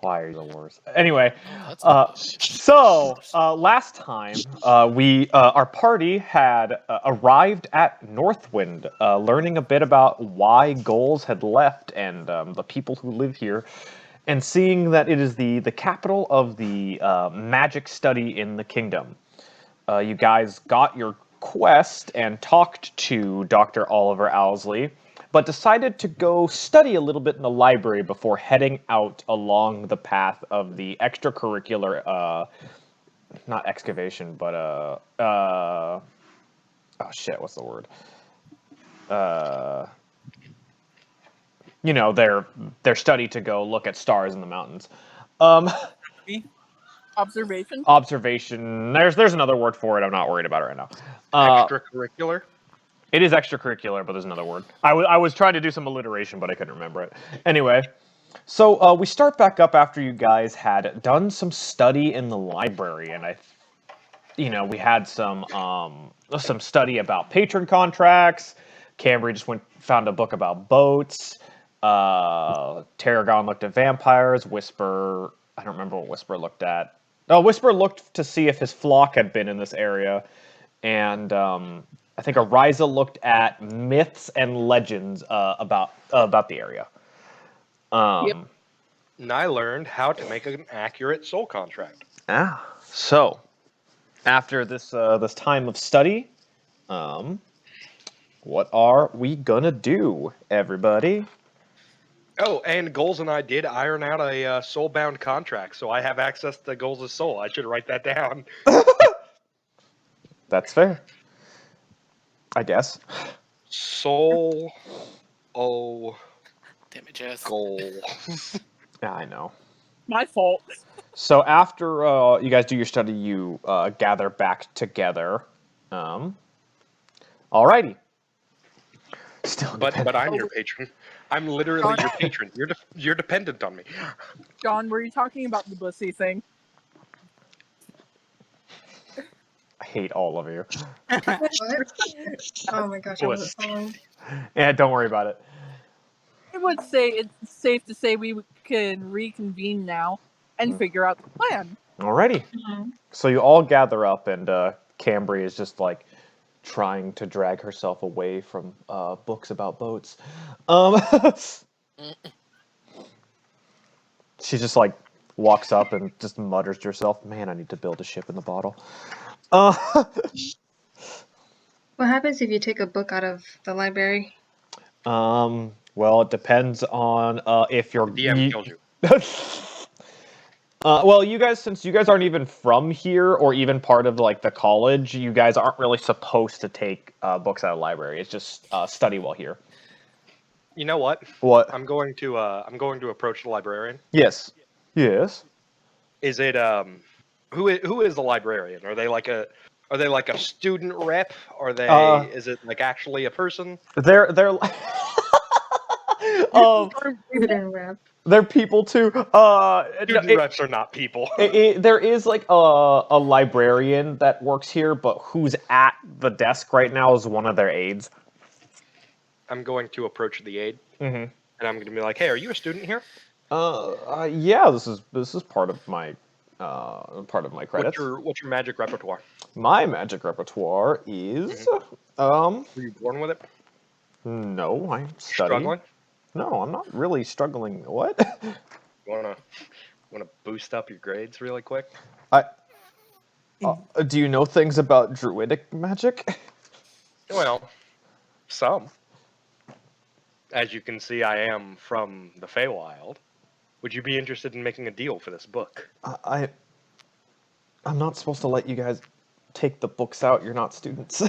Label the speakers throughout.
Speaker 1: Why are you the worst? Anyway,
Speaker 2: That's
Speaker 1: last time our party had arrived at Northwind, learning a bit about why ghouls had left and the people who live here, and seeing that it is the capital of the magic study in the kingdom. You guys got your quest and talked to Dr. Oliver Owsley, but decided to go study a little bit in the library before heading out along the path of the extracurricular, not excavation, but, oh shit, what's the word? Their study to go look at stars in the mountains.
Speaker 3: Observation?
Speaker 1: Observation. There's another word for it. I'm not worried about it right now.
Speaker 4: Extracurricular?
Speaker 1: It is extracurricular, but there's another word. I was trying to do some alliteration, but I couldn't remember it. Anyway, so we start back up after you guys had done some study in the library, and we had some study about patron contracts. Cambry just found a book about boats. Tarragon looked at vampires. Whisper, I don't remember what Whisper looked at. No, Whisper looked to see if his flock had been in this area, and I think Ariza looked at myths and legends about the area.
Speaker 3: Yep.
Speaker 4: And I learned how to make an accurate soul contract.
Speaker 1: So after this time of study, what are we gonna do, everybody?
Speaker 4: Oh, and Goals and I did iron out a soul-bound contract, so I have access to Goals' soul. I should write that down.
Speaker 1: That's fair, I guess.
Speaker 4: Soul,
Speaker 2: damages.
Speaker 4: goal.
Speaker 1: Yeah, I know.
Speaker 3: My fault.
Speaker 1: So after you guys do your study, you gather back together. Alrighty. Still,
Speaker 4: But I'm your patron. I'm literally your patron. You're dependent on me.
Speaker 3: John, were you talking about the bussy thing?
Speaker 1: I hate all of you.
Speaker 5: What? Oh my gosh, I wasn't following.
Speaker 1: Yeah, don't worry about it.
Speaker 3: I would say it's safe to say we can reconvene now and figure out the plan.
Speaker 1: Alrighty.
Speaker 5: Mhm.
Speaker 1: So you all gather up, and Cambry is just like trying to drag herself away from books about boats. She just like walks up and just mutters to herself, "Man, I need to build a ship in the bottle."
Speaker 5: What happens if you take a book out of the library?
Speaker 1: Well, it depends on if you're
Speaker 4: DM killed you.
Speaker 1: Well, you guys, since you guys aren't even from here or even part of like the college, you guys aren't really supposed to take books out of the library. It's just study while here.
Speaker 4: You know what?
Speaker 1: What?
Speaker 4: I'm going to approach the librarian.
Speaker 1: Yes. Yes.
Speaker 4: Is it who is the librarian? Are they like a student rep? Are they is it like actually a person?
Speaker 1: They're
Speaker 5: Student rep.
Speaker 1: they're people too.
Speaker 4: Student reps are not people.
Speaker 1: There is like a librarian that works here, but who's at the desk right now is one of their aides.
Speaker 4: I'm going to approach the aide,
Speaker 1: Mm-hmm.
Speaker 4: and I'm going to be like, "Hey, are you a student here?
Speaker 1: Yeah, this is part of my credits.
Speaker 4: What's your magic repertoire?
Speaker 1: My magic repertoire is
Speaker 4: Were you born with it?
Speaker 1: no, I'm studying.
Speaker 4: Struggling?
Speaker 1: No, I'm not really struggling. What?
Speaker 4: Wanna boost up your grades really quick?
Speaker 1: Do you know things about druidic magic?
Speaker 4: Well, some. As you can see, I am from the Feywild. Would you be interested in making a deal for this book?
Speaker 1: I'm not supposed to let you guys take the books out. You're not students.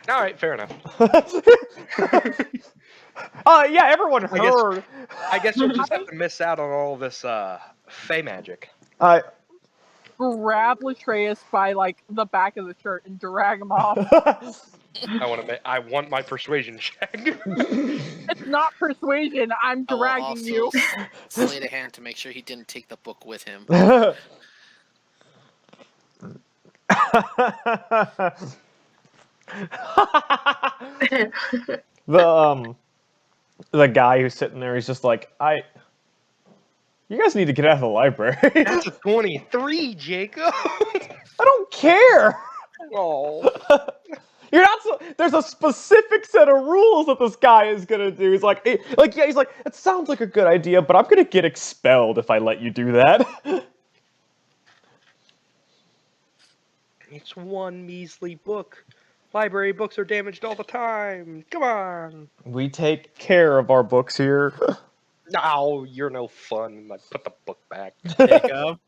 Speaker 4: All right, fair enough.
Speaker 1: Yeah, everyone heard.
Speaker 4: I guess you'll just have to miss out on all this Fey magic.
Speaker 3: Grab Latreus by like the back of the shirt and drag him off.
Speaker 4: I want my persuasion check.
Speaker 3: It's not persuasion. I'm
Speaker 2: I will
Speaker 3: dragging you.
Speaker 2: also slay the hand to make sure he didn't take the book with him.
Speaker 1: The guy who's sitting there, he's just like, You guys need to get out of the library.
Speaker 4: That's a 23, Jacob.
Speaker 1: I don't care.
Speaker 4: Oh.
Speaker 1: You're not. There's a specific set of rules that this guy is gonna do. He's like, yeah. He's like, it sounds like a good idea, but I'm gonna get expelled if I let you do that.
Speaker 4: It's one measly book. Library books are damaged all the time. Come on.
Speaker 1: We take care of our books here.
Speaker 4: No, you're no fun. I put the book back.
Speaker 6: Jacob.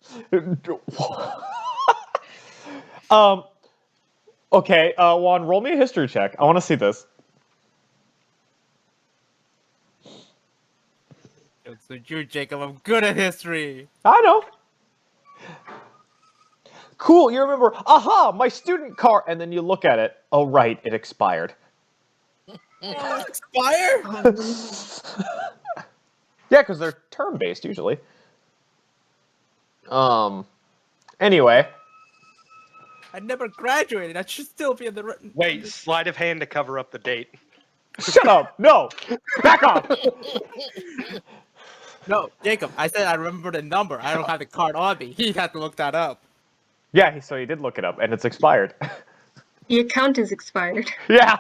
Speaker 1: Okay, Juan, roll me a history check. I want to see this.
Speaker 6: It's with you, Jacob. I'm good at history.
Speaker 1: I know. Cool, you remember, aha, my student card, and then you look at it. Oh, right, it expired.
Speaker 6: Expire?
Speaker 1: Yeah, because they're term-based, usually. Anyway.
Speaker 6: I never graduated. I should still be in the...
Speaker 4: Wait, sleight of hand to cover up the date.
Speaker 1: Shut up! No! Back off!
Speaker 6: No, Jacob, I said I remember the number. I don't have the card on me. He had to look that up.
Speaker 1: Yeah, so he did look it up, and it's expired.
Speaker 5: Your account is expired.
Speaker 1: Yeah!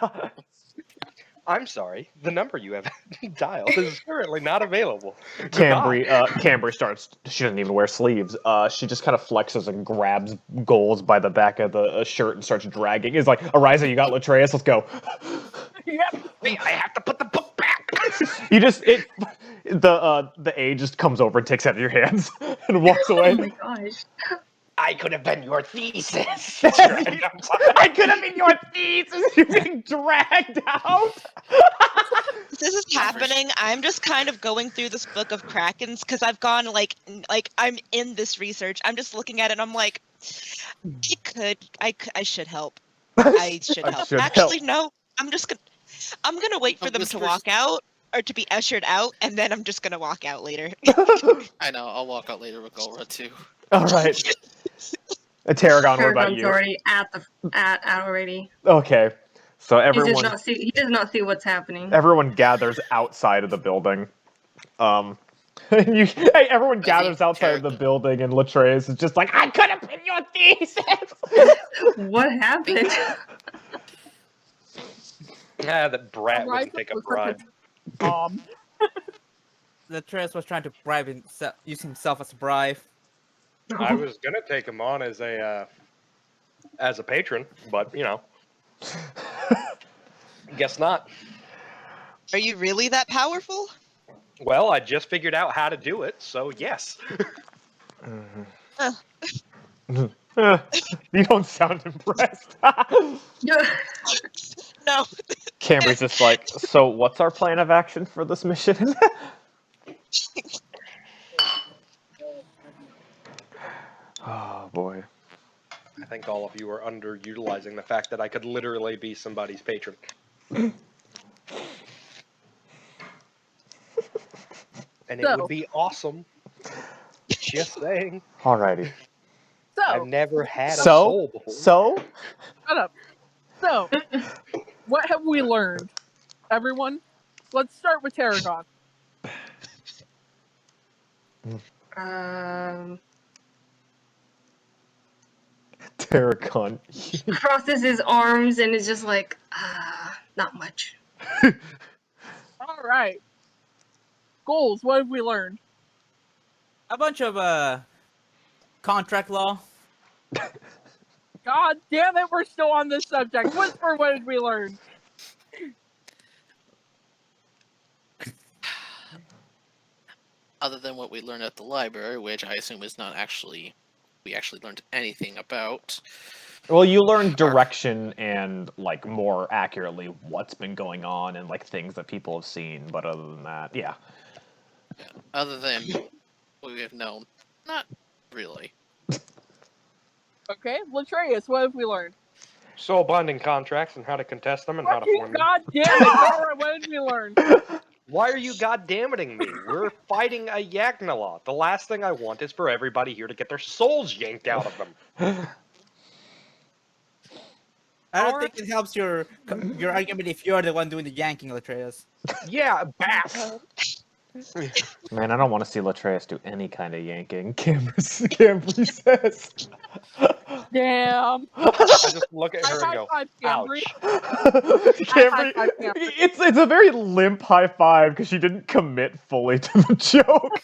Speaker 4: I'm sorry. The number you have dialed is currently not available.
Speaker 1: Cambry starts. She doesn't even wear sleeves. She just kind of flexes and grabs Goals by the back of the shirt and starts dragging. It's like, Ariza, you got Latreus. Let's go.
Speaker 3: Yep.
Speaker 4: Wait, I have to put the book back.
Speaker 1: You just the A just comes over and takes it out of your hands and walks
Speaker 5: Oh
Speaker 1: away.
Speaker 5: my gosh.
Speaker 4: I could have been your thesis.
Speaker 1: I could have been your thesis. You're being dragged out.
Speaker 7: This is happening. I'm just kind of going through this book of Krakens because I've gone like I'm in this research. I'm just looking at it and I'm like, I should help. I should help.
Speaker 1: should
Speaker 7: Actually,
Speaker 1: help.
Speaker 7: no. I'm gonna wait for them to walk out or to be ushered out, and then I'm just gonna walk out later.
Speaker 2: I know. I'll walk out later with Golra too.
Speaker 1: All right. Tarragon, what about
Speaker 5: Paragon's
Speaker 1: you?
Speaker 5: already at already.
Speaker 1: Okay. So
Speaker 5: He does
Speaker 1: everyone
Speaker 5: not see. He does not see what's happening.
Speaker 1: everyone gathers outside of the building. Everyone gathers outside of the building, and Latreus is just like, I could have been your thesis.
Speaker 5: What happened?
Speaker 4: That brat wouldn't take a bribe.
Speaker 6: Latreus was trying to bribe himself, use himself as a bribe.
Speaker 4: I was gonna take him on as a patron, but you know, guess not.
Speaker 7: Are you really that powerful?
Speaker 4: Well, I just figured out how to do it, so yes.
Speaker 1: You don't sound impressed.
Speaker 7: No.
Speaker 1: Cambry's just like, so what's our plan of action for this mission? Oh boy.
Speaker 4: I think all of you are underutilizing the fact that I could literally be somebody's patron. And it would be awesome. Just saying.
Speaker 1: Alrighty.
Speaker 4: I've
Speaker 3: So,
Speaker 4: never had a soul before.
Speaker 3: shut up. So, what have we learned? Everyone, let's start with Tarragon.
Speaker 1: Tarragon.
Speaker 5: Crosses his arms and is just like, not much.
Speaker 3: All right. Goals, what have we learned?
Speaker 6: A bunch of contract law.
Speaker 3: God damn it, we're still on this subject. Whisper, what did we learn?
Speaker 2: Other than what we learned at the library, which I assume is not we actually learned anything about.
Speaker 1: Well, you learn direction and, like, more accurately what's been going on and, like, things that people have seen, but other than that, yeah.
Speaker 2: Other than what we have known, not really.
Speaker 3: Okay, Latreus, what have we learned?
Speaker 4: Soul binding contracts and how to contest them and how to
Speaker 3: Fucking
Speaker 4: form them.
Speaker 3: God damn it, Nora, what did we learn?
Speaker 4: Why are you goddamning me? We're fighting a Yagnala. The last thing I want is for everybody here to get their souls yanked out of them.
Speaker 6: I don't think it helps your argument if you're the one doing the yanking, Latreus.
Speaker 4: Yeah, bath.
Speaker 1: Man, I don't want to see Latreus do any kind of yanking. Cambry says.
Speaker 3: Damn.
Speaker 4: I just look at
Speaker 3: I
Speaker 4: her and
Speaker 3: high
Speaker 4: go,
Speaker 3: five Cambry.
Speaker 4: ouch.
Speaker 1: Cambry,
Speaker 3: high-five Cambry.
Speaker 1: it's a very limp high five because she didn't commit fully to the joke.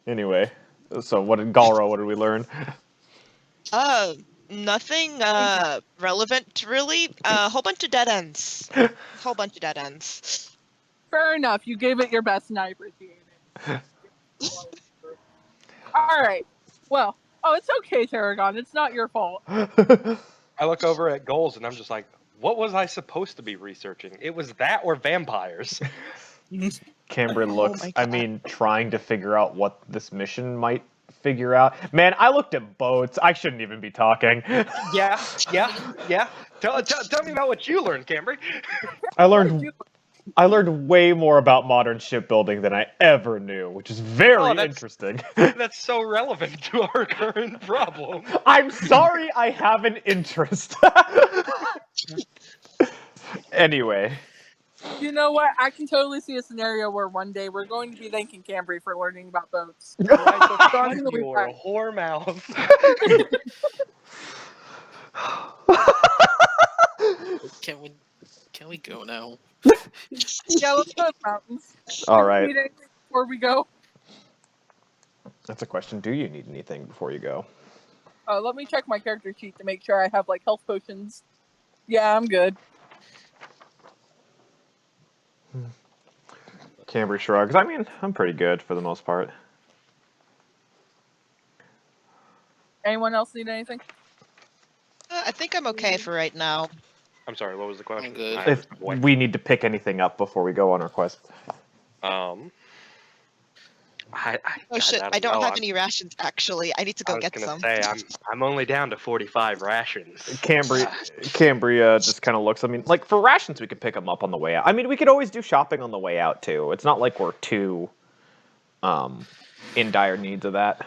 Speaker 1: Anyway, so what did we learn?
Speaker 7: Nothing relevant really. A whole bunch of dead ends. Whole bunch of dead ends.
Speaker 3: Fair enough. You gave it your best, and I appreciate it. All right. Well, it's okay, Tarragon. It's not your fault.
Speaker 4: I look over at goals and I'm just like, what was I supposed to be researching? It was that or vampires.
Speaker 1: Cambry looks,
Speaker 7: my
Speaker 1: I
Speaker 7: God.
Speaker 1: mean, trying to figure out what this mission might figure out. Man, I looked at boats. I shouldn't even be talking.
Speaker 4: Yeah. Tell me about what you learned, Cambry.
Speaker 1: I
Speaker 3: What did you?
Speaker 1: learned way more about modern shipbuilding than I ever knew, which is very
Speaker 4: Oh, that's-
Speaker 1: interesting.
Speaker 4: That's so relevant to our current problem.
Speaker 1: I'm sorry I have an interest. Anyway.
Speaker 3: You know what? I can totally see a scenario where one day we're going to be thanking Cambry for learning about boats.
Speaker 4: Right
Speaker 3: So I'm gonna leave
Speaker 4: your
Speaker 3: that.
Speaker 4: whore mouth.
Speaker 2: Can we go now?
Speaker 3: Yeah, let's go to the mountains.
Speaker 1: All
Speaker 3: Do you
Speaker 1: right.
Speaker 3: need anything before we go?
Speaker 1: That's a question. Do you need anything before you go?
Speaker 3: Let me check my character sheet to make sure I have like health potions. Yeah, I'm good.
Speaker 1: Cambry shrugs. I mean, I'm pretty good for the most part.
Speaker 3: Anyone else need anything?
Speaker 7: I think I'm okay for right now.
Speaker 4: I'm sorry, what was the question?
Speaker 2: I'm good.
Speaker 1: If we need to pick anything up before we go on our quest.
Speaker 7: Oh shit! I don't have any rations actually. I need to
Speaker 4: I
Speaker 7: go
Speaker 4: was
Speaker 7: get
Speaker 4: gonna
Speaker 7: some.
Speaker 4: say I'm only down to 45 rations.
Speaker 1: Cambry just kind of looks. I mean, like for rations, we could pick them up on the way out. I mean, we could always do shopping on the way out too. It's not like we're too in dire needs of that.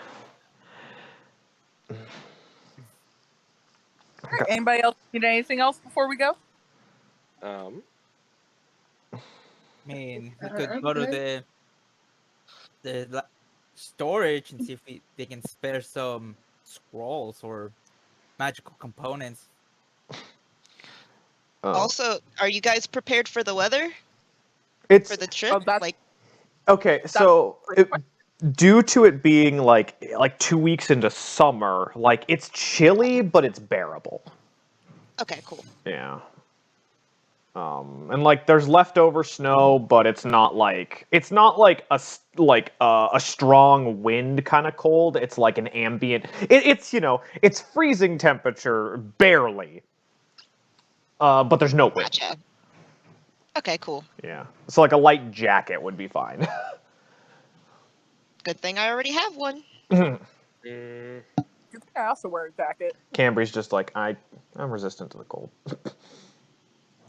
Speaker 3: Alright, anybody else need anything else before we go?
Speaker 6: I mean, we could go to the storage and see if they can spare some scrolls or magical components.
Speaker 7: Also, are you guys prepared for the weather
Speaker 1: It's
Speaker 7: for the trip?
Speaker 3: Oh, that's-
Speaker 7: Like,
Speaker 1: okay. So due to it being like 2 weeks into summer, like it's chilly, but it's bearable.
Speaker 7: okay, cool.
Speaker 1: Yeah. And like there's leftover snow, but it's not like a strong wind kind of cold. It's like an ambient. It's it's freezing temperature barely. But there's no wind.
Speaker 7: Gotcha. Okay, cool.
Speaker 1: Yeah. So like a light jacket would be fine.
Speaker 7: Good thing I already have one.
Speaker 3: Good thing I also wear a jacket.
Speaker 1: Cambry's just like I'm resistant to the cold.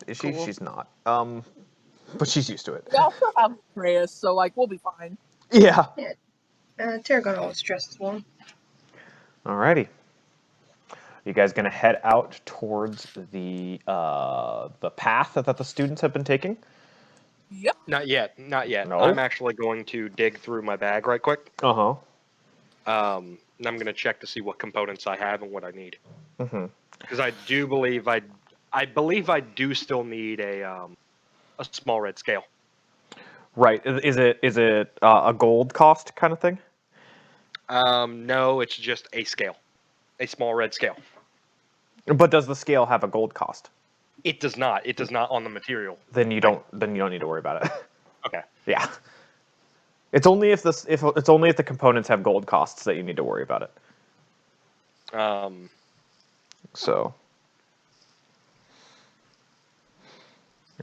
Speaker 1: Is she?
Speaker 7: Cool.
Speaker 1: She's not. But she's used to it.
Speaker 3: We also have Reyes, so like we'll be fine.
Speaker 1: Yeah.
Speaker 5: Tarragon always dresses well.
Speaker 1: Alrighty. You guys gonna head out towards the path that the students have been taking?
Speaker 3: Yep.
Speaker 4: Not yet.
Speaker 1: No?
Speaker 4: I'm actually going to dig through my bag right quick.
Speaker 1: Uh-huh.
Speaker 4: And I'm gonna check to see what components I have and what I need.
Speaker 1: Mm-hmm.
Speaker 4: Because I do believe I believe I do still need a small red scale.
Speaker 1: Right. Is it a gold cost kind of thing?
Speaker 4: No, it's just a scale, a small red scale.
Speaker 1: But does the scale have a gold cost?
Speaker 4: It does not. It does not on the material.
Speaker 1: Then you don't need to worry about it.
Speaker 4: Okay.
Speaker 1: Yeah. It's only if the components have gold costs that you need to worry about it. So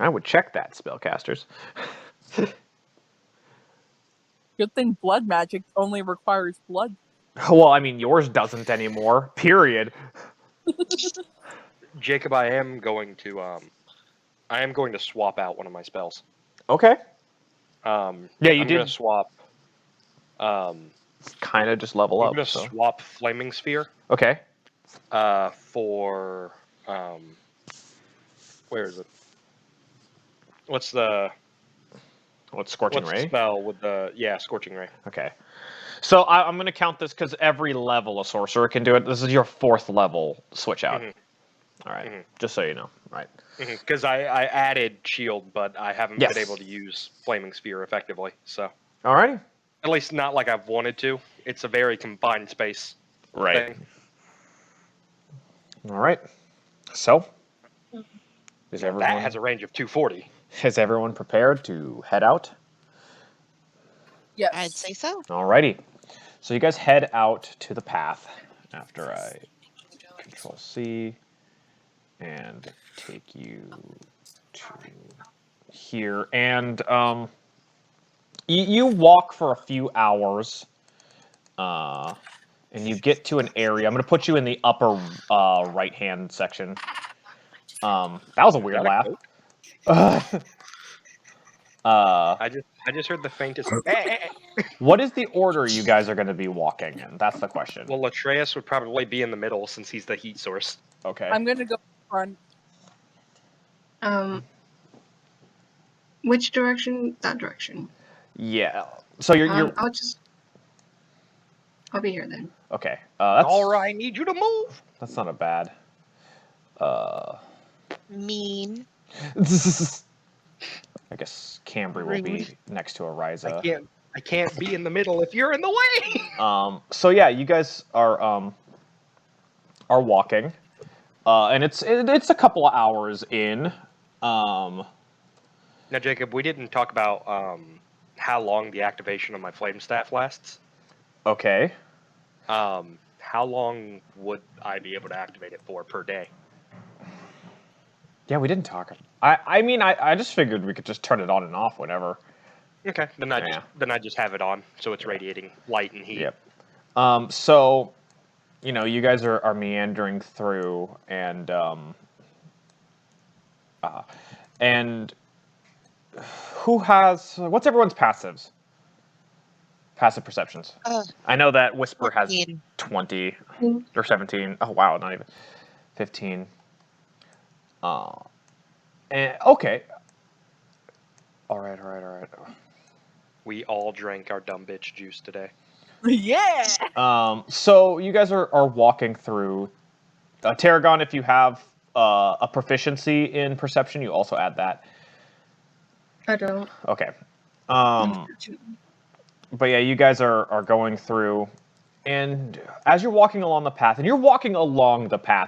Speaker 1: I would check that, spellcasters.
Speaker 3: Good thing blood magic only requires blood.
Speaker 1: Well, I mean, yours doesn't anymore. Period.
Speaker 4: Jacob, I am going to swap out one of my spells.
Speaker 1: Okay.
Speaker 4: Yeah,
Speaker 1: you
Speaker 4: I'm
Speaker 1: did.
Speaker 4: gonna swap.
Speaker 1: Kind of just level
Speaker 4: I'm
Speaker 1: up.
Speaker 4: gonna
Speaker 1: So.
Speaker 4: swap Flaming Sphere.
Speaker 1: Okay.
Speaker 4: For where is it? What's the
Speaker 1: Scorching
Speaker 4: what's
Speaker 1: Ray?
Speaker 4: the spell with the Scorching Ray?
Speaker 1: Okay. So I'm going to count this because every level a sorcerer can do it. This is your 4th level switch out. All right. Just so you know. Right.
Speaker 4: Because I added shield, but I haven't
Speaker 1: Yes.
Speaker 4: been able to use Flaming Sphere effectively. So
Speaker 1: Alrighty.
Speaker 4: at least not like I've wanted to. It's a very confined space
Speaker 1: Right.
Speaker 4: thing.
Speaker 1: All right. So, is
Speaker 4: Now,
Speaker 1: everyone
Speaker 4: that has a range of 240.
Speaker 1: prepared to head out?
Speaker 3: Yes.
Speaker 7: I'd say so.
Speaker 1: Alrighty. So you guys head out to the path after I Control C and take you to here, and you walk for a few hours, and you get to an area. I'm going to put you in the upper right-hand section. That was a weird laugh.
Speaker 4: I just heard the faintest.
Speaker 1: What is the order you guys are going to be walking in? That's the question.
Speaker 4: Well, Latreus would probably be in the middle since he's the heat source.
Speaker 1: Okay.
Speaker 3: I'm gonna go front.
Speaker 5: Which direction? That direction.
Speaker 1: Yeah. So you're
Speaker 5: I'll be here then.
Speaker 1: okay. That's
Speaker 4: All right, I need you to move.
Speaker 1: That's not a bad.
Speaker 7: Mean.
Speaker 1: I guess Cambry will be
Speaker 7: Rude.
Speaker 1: next to Ariza.
Speaker 4: I can't be in the middle if you're in the way.
Speaker 1: So yeah, you guys are walking, and it's a couple of hours in.
Speaker 4: Now, Jacob, we didn't talk about how long the activation of my flame staff lasts.
Speaker 1: Okay.
Speaker 4: How long would I be able to activate it for per day?
Speaker 1: Yeah, we didn't talk. I mean, I just figured we could just turn it on and off whenever.
Speaker 4: Okay, then I just have it on, so it's radiating light and heat.
Speaker 1: Yep. So, you guys are meandering through, and what's everyone's passives? Passive perceptions. I know that Whisper has
Speaker 7: 14.
Speaker 1: 20 or 17. Oh wow, not even 15. And okay. All right.
Speaker 4: We all drank our dumb bitch juice today.
Speaker 3: Yeah.
Speaker 1: So you guys are walking through. Tarragon, if you have a proficiency in perception, you also add that.
Speaker 5: I don't.
Speaker 1: Okay. But yeah, you guys are going through, and as you're walking along the path,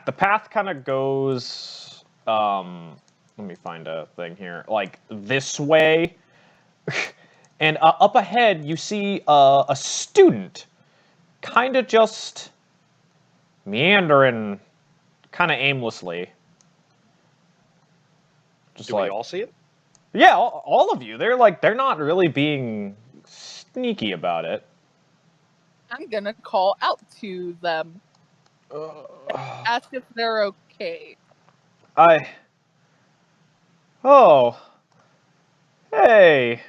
Speaker 1: the path kind of goes, let me find a thing here, like this way, and up ahead you see a student kind of just meandering kind of aimlessly. Just
Speaker 4: Do we all see it?
Speaker 1: Yeah, all of you. They're not really being sneaky about it.
Speaker 3: I'm gonna call out to them. Ask if they're okay.
Speaker 1: Oh. Hey.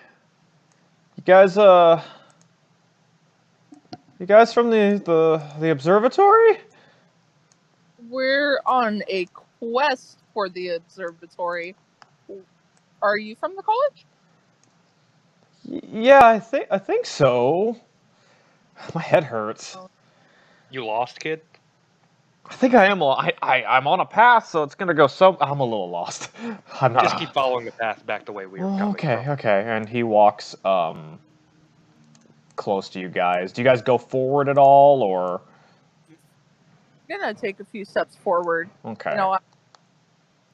Speaker 1: You guys from the observatory?
Speaker 3: We're on a quest for the observatory. Are you from the college?
Speaker 1: Yeah, I think so. My head hurts.
Speaker 4: You lost, kid?
Speaker 1: I think I am. I'm on a path, so it's gonna go. I'm a little lost. I'm not.
Speaker 4: Just keep following the path back the way we were coming from.
Speaker 1: Okay. And he walks close to you guys. Do you guys go forward at all, or?
Speaker 3: I'm gonna take a few steps forward.
Speaker 1: Okay.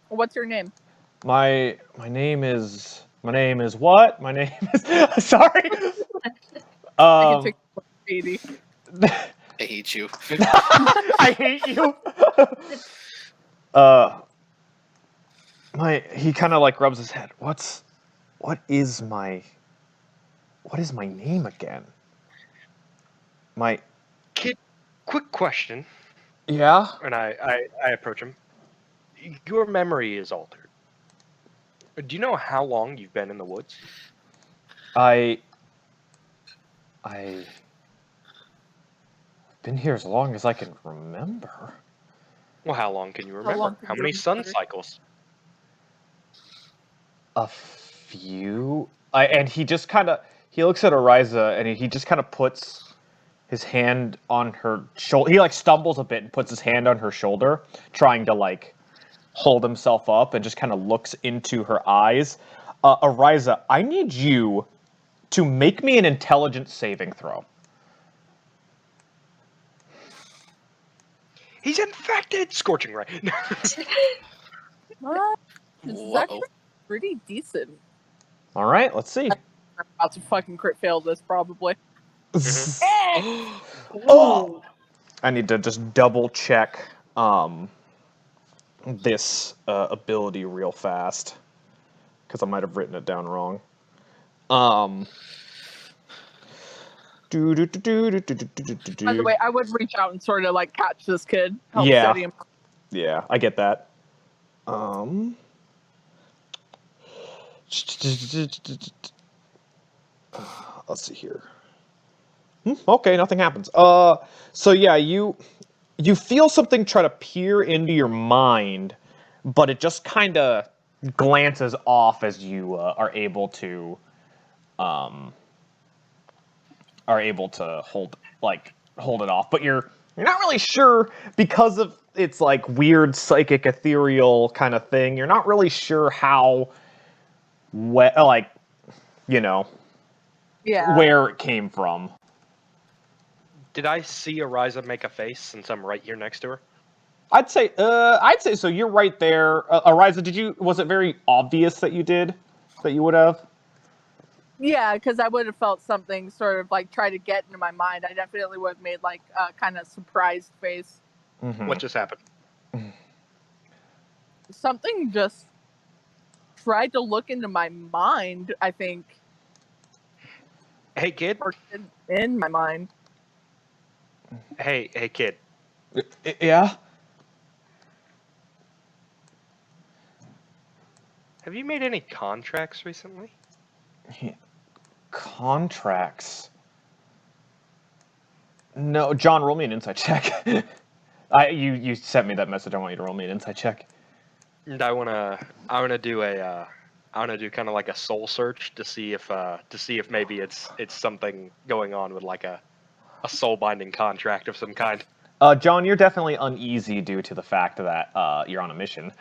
Speaker 3: What's your name?
Speaker 1: My name is what? My name is sorry.
Speaker 3: I can take baby.
Speaker 2: I hate you.
Speaker 1: I hate you. He kind of like rubs his head. What is my name again?
Speaker 4: Kid, quick question.
Speaker 1: Yeah.
Speaker 4: And I approach him. Your memory is altered. Do you know how long you've been in the woods?
Speaker 1: I've been here as long as I can remember.
Speaker 4: Well, how long can you remember? How many sun cycles?
Speaker 1: A you, and he just kind of he looks at Ariza and he just kind of puts his hand on her shoulder. He like stumbles a bit and puts his hand on her shoulder, trying to like hold himself up, and just kind of looks into her eyes. Ariza, I need you to make me an intelligence saving throw.
Speaker 4: He's infected! Scorching ray.
Speaker 3: What? This is
Speaker 2: Whoa.
Speaker 3: actually pretty decent.
Speaker 1: All right, let's see.
Speaker 3: I'm about to fucking crit fail this, probably.
Speaker 1: Oh! I need to just double check this ability real fast, because I might have written it down wrong.
Speaker 3: By the way, I would reach out and sort of like catch this kid, help
Speaker 1: Yeah.
Speaker 3: steady him.
Speaker 1: Yeah, I get that. Let's see here. Okay, nothing happens. So yeah, you feel something try to peer into your mind, but it just kind of glances off as you are able to hold it off. But you're not really sure, because of its like weird psychic ethereal kind of thing. You're not really sure how where it came from.
Speaker 4: Did I see Ariza make a face since I'm right here next to her?
Speaker 1: I'd say so. You're right there. Ariza, was it very obvious that you would have?
Speaker 3: Yeah, because I would have felt something sort of like try to get into my mind. I definitely would have made like a kind of surprised face.
Speaker 1: Mm-hmm.
Speaker 4: What just happened?
Speaker 3: Something just tried to look into my mind, I think.
Speaker 4: Hey, kid.
Speaker 3: Or in my mind.
Speaker 4: Hey, kid.
Speaker 1: Yeah?
Speaker 4: Have you made any contracts recently?
Speaker 1: Contracts? No, John, roll me an insight check. You sent me that message. I want you to roll me an insight check.
Speaker 4: And I wanna do kind of like a soul search to see if maybe it's something going on with like a soul binding contract of some kind.
Speaker 1: John, you're definitely uneasy due to the fact that you're on a mission,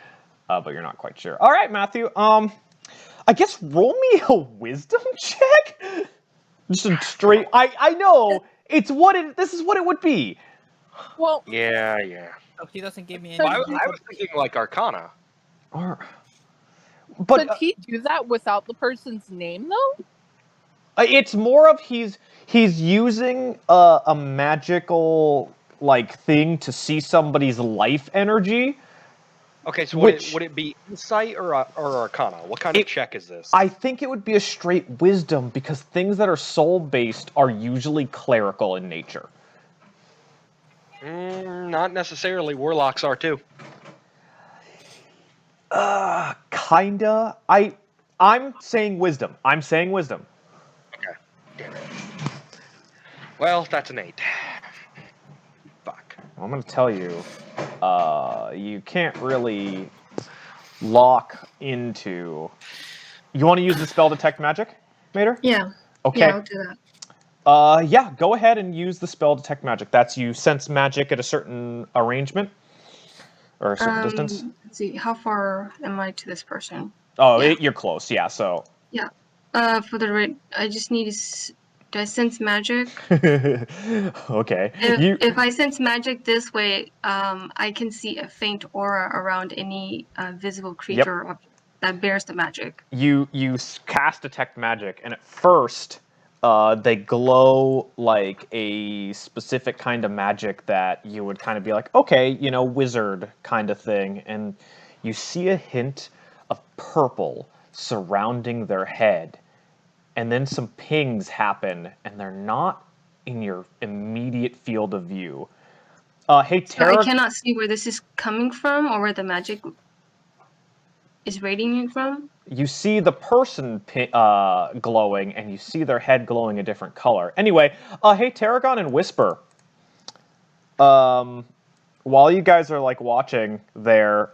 Speaker 1: but you're not quite sure. All right, Matthew. I guess roll me a wisdom check. Just a straight. I know it's this is what it would be.
Speaker 3: Well,
Speaker 4: Yeah.
Speaker 6: Oh, he doesn't give me any.
Speaker 3: So
Speaker 4: I was thinking like Arcana.
Speaker 1: But
Speaker 3: could he do that without the person's name, though?
Speaker 1: it's more of he's using a magical like thing to see somebody's life energy.
Speaker 4: Okay, so would it be insight or Arcana? What kind of check is this?
Speaker 1: I think it would be a straight wisdom, because things that are soul based are usually clerical in nature.
Speaker 4: Not necessarily. Warlocks are too.
Speaker 1: Kinda. I'm saying wisdom.
Speaker 4: Okay. Damn it. Well, that's an 8. Fuck.
Speaker 1: I'm gonna tell you, you can't really lock into. You want to use the spell Detect Magic, Mater?
Speaker 5: Yeah.
Speaker 1: Okay.
Speaker 5: Yeah, I'll do that.
Speaker 1: Yeah, go ahead and use the spell Detect Magic. That's you sense magic at a certain arrangement or a certain distance.
Speaker 5: Let's see, how far am I to this person?
Speaker 1: Oh,
Speaker 5: yeah.
Speaker 1: you're close. Yeah. So.
Speaker 5: Yeah. For the rate, I just need to. Do I sense magic?
Speaker 1: Okay.
Speaker 5: If I sense magic this way, I can see a faint aura around any visible creature that bears the magic.
Speaker 1: You cast Detect Magic, and at first, they glow like a specific kind of magic that you would kind of be like, okay, wizard kind of thing, and you see a hint of purple surrounding their head, and then some pings happen, and they're not in your immediate field of view. Hey, Tara.
Speaker 5: So I cannot see where this is coming from or where the magic is radiating from.
Speaker 1: You see the person glowing, and you see their head glowing a different color. Anyway, hey, Tarragon and Whisper. While you guys are like watching there,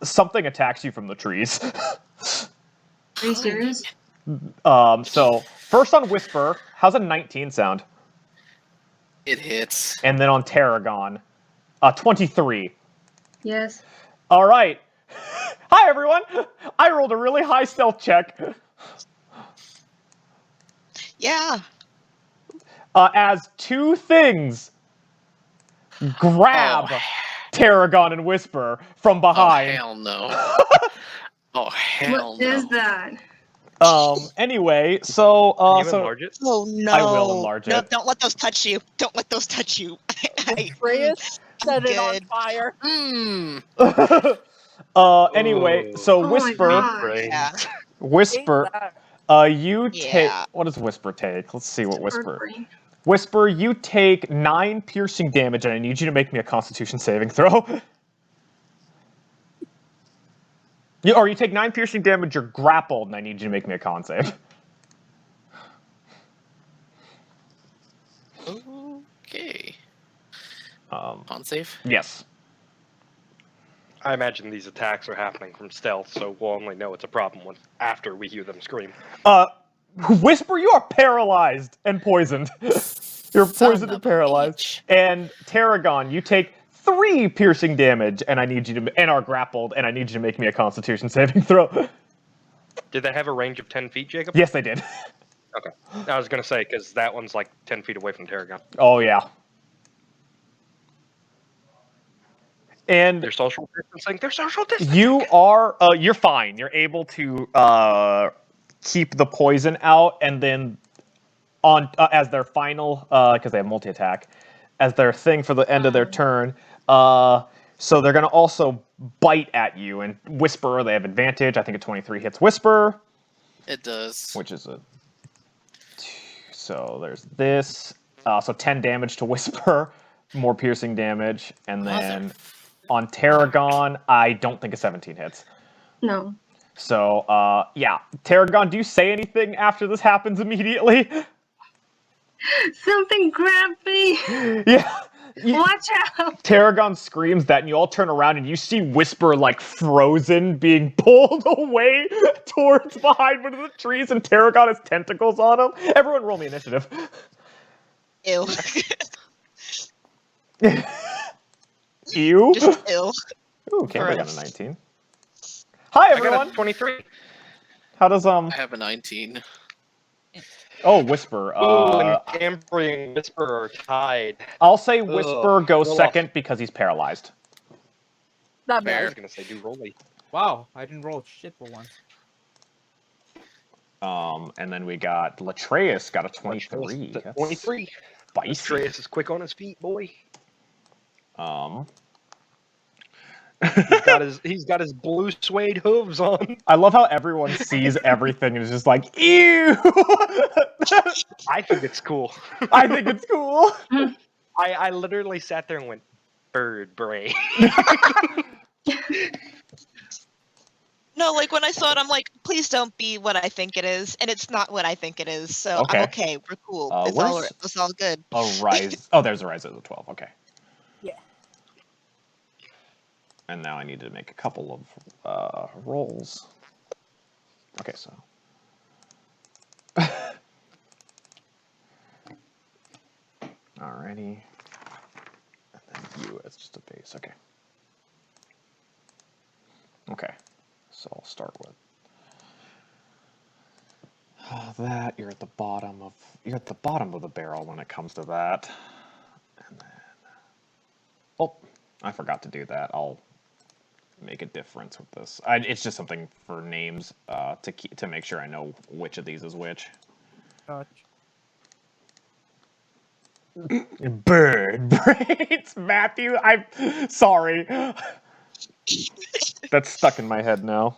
Speaker 1: something attacks you from the trees.
Speaker 5: Are you serious?
Speaker 1: So first on Whisper, how's a 19 sound?
Speaker 2: It hits.
Speaker 1: And then on Tarragon, 23.
Speaker 5: Yes.
Speaker 1: All right. Hi everyone. I rolled a really high stealth check.
Speaker 7: Yeah.
Speaker 1: As two things grab Tarragon and Whisper from
Speaker 2: Oh,
Speaker 1: behind.
Speaker 2: hell no. Oh, hell
Speaker 5: What
Speaker 2: no.
Speaker 5: is that?
Speaker 1: Anyway, so
Speaker 4: Can you
Speaker 1: so
Speaker 4: enlarge it?
Speaker 7: Oh no.
Speaker 1: I will enlarge
Speaker 7: No,
Speaker 1: it.
Speaker 7: don't let those touch you. Don't let those touch you.
Speaker 3: Reyes set it on
Speaker 7: good.
Speaker 3: fire.
Speaker 2: Mmm.
Speaker 1: Anyway,
Speaker 4: Ooh.
Speaker 1: so
Speaker 5: Oh my
Speaker 1: Whisper,
Speaker 5: God.
Speaker 4: Brains.
Speaker 7: Yeah.
Speaker 3: Ate
Speaker 1: Whisper,
Speaker 3: that.
Speaker 1: you take.
Speaker 7: Yeah.
Speaker 1: What does Whisper take? Let's see what
Speaker 5: Bird
Speaker 1: Whisper.
Speaker 5: brain.
Speaker 1: Whisper, you take 9 piercing damage, and I need you to make me a Constitution saving throw. You take 9 piercing damage, you're grappled, and I need you to make me a con save.
Speaker 2: Okay.
Speaker 1: Um,
Speaker 2: On save?
Speaker 1: yes.
Speaker 4: I imagine these attacks are happening from stealth, so we'll only know it's a problem after we hear them scream.
Speaker 1: Whisper, you are paralyzed and poisoned. You're poisoned and paralyzed.
Speaker 2: Peach.
Speaker 1: And Tarragon, you take 3 piercing damage, and I need you to and are grappled, and I need you to make me a Constitution saving throw.
Speaker 4: Did they have a range of 10 feet, Jacob?
Speaker 1: Yes, they did.
Speaker 4: Okay. I was going to say, because that one's like 10 feet away from Tarragon.
Speaker 1: Oh yeah. And
Speaker 4: They're social distancing. They're social distancing.
Speaker 1: you are you're fine. You're able to keep the poison out, and then on as their final because they have multi attack as their thing for the end of their turn. So they're gonna also bite at you and Whisper. They have advantage. I think a 23 hits Whisper,
Speaker 2: It does.
Speaker 1: which is a 2. So there's this. So 10 damage to Whisper, more piercing damage, and then on Tarragon, I don't think a 17 hits.
Speaker 5: No.
Speaker 1: So, yeah. Tarragon, do you say anything after this happens immediately?
Speaker 5: Something grabbed me.
Speaker 1: Yeah.
Speaker 5: Watch out.
Speaker 1: Tarragon screams that, and you all turn around, and you see Whisper, like, frozen, being pulled away towards behind one of the trees, and Tarragon has tentacles on him. Everyone roll me initiative.
Speaker 7: Ew.
Speaker 1: Ew.
Speaker 7: Just ew.
Speaker 1: Ooh, Camber got a
Speaker 7: Gross.
Speaker 1: 19. Hi,
Speaker 4: I
Speaker 1: everyone.
Speaker 4: got a 23.
Speaker 1: How does,
Speaker 2: I have a 19.
Speaker 1: Oh, Whisper.
Speaker 4: Ooh, and Cambrian and Whisper are tied.
Speaker 1: I'll say Whisper goes
Speaker 4: roll
Speaker 1: second because he's paralyzed.
Speaker 3: Not
Speaker 2: Fair.
Speaker 4: I
Speaker 3: bad.
Speaker 4: was going to say, do rolly.
Speaker 6: Wow, I didn't roll shit for once.
Speaker 1: And then we got Latreus got a 23.
Speaker 4: That's
Speaker 1: That's
Speaker 4: 23.
Speaker 1: spicy.
Speaker 4: Atreus is quick on his feet, boy. He's got his blue suede hooves on.
Speaker 1: I love how everyone sees everything and is just like, ew!
Speaker 4: I think it's cool.
Speaker 1: I think it's cool.
Speaker 4: I literally sat there and went, bird brain.
Speaker 7: No, like when I saw it, I'm like, please don't be what I think it is, and it's not what I think it is. So
Speaker 1: Okay.
Speaker 7: I'm okay. We're cool.
Speaker 1: Where's-
Speaker 7: It's all good.
Speaker 1: A rise. Oh, there's a rise of the 12. Okay.
Speaker 3: Yeah.
Speaker 1: And now I need to make a couple of rolls. Okay, so. Alrighty. And then you as just a base. Okay. Okay. So I'll start with that. You're at the bottom of the barrel when it comes to that. And then oh, I forgot to do that. I'll make a difference with this. It's just something for names to make sure I know which of these is which.
Speaker 6: Touch.
Speaker 1: Bird brains, Matthew. I'm sorry. That's stuck in my head now.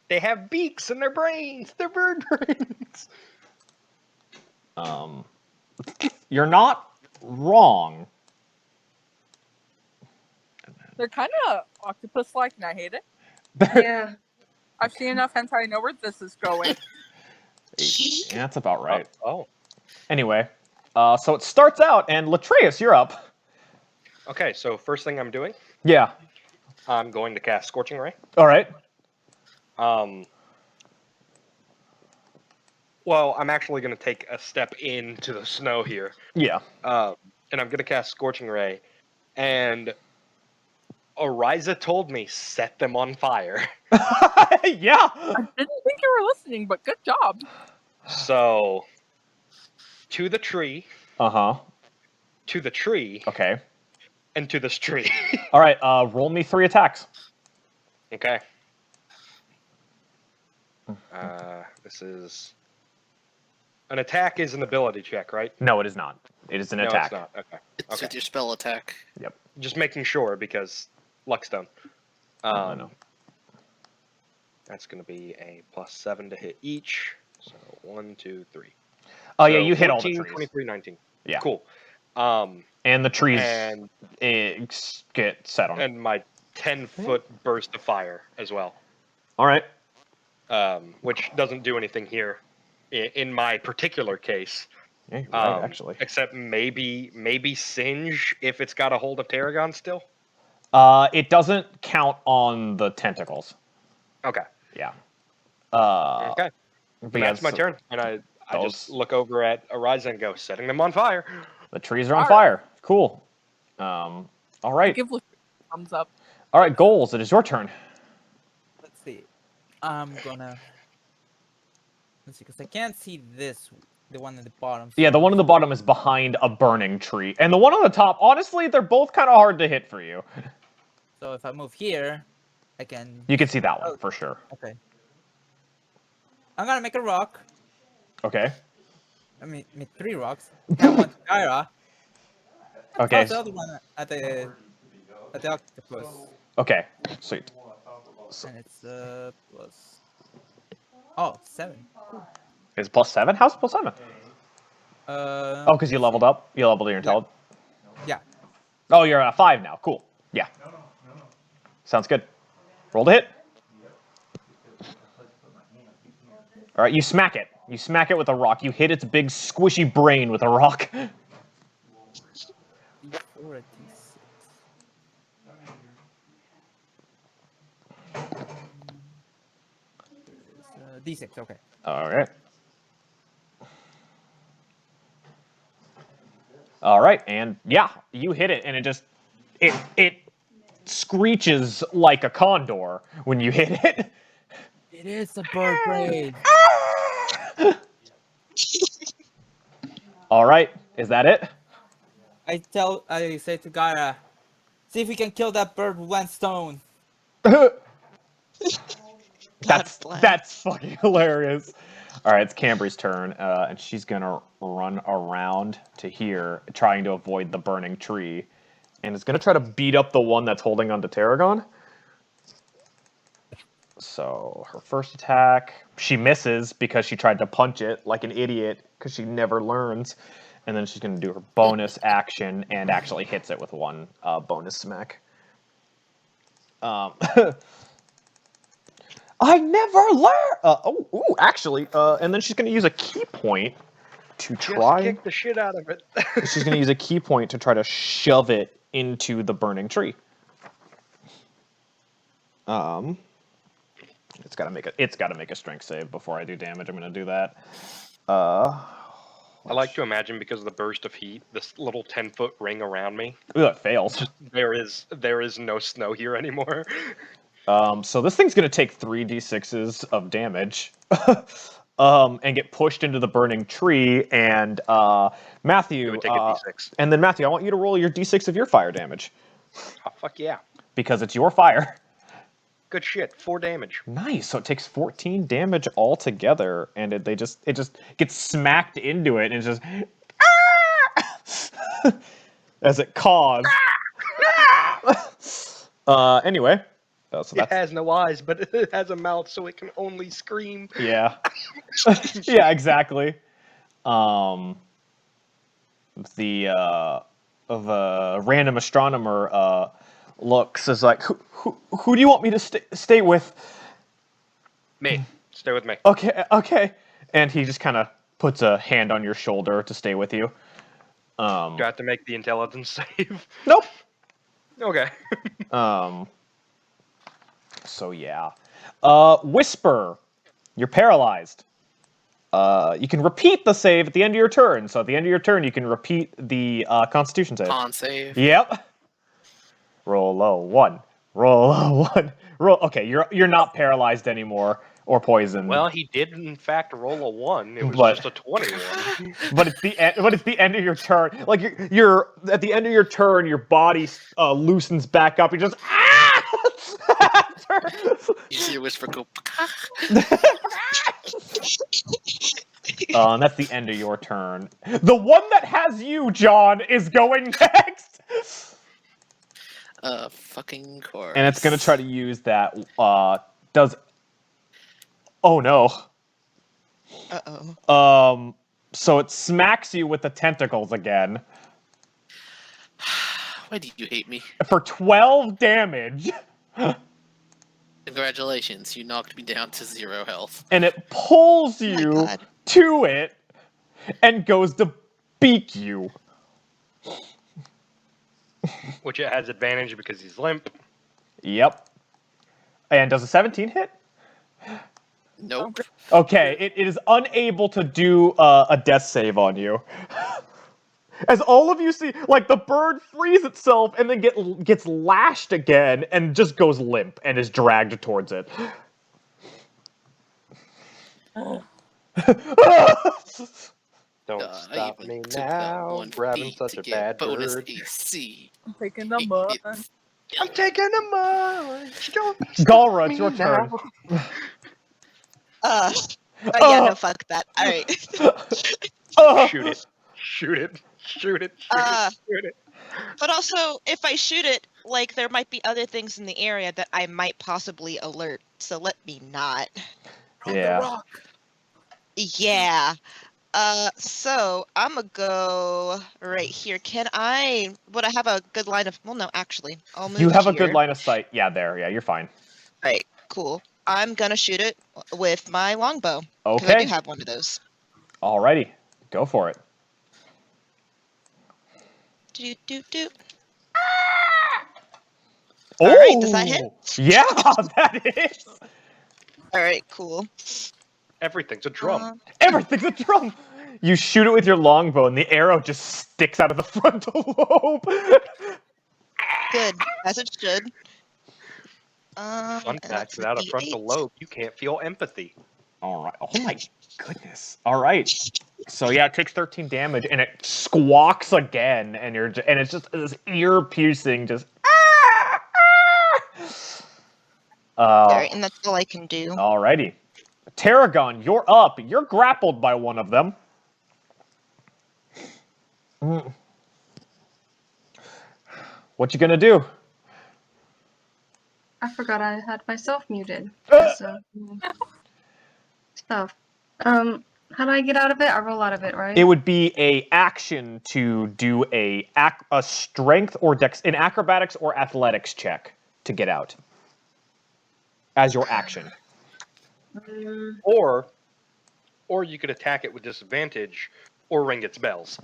Speaker 4: They have beaks in their brains. They're bird brains.
Speaker 1: You're not wrong.
Speaker 3: They're kind of octopus-like, and I hate it.
Speaker 5: Yeah.
Speaker 3: I've seen enough hentai. I know where this is going.
Speaker 1: Yeah, that's about right.
Speaker 4: Oh.
Speaker 1: Anyway, so it starts out, and Latreus, you're up.
Speaker 4: Okay, so first thing I'm doing,
Speaker 1: Yeah.
Speaker 4: I'm going to cast Scorching Ray.
Speaker 1: All right.
Speaker 4: Well, I'm actually going to take a step into the snow here.
Speaker 1: Yeah.
Speaker 4: And I'm going to cast Scorching Ray. And Ariza told me, set them on fire.
Speaker 1: Yeah.
Speaker 3: I didn't think you were listening, but good job.
Speaker 4: So, to the tree,
Speaker 1: Uh-huh.
Speaker 4: to the tree,
Speaker 1: Okay.
Speaker 4: and to this tree.
Speaker 1: All right, roll me 3 attacks.
Speaker 4: Okay. This is... An attack is an ability check, right?
Speaker 1: No, it is not. It is an
Speaker 4: No,
Speaker 1: attack.
Speaker 4: it's not. Okay.
Speaker 2: It's
Speaker 4: Okay.
Speaker 2: with your spell attack.
Speaker 1: Yep.
Speaker 4: Just making sure, because Luckstone.
Speaker 1: I know.
Speaker 4: That's going to be a +7 to hit each. So 1, 2, 3.
Speaker 1: Oh,
Speaker 4: So
Speaker 1: yeah, you hit all the
Speaker 4: 14,
Speaker 1: trees.
Speaker 4: 23, 19.
Speaker 1: Yeah.
Speaker 4: Cool.
Speaker 1: And the trees
Speaker 4: And
Speaker 1: get set on.
Speaker 4: and my 10-foot burst of fire as well.
Speaker 1: All right.
Speaker 4: Which doesn't do anything here in my particular case.
Speaker 1: Yeah, you're right, actually.
Speaker 4: Except maybe Singe if it's got a hold of Tarragon still.
Speaker 1: It doesn't count on the tentacles.
Speaker 4: Okay.
Speaker 1: Yeah.
Speaker 4: Okay.
Speaker 1: But
Speaker 4: That's my
Speaker 1: so
Speaker 4: turn, and I just
Speaker 1: those-
Speaker 4: look over at Ariza and go, setting them on fire.
Speaker 1: The trees are on
Speaker 3: All right.
Speaker 1: fire. Cool. All right.
Speaker 3: Give Luke a thumbs up.
Speaker 1: All right, Goals, it is your turn.
Speaker 6: Let's see. I'm gonna. Let's see, because I can't see this, the one at the bottom.
Speaker 1: Yeah, the one on the bottom is behind a burning tree. And the one on the top, honestly, they're both kind of hard to hit for you.
Speaker 6: So if I move here, I can.
Speaker 1: You can see that one, for sure.
Speaker 6: Okay. I'm gonna make a rock.
Speaker 1: Okay.
Speaker 6: I mean, make 3 rocks. Have one to Kyra.
Speaker 1: Okay.
Speaker 6: The other one at the octopus.
Speaker 1: Okay. Sweet.
Speaker 6: And it's plus. Oh, 7.
Speaker 1: Is it +7? How's it +7? Oh, because you leveled up? You leveled your intelligence?
Speaker 6: Yeah.
Speaker 1: Oh, you're at 5 now. Cool. Yeah. Sounds good. Roll to hit. All right, you smack it. You smack it with a rock. You hit its big squishy brain with a rock.
Speaker 6: D4 at D6. D6, okay.
Speaker 1: All right. All right, and yeah, you hit it, and it screeches like a condor when you hit it.
Speaker 6: It is a bird brain.
Speaker 1: All right, is that it?
Speaker 6: I say to Gara, see if we can kill that bird with 1 stone.
Speaker 1: That's
Speaker 7: plan.
Speaker 1: fucking hilarious. All right, it's Cambry's turn, and she's gonna run around to here, trying to avoid the burning tree, and is gonna try to beat up the one that's holding onto Tarragon. So her first attack, she misses because she tried to punch it like an idiot because she never learns, and then she's gonna do her bonus action and actually hits it with 1 bonus smack. I never learned. Actually, and then she's gonna use a key point to try.
Speaker 4: Just kick the shit out of it.
Speaker 1: She's gonna use a key point to try to shove it into the burning tree. It's gotta make a strength save before I do damage. I'm gonna do that.
Speaker 4: I like to imagine, because of the burst of heat, this little 10-foot ring around me.
Speaker 1: Ooh, it fails.
Speaker 4: There is no snow here anymore.
Speaker 1: So this thing's gonna take 3d6s of damage, and get pushed into the burning tree. And Matthew,
Speaker 4: It would take a d6.
Speaker 1: and then Matthew, I want you to roll your d6 of your fire damage
Speaker 4: Oh, fuck yeah.
Speaker 1: because it's your fire.
Speaker 4: Good shit. 4 damage.
Speaker 1: Nice. So it takes 14 damage altogether, and it just gets smacked into it, and it's just as it caws. Anyway. So
Speaker 4: It has no eyes, but it has a mouth, so it can only scream.
Speaker 1: Yeah. Yeah, exactly. The random astronomer looks is like, who do you want me to stay with?
Speaker 4: Me. Stay with me.
Speaker 1: Okay. And he just kind of puts a hand on your shoulder to stay with you.
Speaker 4: Do I have to make the intelligence save?
Speaker 1: Nope.
Speaker 4: Okay.
Speaker 1: So yeah. Whisper, you're paralyzed. You can repeat the save at the end of your turn. So at the end of your turn, you can repeat the Constitution save.
Speaker 2: Con save.
Speaker 1: Yep. Roll a 1. Roll a 1. Roll. Okay, you're not paralyzed anymore or poisoned.
Speaker 4: Well, he did in fact roll a 1. It was
Speaker 1: But-
Speaker 4: just a 21.
Speaker 1: But it's the end. But it's the end of your turn. Like you're at the end of your turn, your body loosens back up. You just
Speaker 2: You see your whisper go.
Speaker 1: and that's the end of your turn. The one that has you, John, is going next.
Speaker 2: Fucking course.
Speaker 1: And it's gonna try to use that. Does. Oh no.
Speaker 7: Uh-oh.
Speaker 1: So it smacks you with the tentacles again
Speaker 2: Why do you hate me?
Speaker 1: for 12 damage.
Speaker 2: Congratulations, you knocked me down to 0 health.
Speaker 1: And it pulls
Speaker 7: my
Speaker 1: you
Speaker 7: God.
Speaker 1: to it and goes to beak you.
Speaker 4: Which it has advantage because he's limp.
Speaker 1: Yep. And does a 17 hit?
Speaker 2: Nope.
Speaker 1: Okay, it is unable to do a death save on you. As all of you see, like, the bird frees itself and then gets lashed again and just goes limp and is dragged towards it.
Speaker 4: Don't
Speaker 2: I
Speaker 4: stop
Speaker 2: even
Speaker 4: me
Speaker 2: took that
Speaker 4: now,
Speaker 2: one
Speaker 4: grabbing
Speaker 2: feat
Speaker 4: such
Speaker 2: to
Speaker 4: a
Speaker 2: get
Speaker 4: bad
Speaker 2: bonus
Speaker 4: bird.
Speaker 2: AC.
Speaker 3: I'm taking the mud.
Speaker 4: I'm taking a march. Don't
Speaker 1: Galra,
Speaker 4: stop
Speaker 1: it's your
Speaker 4: me
Speaker 1: turn.
Speaker 4: now.
Speaker 7: Oh yeah, no, fuck that. All right.
Speaker 4: Shoot it. Shoot it. Shoot it. Shoot
Speaker 7: Uh,
Speaker 4: it. Shoot it.
Speaker 7: But also, if I shoot it, like, there might be other things in the area that I might possibly alert. So let me not.
Speaker 1: Yeah.
Speaker 7: Yeah. So I'm gonna go right here. Would I have a good line of? Well, no, actually, I'll move.
Speaker 1: You have a
Speaker 7: here.
Speaker 1: good line of sight. Yeah, there. Yeah, you're fine.
Speaker 7: Right. Cool. I'm gonna shoot it with my longbow. Because I
Speaker 1: Okay.
Speaker 7: do have one of those.
Speaker 1: Alrighty. Go for it.
Speaker 7: Do do do.
Speaker 1: Oh!
Speaker 7: Alright, does that hit?
Speaker 1: Yeah, that is.
Speaker 7: All right. Cool.
Speaker 4: Everything's a drum.
Speaker 1: Everything's a drum. You shoot it with your longbow, and the arrow just sticks out of the frontal lobe.
Speaker 7: Good, as it should.
Speaker 4: Fun
Speaker 7: And
Speaker 4: fact,
Speaker 7: that's a
Speaker 4: without a
Speaker 7: D8.
Speaker 4: frontal lobe, you can't feel empathy.
Speaker 1: All right. Oh my goodness. All right. So yeah, it takes 13 damage, and it squawks again, and it's just this ear piercing, just.
Speaker 7: Alright, and that's all I can do.
Speaker 1: Alrighty. Tarragon, you're up. You're grappled by one of them. What you gonna do?
Speaker 5: I forgot I had myself muted.
Speaker 1: Ah!
Speaker 5: So, stuff. How do I get out of it? I roll out of it, right?
Speaker 1: It would be a action to do a strength or an acrobatics or athletics check to get out. As your action.
Speaker 4: Or you could attack it with disadvantage or ring its bells.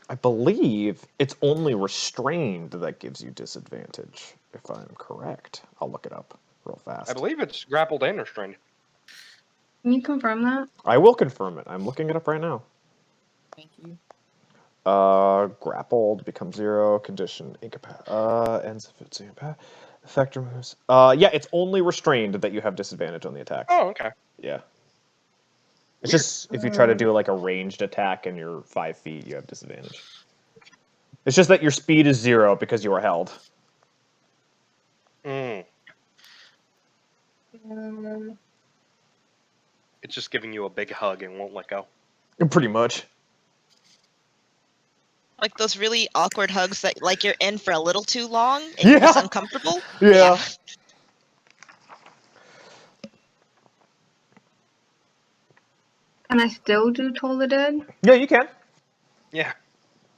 Speaker 1: I believe it's only restrained that gives you disadvantage, if I'm correct. I'll look it up real fast.
Speaker 4: I believe it's grappled and restrained.
Speaker 5: Can you confirm that?
Speaker 1: I will confirm it. I'm looking it up right now.
Speaker 3: Thank you.
Speaker 1: Grappled becomes 0. Condition ends if it's effect removes. Yeah, it's only restrained that you have disadvantage on the attacks.
Speaker 4: Oh, okay.
Speaker 1: Yeah. It's just if you try to do like a ranged attack and you're 5 feet, you have disadvantage. It's just that your speed is 0 because you are held.
Speaker 4: It's just giving you a big hug and won't let go.
Speaker 1: Pretty much.
Speaker 7: Like those really awkward hugs that, like, you're in for a little too long and you're just uncomfortable.
Speaker 1: Yeah.
Speaker 5: Can I still do Toll the Dead?
Speaker 1: Yeah, you can.
Speaker 4: Yeah.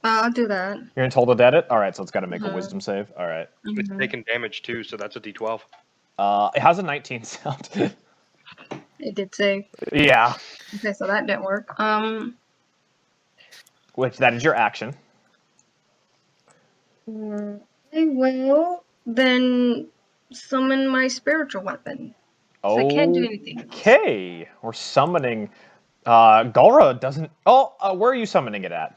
Speaker 5: I'll do that.
Speaker 1: You're gonna Toll the Dead it? Alright, so it's gotta make a wisdom save. Alright.
Speaker 4: It's taking damage too, so that's a d12.
Speaker 1: It has a 19 sound.
Speaker 5: It did say.
Speaker 1: Yeah.
Speaker 5: Okay, so that didn't work.
Speaker 1: Which, that is your action.
Speaker 5: I will then summon my spiritual weapon. So I can't do anything.
Speaker 1: Okay. We're summoning Galra doesn't... Oh, where are you summoning it at?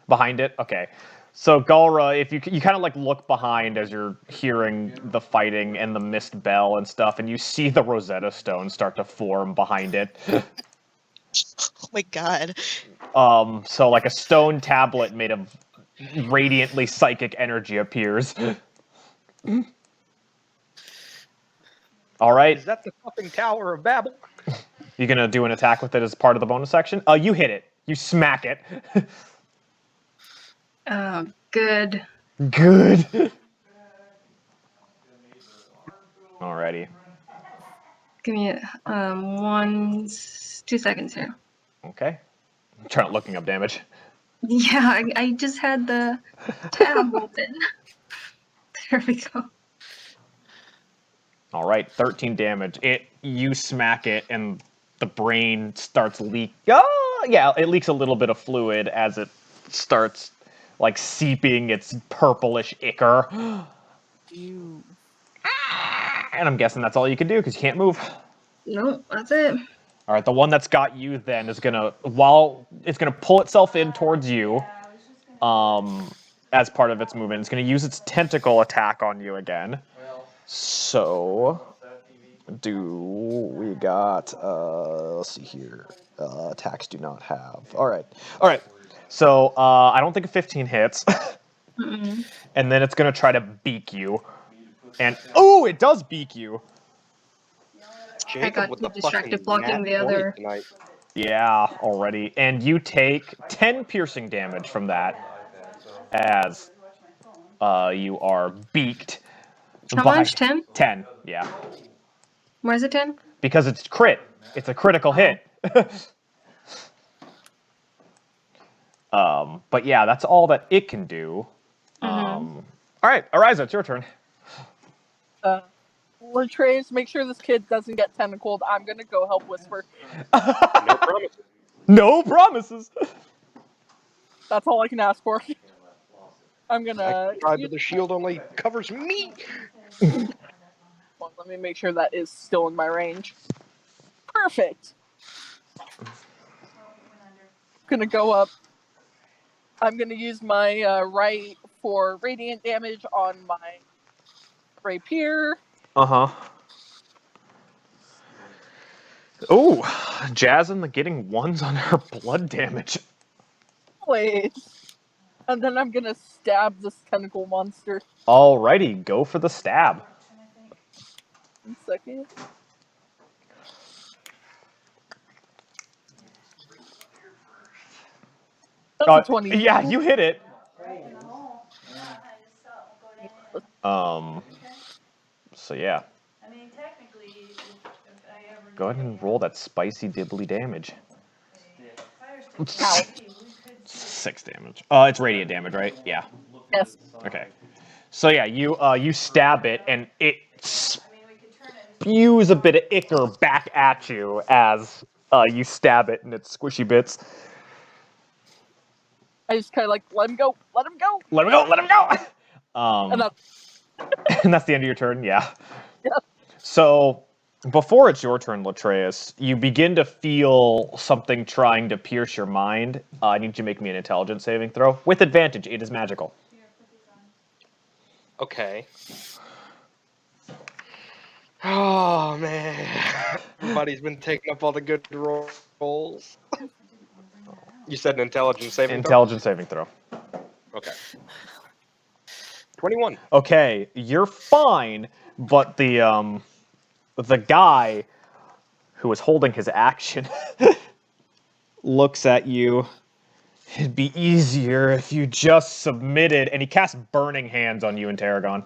Speaker 1: Behind it? Okay. So Galra, if you kind of like look behind as you're hearing the fighting and the mist bell and stuff, and you see the Rosetta Stone start to form behind it.
Speaker 7: Oh my god.
Speaker 1: So like a stone tablet made of radiantly psychic energy appears. All right.
Speaker 4: Is that the fucking Tower of Babel?
Speaker 1: You gonna do an attack with it as part of the bonus section? You hit it. You smack it.
Speaker 5: Oh, good.
Speaker 1: Good. Alrighty.
Speaker 5: Give me 2 seconds here.
Speaker 1: Okay. I'm trying looking up damage.
Speaker 5: Yeah, I just had the tab open. There we go.
Speaker 1: All right, 13 damage. You smack it, and the brain starts leak. Oh, yeah, it leaks a little bit of fluid as it starts like seeping its purplish ichor.
Speaker 3: You.
Speaker 1: And I'm guessing that's all you can do because you can't move.
Speaker 5: Nope, that's it.
Speaker 1: All right, the one that's got you then is gonna pull itself in towards you, as part of its movement. It's gonna use its tentacle attack on you again. So, we got? Let's see here. Attacks do not have. All right. So I don't think a 15 hits,
Speaker 5: Mm-mm.
Speaker 1: and then it's gonna try to beak you, and oh, it does beak you.
Speaker 4: Jacob
Speaker 5: got
Speaker 4: with
Speaker 5: too
Speaker 4: the
Speaker 5: distracted
Speaker 4: fucking
Speaker 5: blocking
Speaker 4: nat
Speaker 5: the
Speaker 4: 20
Speaker 5: other-
Speaker 4: tonight.
Speaker 1: Yeah, already. And you take 10 piercing damage from that as you are beaked.
Speaker 5: How
Speaker 1: by
Speaker 5: much? 10?
Speaker 1: 10, yeah.
Speaker 5: Why is it 10?
Speaker 1: Because it's crit. It's a critical hit. But yeah, that's all that it can do. All right, Ariza, it's your turn.
Speaker 3: Latrace, make sure this kid doesn't get tentacled. I'm gonna go help Whisper.
Speaker 4: No promises.
Speaker 1: No promises.
Speaker 3: That's all I can ask for. I'm
Speaker 4: I
Speaker 3: gonna.
Speaker 4: can try, but the shield only covers me.
Speaker 3: Well, let me make sure that is still in my range. Perfect. Gonna go up. I'm gonna use my right for radiant damage on my rapier.
Speaker 1: Uh-huh. Oh, Jasmine getting ones on her blood damage.
Speaker 3: Wait. And then I'm gonna stab this tentacle monster.
Speaker 1: Alrighty, go for the stab.
Speaker 3: 1 second. That's a 20.
Speaker 1: Yeah, you hit it. So yeah. Go ahead and roll that spicy dibbly damage.
Speaker 3: Ow.
Speaker 1: 6 damage. It's radiant damage, right? Yeah.
Speaker 3: Yes.
Speaker 1: Okay. So yeah, you stab it, and it spews a bit of ichor back at you as you stab it in its squishy bits.
Speaker 3: I just kind of like, let him go. Let him go.
Speaker 1: Let him go. Let him go.
Speaker 3: And that's
Speaker 1: And that's the end of your turn. Yeah.
Speaker 3: Yeah.
Speaker 1: So before it's your turn, Latreus, you begin to feel something trying to pierce your mind. I need you to make me an intelligence saving throw with advantage. It is magical.
Speaker 4: Okay. Oh man, everybody's been taking up all the good rolls. You said an intelligence saving throw?
Speaker 1: Intelligence saving throw.
Speaker 4: Okay. 21.
Speaker 1: Okay, you're fine, but the guy who was holding his action looks at you. It'd be easier if you just submitted, and he casts Burning Hands on you and Tarragon.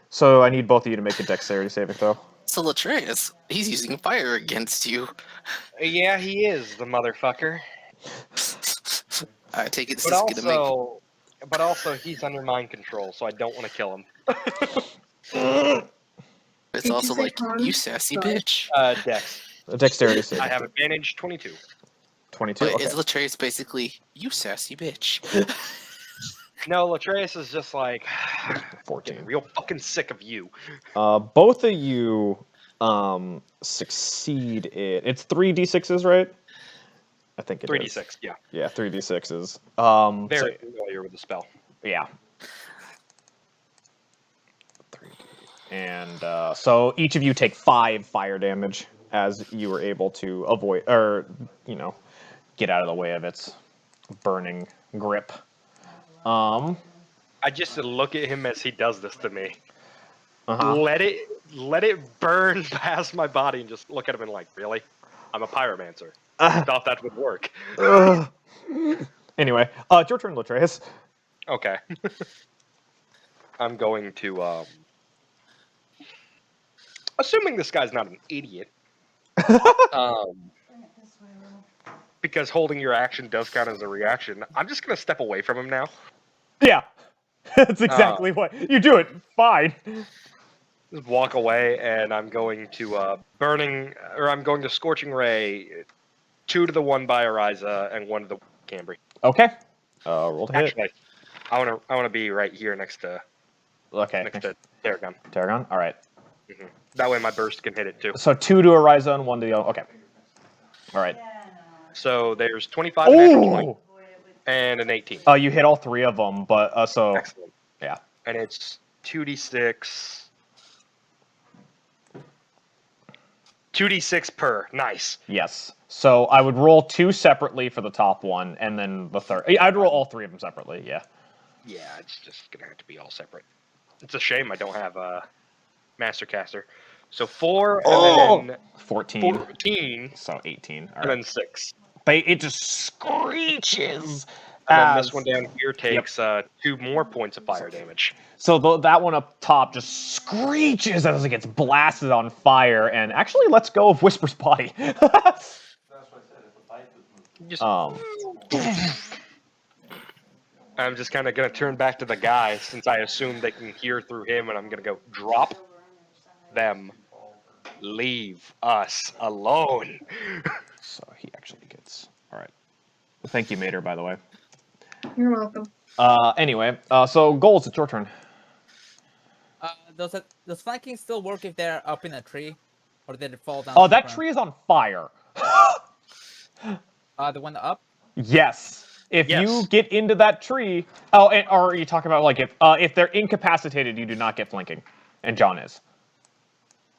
Speaker 1: So I need both of you to make a dexterity saving throw.
Speaker 2: So Latreus, he's using fire against you.
Speaker 4: Yeah, he is the motherfucker.
Speaker 2: I take it this
Speaker 4: But
Speaker 2: is gonna make.
Speaker 4: also, he's under mind control, so I don't want to kill him.
Speaker 2: It's
Speaker 5: Did
Speaker 2: also
Speaker 5: you say
Speaker 2: like,
Speaker 5: harm?
Speaker 2: you sassy
Speaker 5: Sorry.
Speaker 2: bitch.
Speaker 4: Dex.
Speaker 1: A dexterity saving
Speaker 4: I have
Speaker 1: throw.
Speaker 4: advantage 22.
Speaker 1: 22.
Speaker 2: But
Speaker 1: Okay.
Speaker 2: is Latreus basically, you sassy bitch?
Speaker 4: No, Latreus is just like
Speaker 1: 14.
Speaker 4: getting real fucking sick of you.
Speaker 1: Both of you succeed it. It's 3d6s, right? I think it is.
Speaker 4: 3d6, yeah.
Speaker 1: Yeah, 3d6s.
Speaker 4: Very familiar with the spell.
Speaker 1: Yeah. 3d. And so each of you take 5 fire damage as you were able to avoid, or, get out of the way of its burning grip.
Speaker 4: I just look at him as he does this to me.
Speaker 1: Uh-huh.
Speaker 4: Let it burn past my body and just look at him and like, really? I'm a pyromancer. I thought that would work.
Speaker 1: Anyway, it's your turn, Latreus.
Speaker 4: Okay. I'm going to, assuming this guy's not an idiot, because holding your action does count as a reaction, I'm just going to step away from him now.
Speaker 1: Yeah. That's exactly what you do. It fine.
Speaker 4: Just walk away, and I'm going to I'm going to Scorching Ray, 2 to the 1 by Ariza, and 1 to the Cambry.
Speaker 1: Okay. Roll to hit.
Speaker 4: Actually, I wanna be right here next to Tarragon.
Speaker 1: Tarragon. All right.
Speaker 4: Mm-hmm. That way my burst can hit it too.
Speaker 1: So 2 to Ariza and 1 to the other. Okay. All right.
Speaker 4: So there's 25 natural 20 and an 18.
Speaker 1: You hit all 3 of them, but so
Speaker 4: Excellent.
Speaker 1: yeah.
Speaker 4: And it's 2d6. 2d6 per. Nice.
Speaker 1: Yes. So I would roll 2 separately for the top one, and then the third. I'd roll all 3 of them separately. Yeah.
Speaker 4: Yeah, it's just gonna have to be all separate. It's a shame I don't have a Mastercaster. So 4 and then
Speaker 1: 14.
Speaker 4: 14.
Speaker 1: So 18. All
Speaker 4: And
Speaker 1: right.
Speaker 4: then 6.
Speaker 1: But it just screeches.
Speaker 4: And then this one down here takes 2 more points of fire damage.
Speaker 1: So that one up top just screeches as it gets blasted on fire, and actually lets go of Whisper's body.
Speaker 4: Just, I'm just kind of going to turn back to the guy, since I assume they can hear through him, and I'm going to go, drop them. Leave us alone.
Speaker 1: So he actually gets... All right. Thank you, Mater, by the way.
Speaker 5: You're welcome.
Speaker 1: Anyway, so Goals, it's your turn.
Speaker 6: Does flanking still work if they're up in a tree, or did it fall down?
Speaker 1: Oh,
Speaker 6: to the
Speaker 1: that
Speaker 6: ground?
Speaker 1: tree is on fire.
Speaker 6: The one up.
Speaker 1: Yes. If you get into that tree, or are you talking about like if they're incapacitated, you do not get flanking, and John is.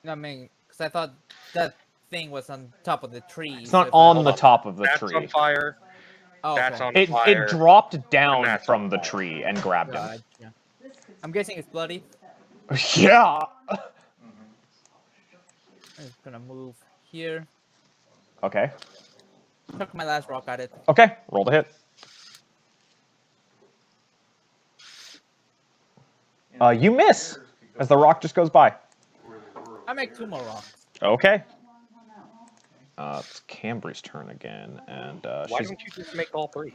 Speaker 6: No, I mean, because I thought that thing was on top of the tree.
Speaker 1: It's not on the top of the
Speaker 4: That's
Speaker 1: tree.
Speaker 4: on fire.
Speaker 6: Oh,
Speaker 4: That's
Speaker 6: okay.
Speaker 4: on fire.
Speaker 1: It dropped down
Speaker 4: that's
Speaker 1: from
Speaker 4: on
Speaker 1: the
Speaker 4: fire.
Speaker 1: tree and grabbed him.
Speaker 6: Gotcha. I'm guessing it's bloody.
Speaker 1: Yeah.
Speaker 6: I'm just gonna move here.
Speaker 1: Okay.
Speaker 6: Chuck my last rock at it.
Speaker 1: Okay. Roll to hit. You miss as the rock just goes by.
Speaker 6: I make 2 more rocks.
Speaker 1: Okay. It's Cambry's turn again, and
Speaker 4: Why
Speaker 1: she's
Speaker 4: don't you just make all 3?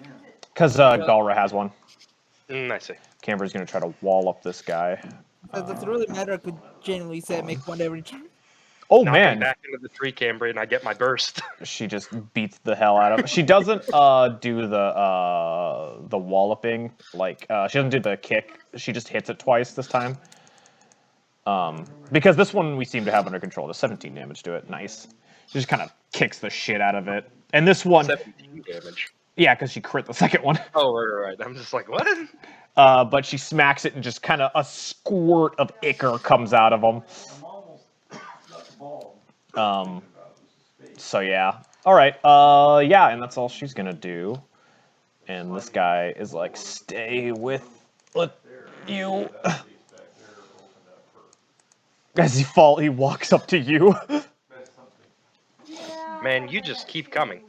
Speaker 1: because Galra has one.
Speaker 4: I see.
Speaker 1: Cambry's gonna try to wall up this guy.
Speaker 6: Does it really matter? I could genuinely say I make 1 every turn.
Speaker 1: Oh
Speaker 4: Knock him
Speaker 1: man,
Speaker 4: back into the tree, Cambry, and I get my burst.
Speaker 1: she just beats the hell out of him. She doesn't do the walloping, like she doesn't do the kick. She just hits it twice this time. Because this one we seem to have under control. There's 17 damage to it. Nice. She just kind of kicks the shit out of it. And this one,
Speaker 4: 17 damage.
Speaker 1: yeah, because she crit the second one.
Speaker 4: Oh, right. I'm just like, what?
Speaker 1: But she smacks it and just kind of a squirt of ichor comes out of him. So yeah. All right. Yeah, and that's all she's gonna do. And this guy is like, stay with you. As he walks up to you.
Speaker 4: Man, you just keep coming.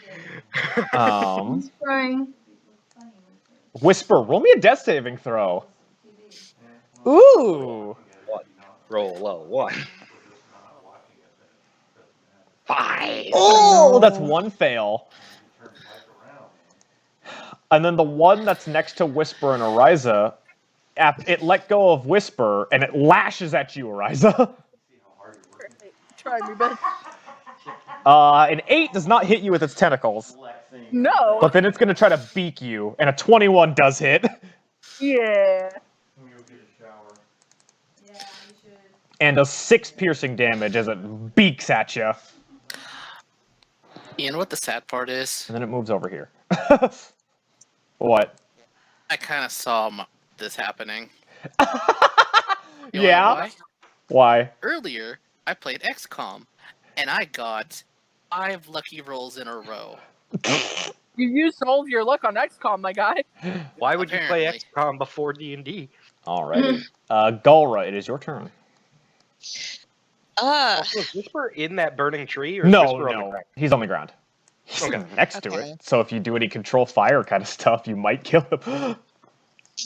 Speaker 5: Sorry.
Speaker 1: Whisper, roll me a death saving throw. Ooh.
Speaker 4: What? Roll low. 1. 5.
Speaker 1: Oh, that's 1 fail. And then the one that's next to Whisper and Ariza, it let go of Whisper, and it lashes at you, Ariza.
Speaker 3: Try me, bitch.
Speaker 1: An 8 does not hit you with its tentacles.
Speaker 3: No.
Speaker 1: But then it's going to try to beak you, and a 21 does hit.
Speaker 3: Yeah.
Speaker 1: And does 6 piercing damage as it beaks at you.
Speaker 2: You know what the sad part is?
Speaker 1: And then it moves over here. What?
Speaker 2: I kind of saw this happening. You wanna know
Speaker 1: Yeah?
Speaker 2: why?
Speaker 1: Why?
Speaker 2: Earlier, I played XCOM, and I got 5 lucky rolls in a row.
Speaker 3: You used all of your luck on XCOM, my guy.
Speaker 4: Why would you play
Speaker 2: Apparently.
Speaker 4: XCOM before D&D?
Speaker 1: Alrighty. Gulra, it is your turn.
Speaker 4: Also, is Whisper in that burning tree, or is
Speaker 1: No,
Speaker 4: Whisper on the
Speaker 1: no.
Speaker 4: ground?
Speaker 1: He's on the ground. He's
Speaker 4: Okay.
Speaker 1: next to
Speaker 7: Okay.
Speaker 1: it. So if you do any control fire kind of stuff, you might kill him.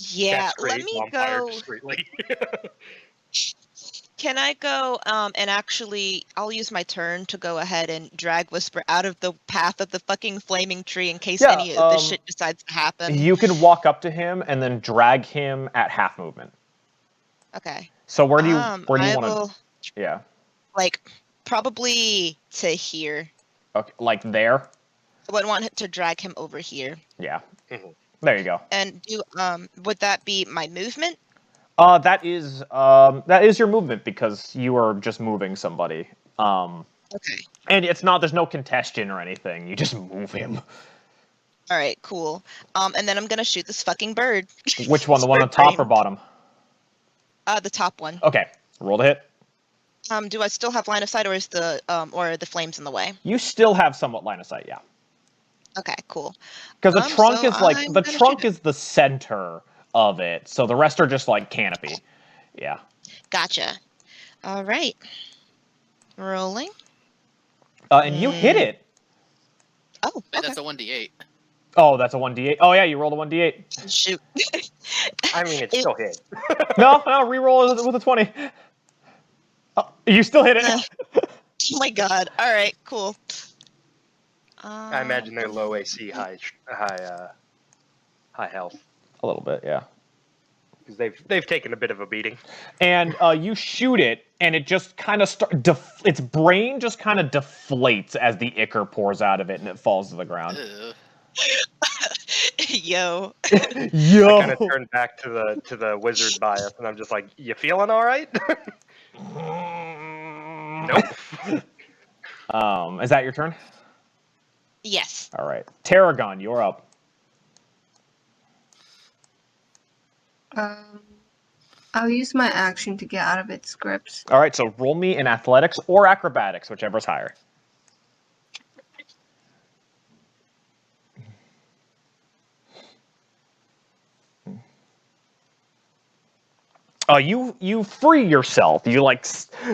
Speaker 7: Yeah,
Speaker 4: Cast
Speaker 7: let
Speaker 4: create
Speaker 7: me
Speaker 4: bonfire
Speaker 7: go.
Speaker 4: discreetly.
Speaker 7: Can I go and actually I'll use my turn to go ahead and drag Whisper out of the path of the fucking flaming tree in case
Speaker 1: Yeah,
Speaker 7: any of this shit decides to happen.
Speaker 1: You can walk up to him and then drag him at half movement.
Speaker 7: Okay.
Speaker 1: So where do you
Speaker 7: I
Speaker 1: want
Speaker 7: will
Speaker 1: to? Yeah.
Speaker 7: like probably to here.
Speaker 1: Okay, like there.
Speaker 7: I would want to drag him over here.
Speaker 1: Yeah.
Speaker 4: Mhm.
Speaker 1: There you go.
Speaker 7: And do would that be my movement?
Speaker 1: That is your movement because you are just moving somebody.
Speaker 7: Okay.
Speaker 1: And it's not. There's no contention or anything. You just move him.
Speaker 7: All right, cool. And then I'm gonna shoot this fucking bird.
Speaker 1: Which one? The one on top or bottom?
Speaker 7: The top one.
Speaker 1: Okay. Roll to hit.
Speaker 7: Do I still have line of sight, or is the flames in the way?
Speaker 1: You still have somewhat line of sight. Yeah.
Speaker 7: Okay, cool.
Speaker 1: Because the trunk
Speaker 7: so
Speaker 1: is like
Speaker 7: I'm
Speaker 1: the
Speaker 7: gonna
Speaker 1: trunk
Speaker 7: shoot it.
Speaker 1: is the center of it, so the rest are just like canopy. Yeah.
Speaker 7: Gotcha. All right. Rolling.
Speaker 1: And you hit
Speaker 7: Mm.
Speaker 1: it.
Speaker 7: Oh,
Speaker 2: Wait,
Speaker 7: okay.
Speaker 2: that's a 1d8.
Speaker 1: Oh, that's a 1d8. Oh yeah, you rolled a 1d8.
Speaker 7: Shoot.
Speaker 4: I mean, it's
Speaker 7: It-
Speaker 4: still hit.
Speaker 1: No, re-roll with a 20. Oh, you still hit it.
Speaker 7: Oh my god. All right, cool.
Speaker 4: I imagine they're low AC, high health,
Speaker 1: A little bit, yeah.
Speaker 4: because they've taken a bit of a beating.
Speaker 1: And you shoot it, and it just kind of its brain just kind of deflates as the ichor pours out of it, and it falls to the ground.
Speaker 2: Ugh.
Speaker 7: Yo.
Speaker 1: Yo.
Speaker 4: I kind of turn back to the wizard bias, and I'm just like, "You feeling all right?" Nope.
Speaker 1: Is that your turn?
Speaker 7: Yes.
Speaker 1: All right, Tarragon, you're up.
Speaker 5: I'll use my action to get out of its grips.
Speaker 1: All right, so roll me in athletics or acrobatics, whichever's higher. You free yourself. You like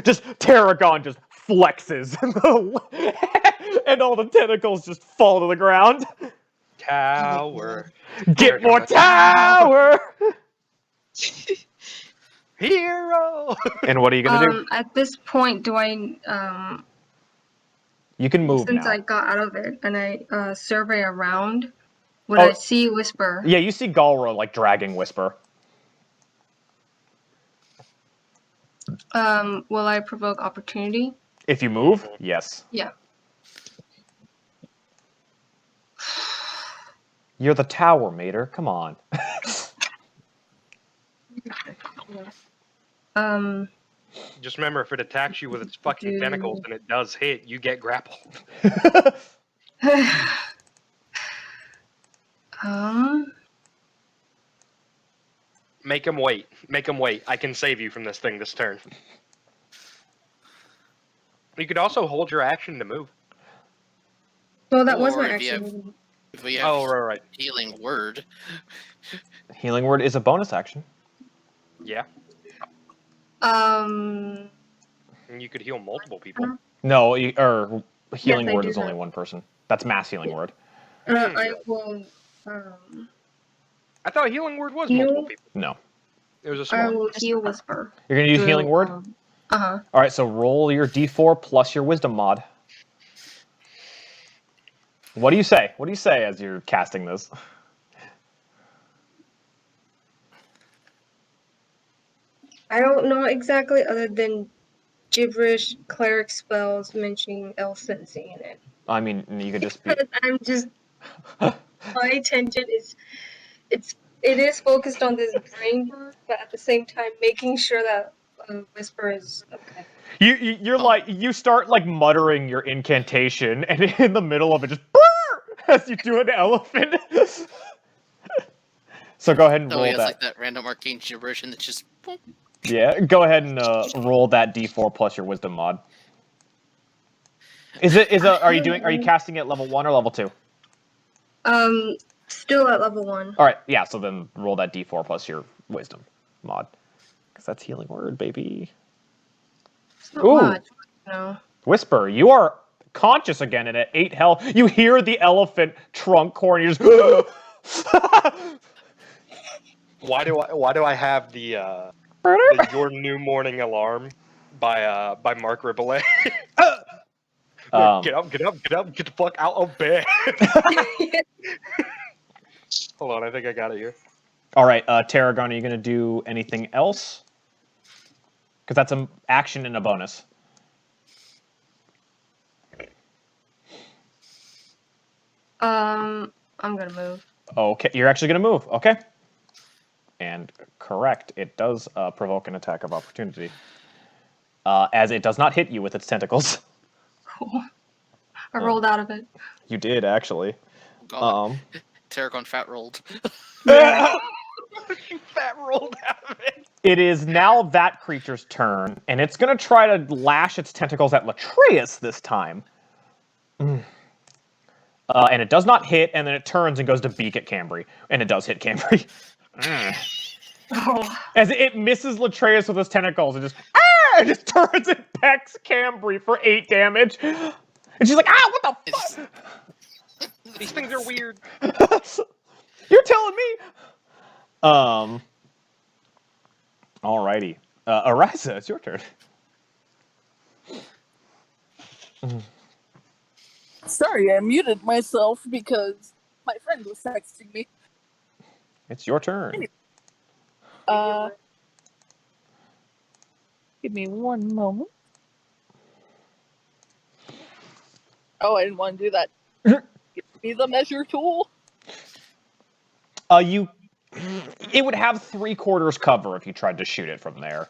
Speaker 1: just Tarragon just flexes, and all the tentacles just fall to the ground.
Speaker 4: Tower.
Speaker 1: Get more tower.
Speaker 4: Hero.
Speaker 1: And what are you gonna do?
Speaker 5: At this point, do I
Speaker 1: You can move
Speaker 5: since
Speaker 1: now.
Speaker 5: I got out of it and I survey around, would I see Whisper?
Speaker 1: Yeah, you see Galra like dragging Whisper.
Speaker 5: Will I provoke opportunity?
Speaker 1: If you move, yes.
Speaker 5: Yeah.
Speaker 1: You're the tower, Mater. Come on.
Speaker 4: Just remember, if it attacks you with its fucking tentacles and it does hit, you get grappled. Make him wait. Make him wait. I can save you from this thing this turn. You could also hold your action to move.
Speaker 5: Well, that was
Speaker 2: Or
Speaker 5: my
Speaker 2: if you
Speaker 5: action.
Speaker 2: If we have
Speaker 4: Oh, right.
Speaker 2: healing word,
Speaker 1: Healing word is a bonus action.
Speaker 4: Yeah.
Speaker 5: Um,
Speaker 4: And you could heal multiple people.
Speaker 1: No, healing
Speaker 5: I
Speaker 1: word
Speaker 5: do
Speaker 1: is only
Speaker 5: that.
Speaker 1: one person. That's mass healing word.
Speaker 5: I will.
Speaker 4: I thought healing word was
Speaker 5: Heal?
Speaker 4: multiple people.
Speaker 1: No.
Speaker 4: It was a
Speaker 5: I
Speaker 4: small.
Speaker 5: will heal Whisper.
Speaker 1: You're gonna use healing word?
Speaker 5: Uh-huh.
Speaker 1: All right, so roll your d4 plus your wisdom mod. What do you say? What do you say as you're casting this?
Speaker 5: I don't know exactly, other than gibberish cleric spells mentioning elf sensing in it.
Speaker 1: I mean, you could just be.
Speaker 5: I'm just my attention is it's it is focused on this brain bird, but at the same time making sure that Whisper is okay.
Speaker 1: You're like, you start like muttering your incantation, and in the middle of it, just brrr, as you do an elephant. So go ahead and
Speaker 2: So
Speaker 1: roll
Speaker 2: he has
Speaker 1: that.
Speaker 2: like that random arcane gibberish and it's just. Boop.
Speaker 1: Yeah, go ahead and roll that d4 plus your wisdom mod. Are you casting it level 1 or level 2?
Speaker 5: Still at level 1.
Speaker 1: All right, yeah. So then roll that d4 plus your wisdom mod, because that's healing word, baby.
Speaker 5: It's not
Speaker 1: Ooh.
Speaker 5: much, no.
Speaker 1: Whisper, you are conscious again, and at 8 health, you hear the elephant trunk core, and you just.
Speaker 4: Why do I have the Your New Morning Alarm by Mark Riboulet? Get up, get the fuck out of bed. Hold on, I think I got it here.
Speaker 1: All right, Tarragon, are you gonna do anything else? Because that's an action and a bonus.
Speaker 5: I'm gonna move.
Speaker 1: Okay, you're actually gonna move. Okay. And correct, it does provoke an attack of opportunity, as it does not hit you with its tentacles.
Speaker 5: Cool. I rolled out of it.
Speaker 1: You did actually.
Speaker 2: God. Tarragon fat rolled.
Speaker 4: She fat rolled out of it.
Speaker 1: It is now that creature's turn, and it's going to try to lash its tentacles at Latreus this time. And it does not hit, and then it turns and goes to beak at Cambry, and it does hit Cambry.
Speaker 5: Oh.
Speaker 1: As it misses Latreus with its tentacles, and just turns and pecks Cambry for 8 damage. And she's like, what the fuck?
Speaker 4: These things are weird.
Speaker 1: You're telling me? Alrighty. Arisa, it's your turn.
Speaker 3: Sorry, I muted myself because my friend was texting me.
Speaker 1: It's your turn.
Speaker 3: Give me one moment. Oh, I didn't want to do that. Give me the measure tool.
Speaker 1: It would have 3/4 cover if you tried to shoot it from there.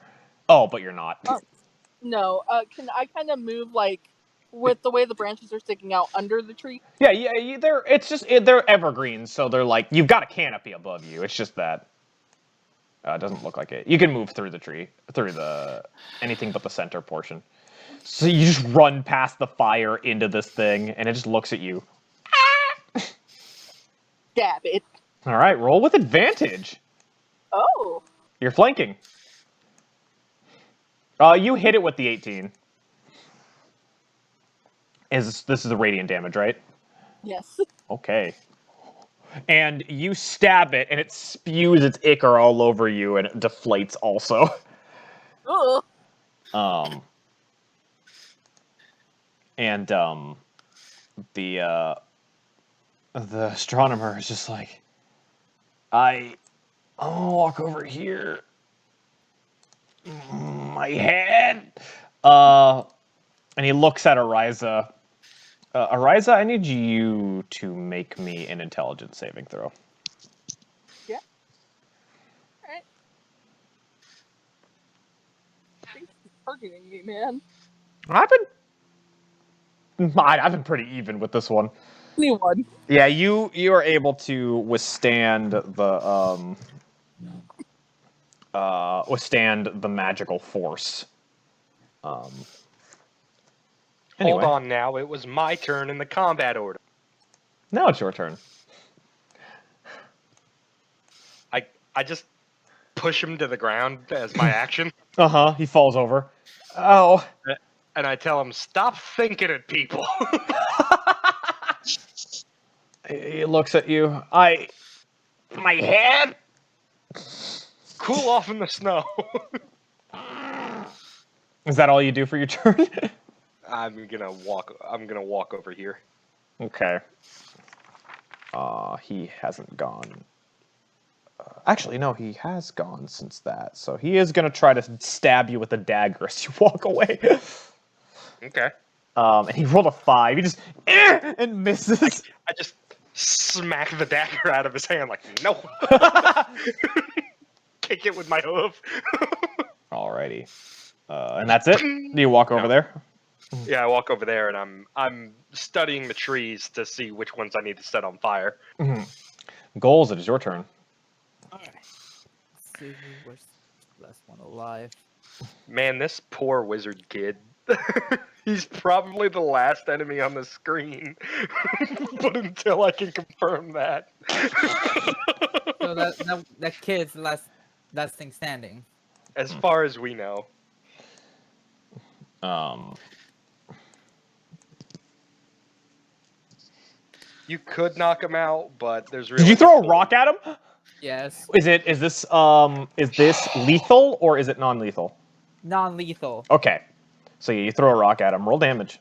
Speaker 1: Oh, but you're not.
Speaker 3: No, can I kind of move like with the way the branches are sticking out under the tree?
Speaker 1: Yeah, they're evergreens, so they're like, you've got a canopy above you. It's just that it doesn't look like it. You can move through the tree, through anything but the center portion. So you just run past the fire into this thing, and it just looks at you.
Speaker 3: Stab it.
Speaker 1: All right, roll with advantage.
Speaker 3: Oh.
Speaker 1: You're flanking. You hit it with the 18. This is the radiant damage, right?
Speaker 3: Yes.
Speaker 1: Okay. And you stab it, and it spews its ichor all over you, and it deflates also.
Speaker 3: Ugh.
Speaker 1: And the astronomer is just like, I'm gonna walk over here. My head. And he looks at Arisa. Arisa, I need you to make me an intelligence saving throw.
Speaker 3: Yeah. All right. Thanks for targeting me, man.
Speaker 1: I've been pretty even with this one.
Speaker 3: Anyone.
Speaker 1: Yeah, you are able to withstand the magical force. Anyway.
Speaker 4: Hold on now, it was my turn in the combat order.
Speaker 1: Now it's your turn.
Speaker 4: I just push him to the ground as my action.
Speaker 1: He falls over. Oh.
Speaker 4: And I tell him, stop thinking at people.
Speaker 1: He looks at you. My head.
Speaker 4: Cool off in the snow.
Speaker 1: Is that all you do for your turn?
Speaker 4: I'm gonna walk over here.
Speaker 1: Okay. He hasn't gone. Actually, no, he has gone since that. So he is gonna try to stab you with a dagger as you walk away.
Speaker 4: Okay.
Speaker 1: And he rolled a 5. He just and misses.
Speaker 4: I just smack the dagger out of his hand like, no. Kick it with my hoof.
Speaker 1: Alrighty. And that's it? Do you walk over
Speaker 4: No.
Speaker 1: there?
Speaker 4: Yeah, I walk over there and I'm studying the trees to see which ones I need to set on fire.
Speaker 1: Goals, it is your turn.
Speaker 6: Alright. Let's see where's the last one alive.
Speaker 4: Man, this poor wizard kid. He's probably the last enemy on the screen. But until I can confirm that.
Speaker 6: So that kid's the last thing standing.
Speaker 4: As far as we know. You could knock him out, but there's really.
Speaker 1: Did you throw a rock at him?
Speaker 6: Yes.
Speaker 1: Is this lethal or is it non-lethal?
Speaker 6: Non-lethal.
Speaker 1: Okay. So you throw a rock at him. Roll damage.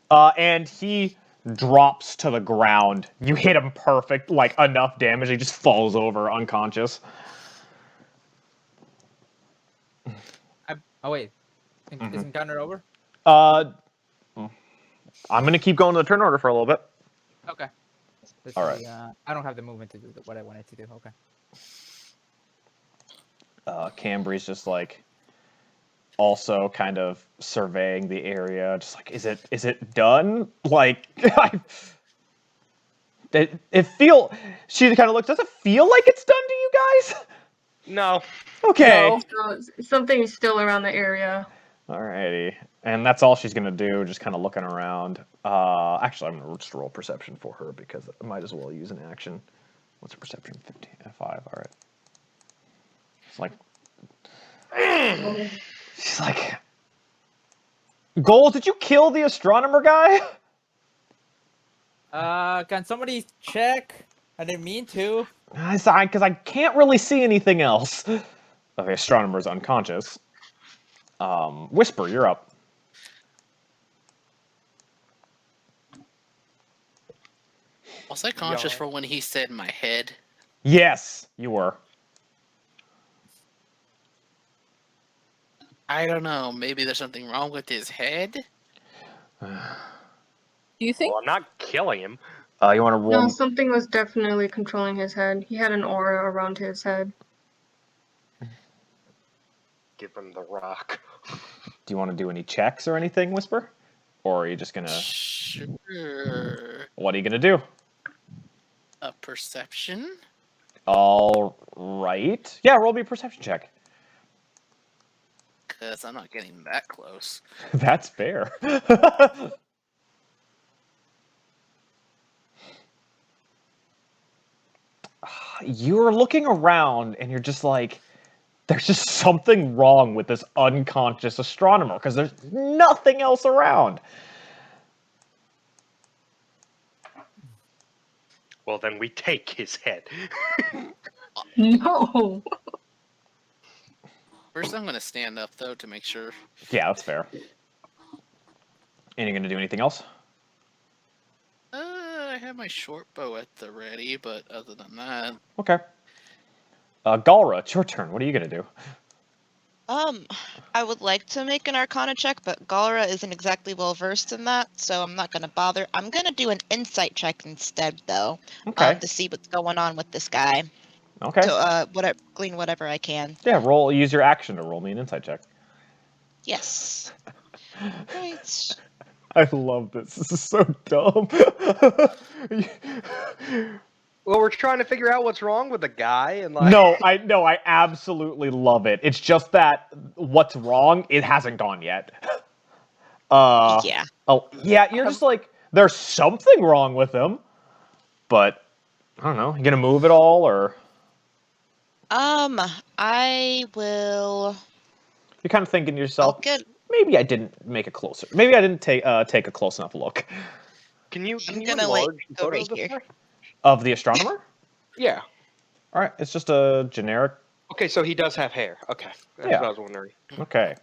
Speaker 1: And he drops to the ground. You hit him perfect, like enough damage. He just falls over unconscious.
Speaker 6: Oh wait. Is encounter over?
Speaker 1: I'm gonna keep going to the turn order for a little bit.
Speaker 6: Okay. Let's
Speaker 1: All right.
Speaker 6: see, I don't have the movement to do what I wanted to do. Okay.
Speaker 1: Cambry's just like also kind of surveying the area, just like, is it done? Like, she kind of looks, does it feel like it's done to you guys?
Speaker 4: No.
Speaker 1: Okay.
Speaker 3: No.
Speaker 5: So something's still around the area.
Speaker 1: Alrighty. And that's all she's gonna do, just kind of looking around. Actually, I'm gonna just roll perception for her because I might as well use an action. What's her perception? 15, 5, alright. It's like... She's like... Gold, did you kill the astronomer guy?
Speaker 6: Can somebody check? I didn't mean to.
Speaker 1: Because I can't really see anything else. Okay, astronomer's unconscious. Whisper, you're up.
Speaker 2: Was I conscious for when he said my head?
Speaker 1: Yes, you were.
Speaker 2: I don't know. Maybe there's something wrong with his head?
Speaker 3: Do you think?
Speaker 4: Well, I'm not killing him.
Speaker 1: You want to roll?
Speaker 5: No, something was definitely controlling his head. He had an aura around his head.
Speaker 4: Give him the rock.
Speaker 1: Do you want to do any checks or anything, Whisper? Or are you just gonna...
Speaker 2: Sure.
Speaker 1: What are you gonna do?
Speaker 2: A perception?
Speaker 1: All right. Yeah, roll me a perception check.
Speaker 2: Because I'm not getting that close.
Speaker 1: That's fair. You're looking around and you're just like, there's just something wrong with this unconscious astronomer because there's nothing else around.
Speaker 4: Well, then we take his head.
Speaker 5: No.
Speaker 2: First, I'm going to stand up, though, to make sure.
Speaker 1: Yeah, that's fair. And you're gonna do anything else?
Speaker 2: I have my short bow at the ready, but other than that...
Speaker 1: Okay. Galra, it's your turn. What are you gonna do?
Speaker 7: I would like to make an Arcana check, but Galra isn't exactly well versed in that, so I'm not gonna bother. I'm gonna do an Insight check instead, though,
Speaker 1: Okay.
Speaker 7: to see what's going on with this guy.
Speaker 1: Okay.
Speaker 7: To glean whatever I can.
Speaker 1: Yeah, use your action to roll me an insight check.
Speaker 7: Yes. Right.
Speaker 1: I love this. This is so dumb.
Speaker 4: Well, we're trying to figure out what's wrong with the guy, and like.
Speaker 1: No, I absolutely love it. It's just that what's wrong, it hasn't gone yet.
Speaker 7: Yeah.
Speaker 1: Oh, yeah, you're just like, there's something wrong with him. But, I don't know, you gonna move at all, or?
Speaker 7: I will...
Speaker 1: You're kind of thinking to yourself, maybe I didn't make a closer. Maybe I didn't take a close enough look.
Speaker 4: Can you
Speaker 7: I'm gonna,
Speaker 4: enlarge the
Speaker 7: go
Speaker 4: photo
Speaker 7: right
Speaker 4: of this
Speaker 7: here.
Speaker 4: guy?
Speaker 1: Of the astronomer?
Speaker 4: Yeah.
Speaker 1: All right, it's just a generic.
Speaker 4: Okay, so he does have hair. Okay, that's
Speaker 1: Yeah.
Speaker 4: what I was wondering.
Speaker 1: Okay.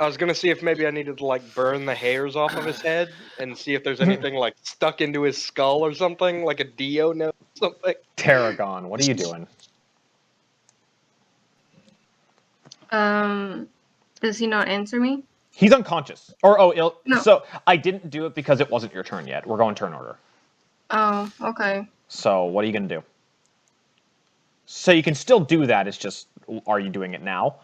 Speaker 4: I was gonna see if maybe I needed to like burn the hairs off of his head and see if there's anything like stuck into his skull or something, like a Dio note or something.
Speaker 1: Tarragon, what are you doing?
Speaker 5: Does he not answer me?
Speaker 1: He's unconscious. Or
Speaker 5: No.
Speaker 1: so I didn't do it because it wasn't your turn yet. We're going turn order.
Speaker 5: Oh, okay.
Speaker 1: So what are you going to do? So you can still do that. It's just, are you doing it now?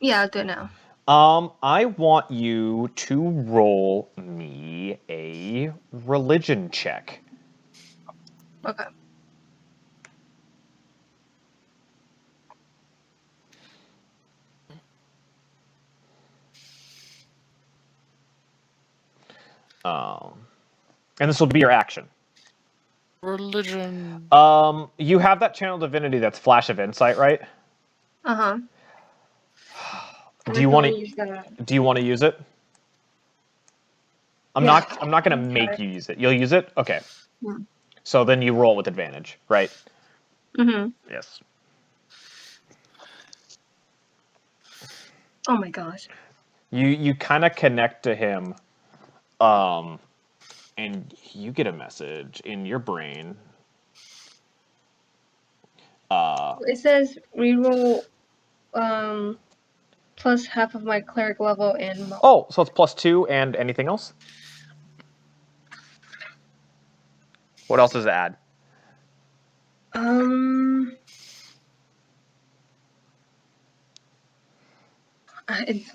Speaker 5: Yeah, I'll do it now.
Speaker 1: I want you to roll me a religion check.
Speaker 5: Okay.
Speaker 1: And this will be your action.
Speaker 2: Religion.
Speaker 1: You have that channel divinity that's Flash of Insight, right?
Speaker 5: Uh-huh.
Speaker 1: Do you want
Speaker 5: use that?
Speaker 1: Do you want to use it? I'm
Speaker 5: Yeah.
Speaker 1: not gonna make you use it. You'll use it? Okay.
Speaker 5: Hmm.
Speaker 1: So then you roll with advantage, right?
Speaker 5: Mm-hmm.
Speaker 1: Yes.
Speaker 5: Oh my gosh.
Speaker 1: You kind of connect to him, and you get a message in your brain.
Speaker 5: It says reroll plus half of my cleric level and
Speaker 1: Oh, so it's +2 and anything else? What else does it add?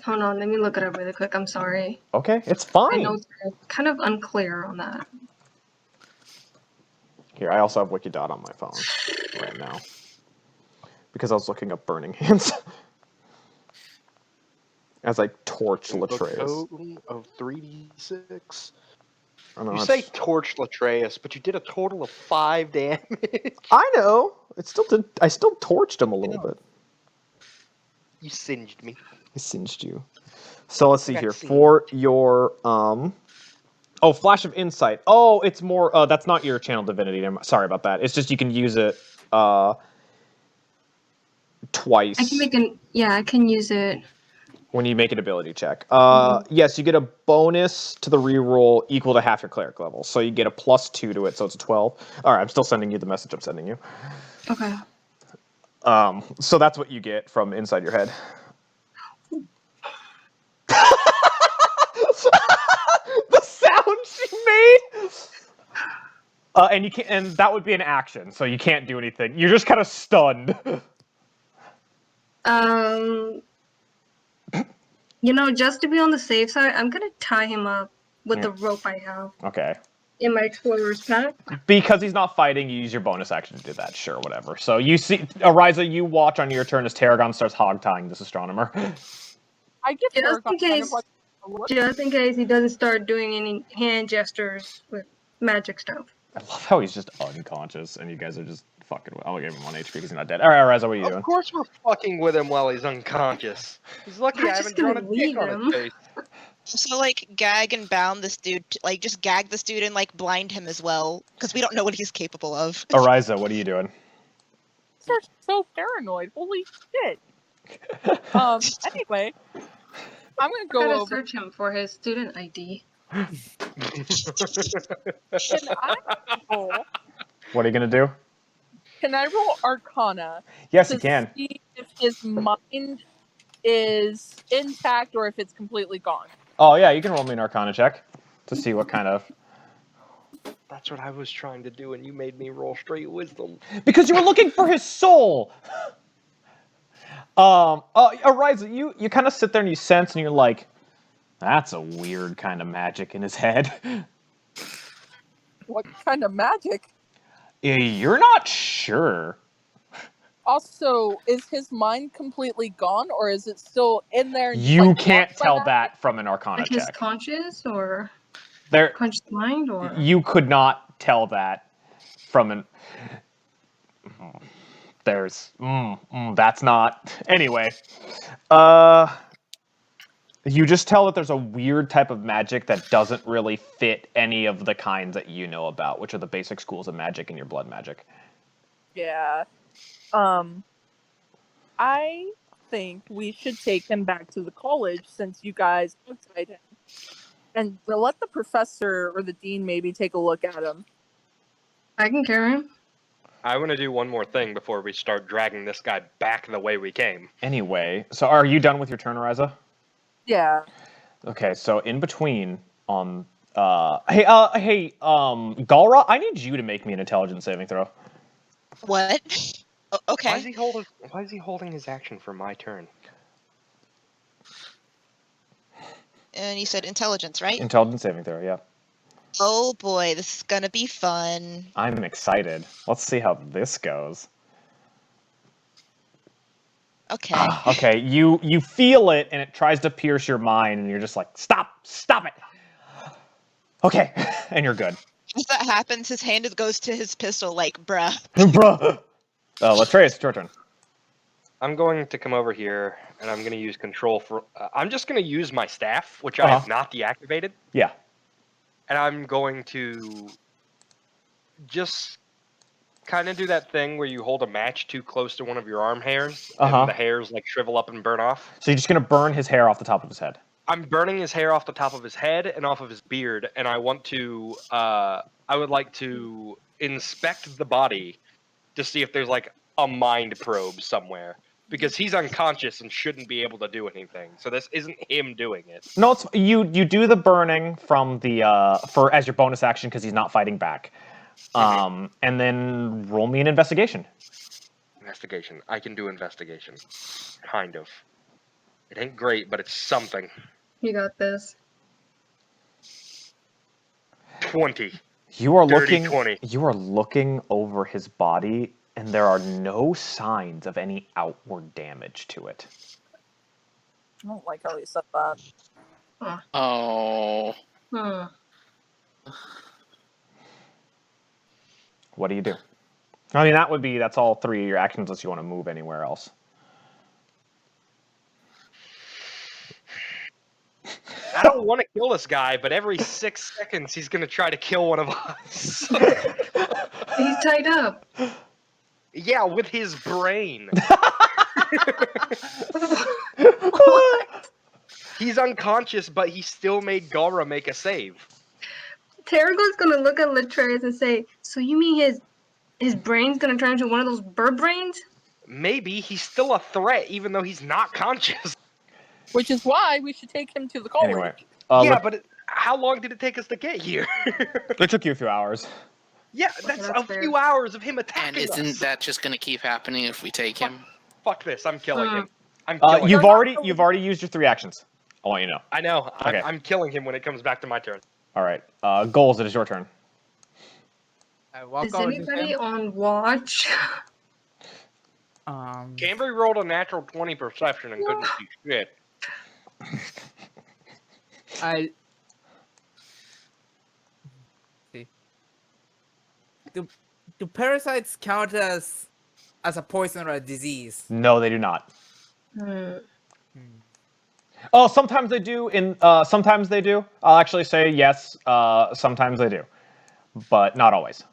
Speaker 5: Hold on, let me look it up really quick. I'm sorry.
Speaker 1: Okay, it's
Speaker 5: My
Speaker 1: fine.
Speaker 5: notes are kind of unclear on that.
Speaker 1: Here, I also have Wikidot on my phone right now because I was looking up Burning Hands as I torch
Speaker 4: The
Speaker 1: Latreus.
Speaker 4: total of 3d6.
Speaker 1: I know,
Speaker 4: You
Speaker 1: it's-
Speaker 4: say torched Latreus, but you did a total of 5 damage.
Speaker 1: I know. It still did. I still torched him a little
Speaker 4: know.
Speaker 1: bit.
Speaker 4: You singed me.
Speaker 1: I singed you. So let's see
Speaker 4: Got
Speaker 1: here
Speaker 4: singed.
Speaker 1: for your Oh, Flash of Insight. Oh, it's more. That's not your channel divinity. Sorry about that. It's just you can use it twice.
Speaker 5: I can make an I can use it.
Speaker 1: When you make an ability check. Yes, you get a bonus to the reroll equal to half your cleric level. So you get a +2 to it, so it's a 12. All right, I'm still sending you the message I'm sending you.
Speaker 5: Okay.
Speaker 1: So that's what you get from inside your head. The sound she made. And you can, and that would be an action, so you can't do anything. You're just kind of stunned.
Speaker 5: Just to be on the safe side, I'm gonna tie him up with the rope I have
Speaker 1: Okay.
Speaker 5: in my explorer's pack.
Speaker 1: Because he's not fighting, you use your bonus action to do that. Sure, whatever. So you see, Ariza, you watch on your turn as Tarragon starts hog-tying this astronomer.
Speaker 3: I get
Speaker 5: Just
Speaker 3: Tarragon
Speaker 5: in
Speaker 3: kind
Speaker 5: case.
Speaker 3: of like, what?
Speaker 5: Just in case he doesn't start doing any hand gestures with magic stuff.
Speaker 1: I love how he's just unconscious, and you guys are just fucking. I'll give him 1 HP because he's not dead. All right, Ariza, what are you doing?
Speaker 4: Of course we're fucking with him while he's unconscious. He's lucky
Speaker 5: I'm
Speaker 4: I
Speaker 5: just
Speaker 4: haven't drawn a
Speaker 5: gonna
Speaker 4: dick
Speaker 5: leave
Speaker 4: on
Speaker 5: him.
Speaker 4: his face.
Speaker 7: So like gag and bound this dude, like just gag this dude and like blind him as well, because we don't know what he's capable of.
Speaker 1: Ariza, what are you doing?
Speaker 3: They're so paranoid. Holy shit. Anyway, I'm gonna
Speaker 5: I
Speaker 3: go
Speaker 5: gotta
Speaker 3: over.
Speaker 5: search him for his student ID.
Speaker 3: Can I roll?
Speaker 1: What are you gonna do?
Speaker 3: Can I roll Arcana
Speaker 1: Yes,
Speaker 3: to
Speaker 1: you can.
Speaker 3: see if his mind is intact or if it's completely gone?
Speaker 1: Oh yeah, you can roll me an Arcana check to see what kind of.
Speaker 4: That's what I was trying to do, and you made me roll straight wisdom.
Speaker 1: Because you were looking for his soul. Ariza, you kind of sit there and you sense, and you're like, that's a weird kind of magic in his head.
Speaker 3: What kind of magic?
Speaker 1: You're not sure.
Speaker 3: Also, is his mind completely gone or is it still in there? And just,
Speaker 1: You
Speaker 3: like,
Speaker 1: can't
Speaker 3: blocked by
Speaker 1: tell
Speaker 3: magic?
Speaker 1: that from an Arcana
Speaker 5: Like his
Speaker 1: check.
Speaker 5: conscious or
Speaker 1: There,
Speaker 5: conscious mind or
Speaker 1: you could not tell that from an. There's. That's not. Anyway, you just tell that there's a weird type of magic that doesn't really fit any of the kinds that you know about, which are the basic schools of magic and your blood magic.
Speaker 3: Yeah. I think we should take him back to the college since you guys outside him. And let the professor or the dean maybe take a look at him.
Speaker 5: I can carry him.
Speaker 4: I want to do one more thing before we start dragging this guy back the way we came.
Speaker 1: Anyway, so are you done with your turn, Ariza?
Speaker 3: Yeah.
Speaker 1: Okay, so in between on Galra, I need you to make me an intelligence saving throw.
Speaker 7: What?
Speaker 4: Why
Speaker 7: Okay.
Speaker 4: is he holding his action for my turn?
Speaker 7: And you said intelligence, right?
Speaker 1: Intelligence saving throw, yeah.
Speaker 7: Oh boy, this is gonna be fun.
Speaker 1: I'm excited. Let's see how this goes.
Speaker 7: Okay.
Speaker 1: Okay, you feel it, and it tries to pierce your mind, and you're just like, stop it. Okay, and you're good.
Speaker 7: As that happens, his hand goes to his pistol, like, bruh.
Speaker 1: Bruh. Latreus, it's your turn.
Speaker 4: I'm going to come over here, and I'm going to use control for... I'm just going to use my staff, which I have not deactivated.
Speaker 1: Yeah.
Speaker 4: And I'm going to just kind of do that thing where you hold a match too close to one of your arm hairs, and the hairs, like, shrivel up and burn off.
Speaker 1: So you're just going to burn his hair off the top of his head?
Speaker 4: I'm burning his hair off the top of his head and off of his beard, and I want to... I would like to inspect the body to see if there's, like, a mind probe somewhere. Because he's unconscious and shouldn't be able to do anything. So this isn't him doing it.
Speaker 1: No, it's you do the burning from the as your bonus action because he's not fighting back. And then roll me an investigation.
Speaker 4: Investigation. I can do investigation. Kind of. It ain't great, but it's something.
Speaker 5: You got this.
Speaker 4: 20.
Speaker 1: You are
Speaker 4: Dirty
Speaker 1: looking
Speaker 4: 20.
Speaker 1: You are looking over his body, and there are no signs of any outward damage to it.
Speaker 3: I don't like how he said that.
Speaker 2: Oh.
Speaker 5: Hmm.
Speaker 1: What do you do? I mean, that's all three of your actions unless you want to move anywhere else.
Speaker 4: I don't want to kill this guy, but every 6 seconds he's gonna try to kill one of us.
Speaker 5: He's tied up.
Speaker 4: Yeah, with his brain. He's unconscious, but he still made Gara make a save.
Speaker 5: Terrigo's gonna look at Latreus and say, "So you mean his brain's gonna turn into one of those bird brains?"
Speaker 4: Maybe he's still a threat, even though he's not conscious.
Speaker 3: Which is why we should take him to the college.
Speaker 1: Anyway,
Speaker 4: Yeah, but how long did it take us to get here?
Speaker 1: it took you a few hours.
Speaker 4: Yeah,
Speaker 5: Okay,
Speaker 4: that's
Speaker 5: that's
Speaker 4: a
Speaker 5: fair.
Speaker 4: few hours of him
Speaker 2: And
Speaker 4: attacking us.
Speaker 2: isn't that just going to keep happening if we take him?
Speaker 4: Fuck this! I'm killing
Speaker 5: Hmm.
Speaker 4: him. I'm killing
Speaker 1: You've
Speaker 4: him.
Speaker 1: already used your 3 actions. I want you to know.
Speaker 4: I know.
Speaker 1: Okay.
Speaker 4: I'm killing him when it comes back to my turn.
Speaker 1: All right, Goals. It is your turn.
Speaker 6: I walk
Speaker 5: Is
Speaker 6: over to
Speaker 5: anybody
Speaker 6: him.
Speaker 5: on watch?
Speaker 4: Cambry rolled a natural 20 perception and couldn't see shit.
Speaker 6: See. Do parasites count as a poison or a disease?
Speaker 1: No, they do not.
Speaker 5: Hmm.
Speaker 1: Oh, sometimes they do. Sometimes they do. I'll actually say yes. Sometimes they do, but not always.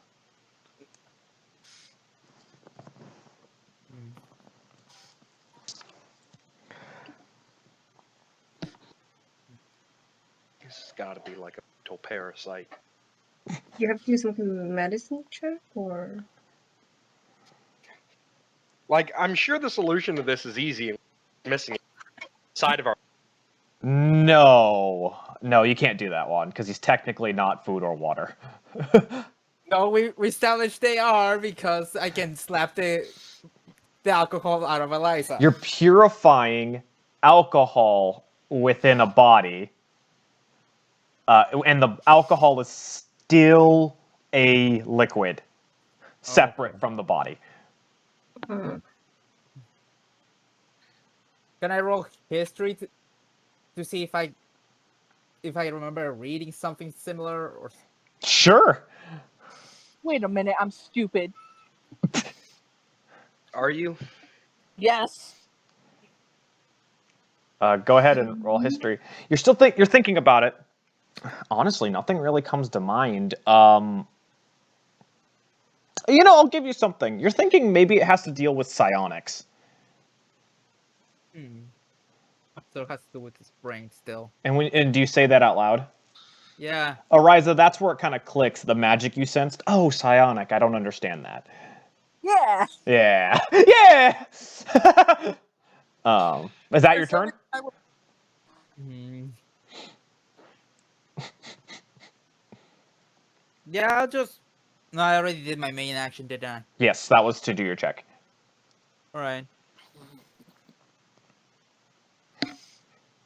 Speaker 4: This has got to be like a mental parasite.
Speaker 5: You have to do some kind of medicine check, or
Speaker 4: Like, I'm sure the solution to this is easy and missing side of our.
Speaker 1: No, you can't do that one because he's technically not food or water.
Speaker 6: No, we established they are because I can slap the alcohol out of Eliza.
Speaker 1: You're purifying alcohol within a body, and the alcohol is still a liquid, separate from the body.
Speaker 5: Hmm.
Speaker 6: Can I roll history to see if I remember reading something similar or?
Speaker 1: Sure.
Speaker 3: Wait a minute, I'm stupid.
Speaker 4: Are you?
Speaker 3: Yes.
Speaker 1: Go ahead and roll history. You're still you're thinking about it. Honestly, nothing really comes to mind. I'll give you something. You're thinking maybe it has to deal with psionics.
Speaker 6: So it has to do with his brain still.
Speaker 1: And do you say that out loud?
Speaker 6: Yeah.
Speaker 1: Ariza, that's where it kind of clicks. The magic you sensed. Oh, psionic. I don't understand that.
Speaker 3: Yeah.
Speaker 1: Yeah. Yeah. Is that your turn?
Speaker 6: Yeah, I'll just. No, I already did my main action, didn't I?
Speaker 1: Yes, that was to do your check.
Speaker 6: All right.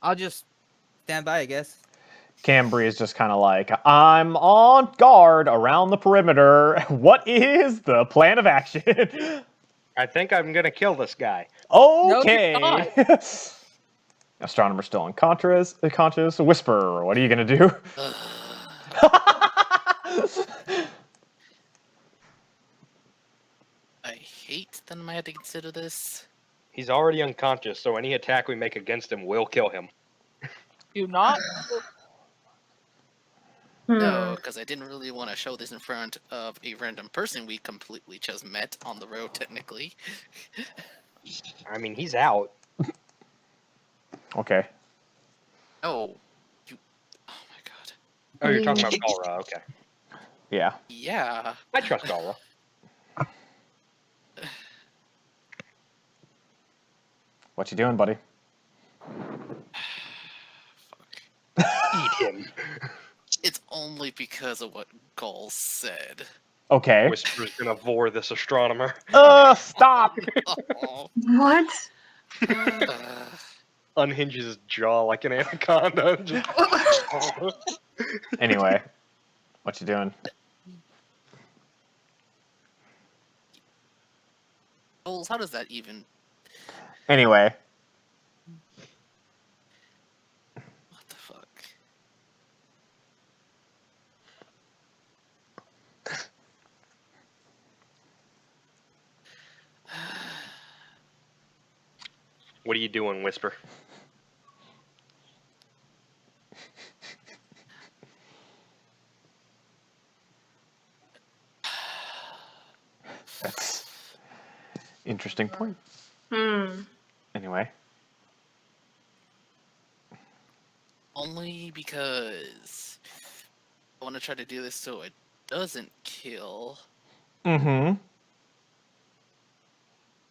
Speaker 6: I'll just stand by, I guess.
Speaker 1: Cambry is just kind of like, I'm on guard around the perimeter. What is the plan of action?
Speaker 4: I think I'm gonna kill this guy.
Speaker 1: Okay. Astronomer's still unconscious. Whisper, what are you gonna do?
Speaker 2: I hate that I might have to consider this.
Speaker 4: He's already unconscious, so any attack we make against him will kill him.
Speaker 3: Do not.
Speaker 2: No, because I didn't really want to show this in front of a random person we completely just met on the road, technically.
Speaker 4: I mean, he's out.
Speaker 1: Okay.
Speaker 2: Oh, you. Oh my god.
Speaker 4: Oh, you're talking about Galra, okay.
Speaker 1: Yeah.
Speaker 2: Yeah.
Speaker 4: I trust Galra.
Speaker 1: What you doing, buddy?
Speaker 4: Eat him.
Speaker 2: It's only because of what Gull said.
Speaker 1: Okay.
Speaker 4: Whisper's gonna vor this astronomer.
Speaker 1: Stop!
Speaker 2: Oh.
Speaker 5: What?
Speaker 4: Unhinges his jaw like an anaconda. Just...
Speaker 1: Anyway, what you doing?
Speaker 2: Gulls, how does that even...
Speaker 1: Anyway.
Speaker 2: What the fuck?
Speaker 4: What are you doing, Whisper?
Speaker 1: That's interesting point. Anyway.
Speaker 2: Only because I want to try to do this so it doesn't kill.
Speaker 1: Mm-hmm.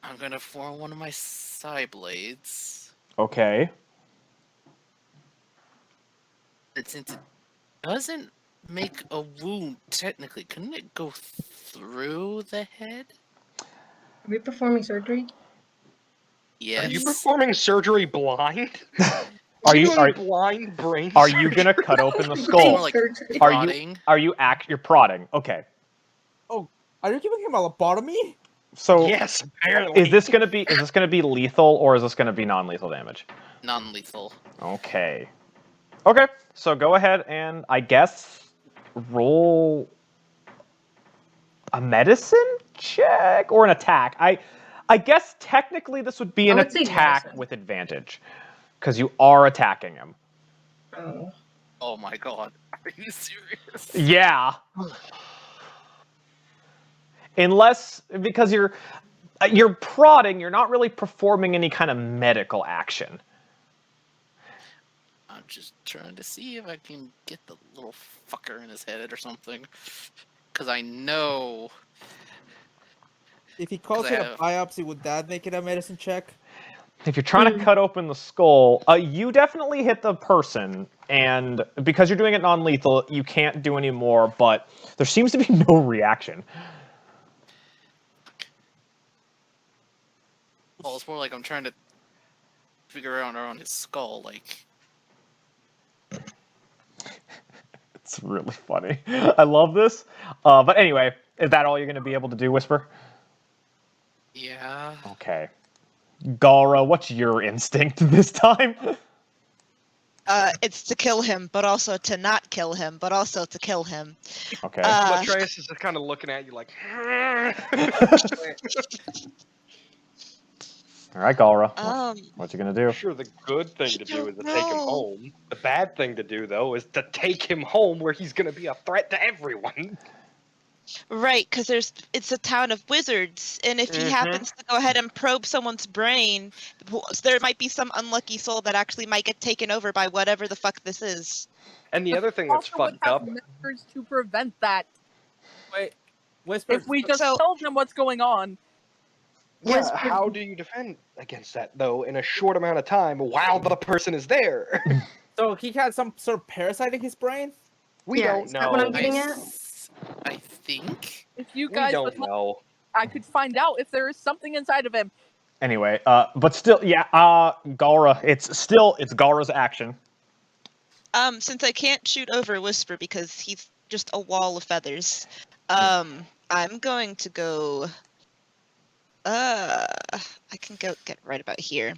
Speaker 2: I'm gonna form one of my side blades.
Speaker 1: Okay.
Speaker 2: And since it doesn't make a wound, technically, couldn't it go through the head?
Speaker 8: Are we performing surgery?
Speaker 2: Yes.
Speaker 4: Are you performing surgery blind?
Speaker 1: Are you
Speaker 4: blind brain?
Speaker 1: Are you gonna cut open the
Speaker 2: More
Speaker 1: skull?
Speaker 2: like
Speaker 8: Surgery.
Speaker 2: prodding.
Speaker 1: You're prodding? Okay.
Speaker 6: Are you giving him a lobotomy?
Speaker 1: So
Speaker 4: Yes, apparently.
Speaker 1: is this gonna be lethal or is this gonna be non-lethal damage?
Speaker 2: Non-lethal.
Speaker 1: Okay. Okay. So go ahead and I guess roll a medicine check or an attack. I guess technically this would be an
Speaker 8: I would say
Speaker 1: attack
Speaker 8: medicine.
Speaker 1: with advantage because you are attacking him.
Speaker 8: Oh.
Speaker 2: Oh my god. Are you serious?
Speaker 1: Yeah. Unless because you're prodding, you're not really performing any kind of medical action.
Speaker 2: I'm just trying to see if I can get the little fucker in his head or something. Because I know...
Speaker 6: If he calls
Speaker 2: 'Cause
Speaker 6: it
Speaker 2: I
Speaker 6: a
Speaker 2: have-
Speaker 6: biopsy, would that make it a medicine check?
Speaker 1: If you're trying to cut open the skull, you definitely hit the person, and because you're doing it non-lethal, you can't do any more, but there seems to be no reaction.
Speaker 2: Well, it's more like I'm trying to figure out around his skull, like...
Speaker 1: It's really funny. I love this. But anyway, is that all you're going to be able to do, Whisper?
Speaker 2: Yeah...
Speaker 1: Okay. Galra, what's your instinct this time?
Speaker 7: It's to kill him, but also to not kill him, but also to kill him.
Speaker 1: Okay.
Speaker 4: Latreus is just kind of looking at you like...
Speaker 1: All right, Galra. What you gonna do?
Speaker 4: Sure, the good thing to do is to
Speaker 7: don't
Speaker 4: take him
Speaker 7: know.
Speaker 4: home. The bad thing to do, though, is to take him home where he's going to be a threat to everyone.
Speaker 7: Right, because it's a town of wizards, and if he happens to go ahead and probe someone's brain, there might be some unlucky soul that actually might get taken over by whatever the fuck this is.
Speaker 4: And the other thing that's
Speaker 3: Also would
Speaker 4: fucked
Speaker 3: have
Speaker 4: up...
Speaker 3: measures to prevent that.
Speaker 6: Wait, Whisper.
Speaker 3: If we just
Speaker 7: So-
Speaker 3: tell them what's going on.
Speaker 4: Yeah,
Speaker 8: Whisper-
Speaker 4: how do you defend against that, though, in a short amount of time while the person is there?
Speaker 6: So he had some sort of parasite in his brain?
Speaker 4: We
Speaker 8: Yeah,
Speaker 4: don't
Speaker 8: is that what
Speaker 4: know.
Speaker 8: I'm getting at?
Speaker 2: I think.
Speaker 3: If you
Speaker 4: We
Speaker 3: guys
Speaker 4: don't
Speaker 3: would like,
Speaker 4: know.
Speaker 3: I could find out if there is something inside of him.
Speaker 1: Anyway, but still, yeah, Galra, it's Galra's action.
Speaker 7: Since I can't shoot over Whisper because he's just a wall of feathers, I'm going to go. I can go get right about here.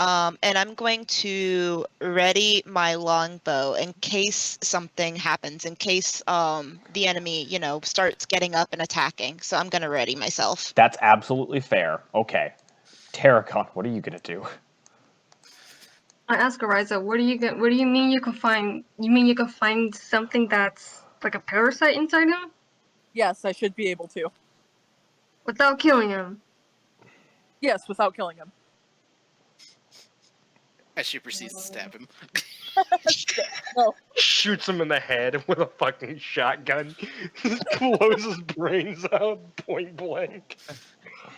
Speaker 7: And I'm going to ready my longbow in case something happens, in case the enemy, starts getting up and attacking. So I'm gonna ready myself.
Speaker 1: That's absolutely fair. Okay, Terracon, what are you gonna do?
Speaker 5: I ask Ariza, what do you mean you can find? You mean you can find something that's like a parasite inside him
Speaker 3: Yes, I should be able to.
Speaker 5: without killing him?
Speaker 3: Yes, without killing him.
Speaker 2: As she proceeds to stab him.
Speaker 3: No.
Speaker 4: Shoots him in the head with a fucking shotgun. Blows his brains out point blank.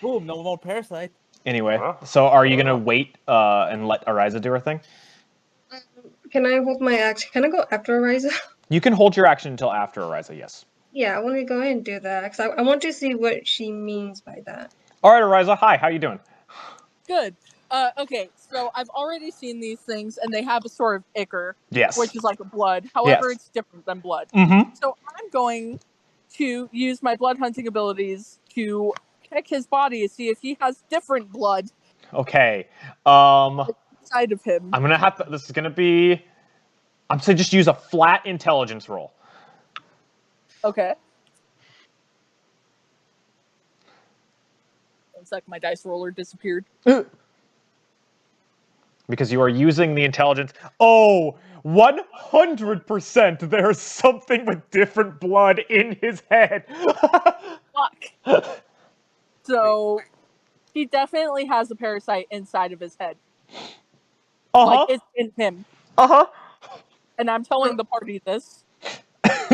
Speaker 6: Boom, no more parasite.
Speaker 1: Anyway,
Speaker 4: Huh?
Speaker 1: so are you gonna wait and let Ariza do her thing?
Speaker 8: Can I hold my action? Can I go after Ariza?
Speaker 1: You can hold your action until after Ariza, yes.
Speaker 8: Yeah, I want to go ahead and do that because I want to see what she means by that.
Speaker 1: All right, Ariza, hi, how you doing?
Speaker 3: Good. Okay, so I've already seen these things, and they have a sort of ichor,
Speaker 1: Yes.
Speaker 3: which is like a blood. However,
Speaker 1: Yes.
Speaker 3: it's different than blood.
Speaker 1: Mm-hmm.
Speaker 3: So I'm going to use my blood hunting abilities to check his body to see if he has different blood
Speaker 1: Okay.
Speaker 3: inside of him.
Speaker 1: I'm gonna have to. This is gonna be. I'm saying just use a flat intelligence roll.
Speaker 3: Okay. 1 sec, my dice roller disappeared.
Speaker 1: Because you are using the intelligence. Oh, 100% there's something with different blood in his head.
Speaker 3: Fuck. So he definitely has a parasite inside of his head.
Speaker 1: Uh-huh.
Speaker 3: Like, it's in him.
Speaker 1: Uh-huh.
Speaker 3: And I'm telling the party this.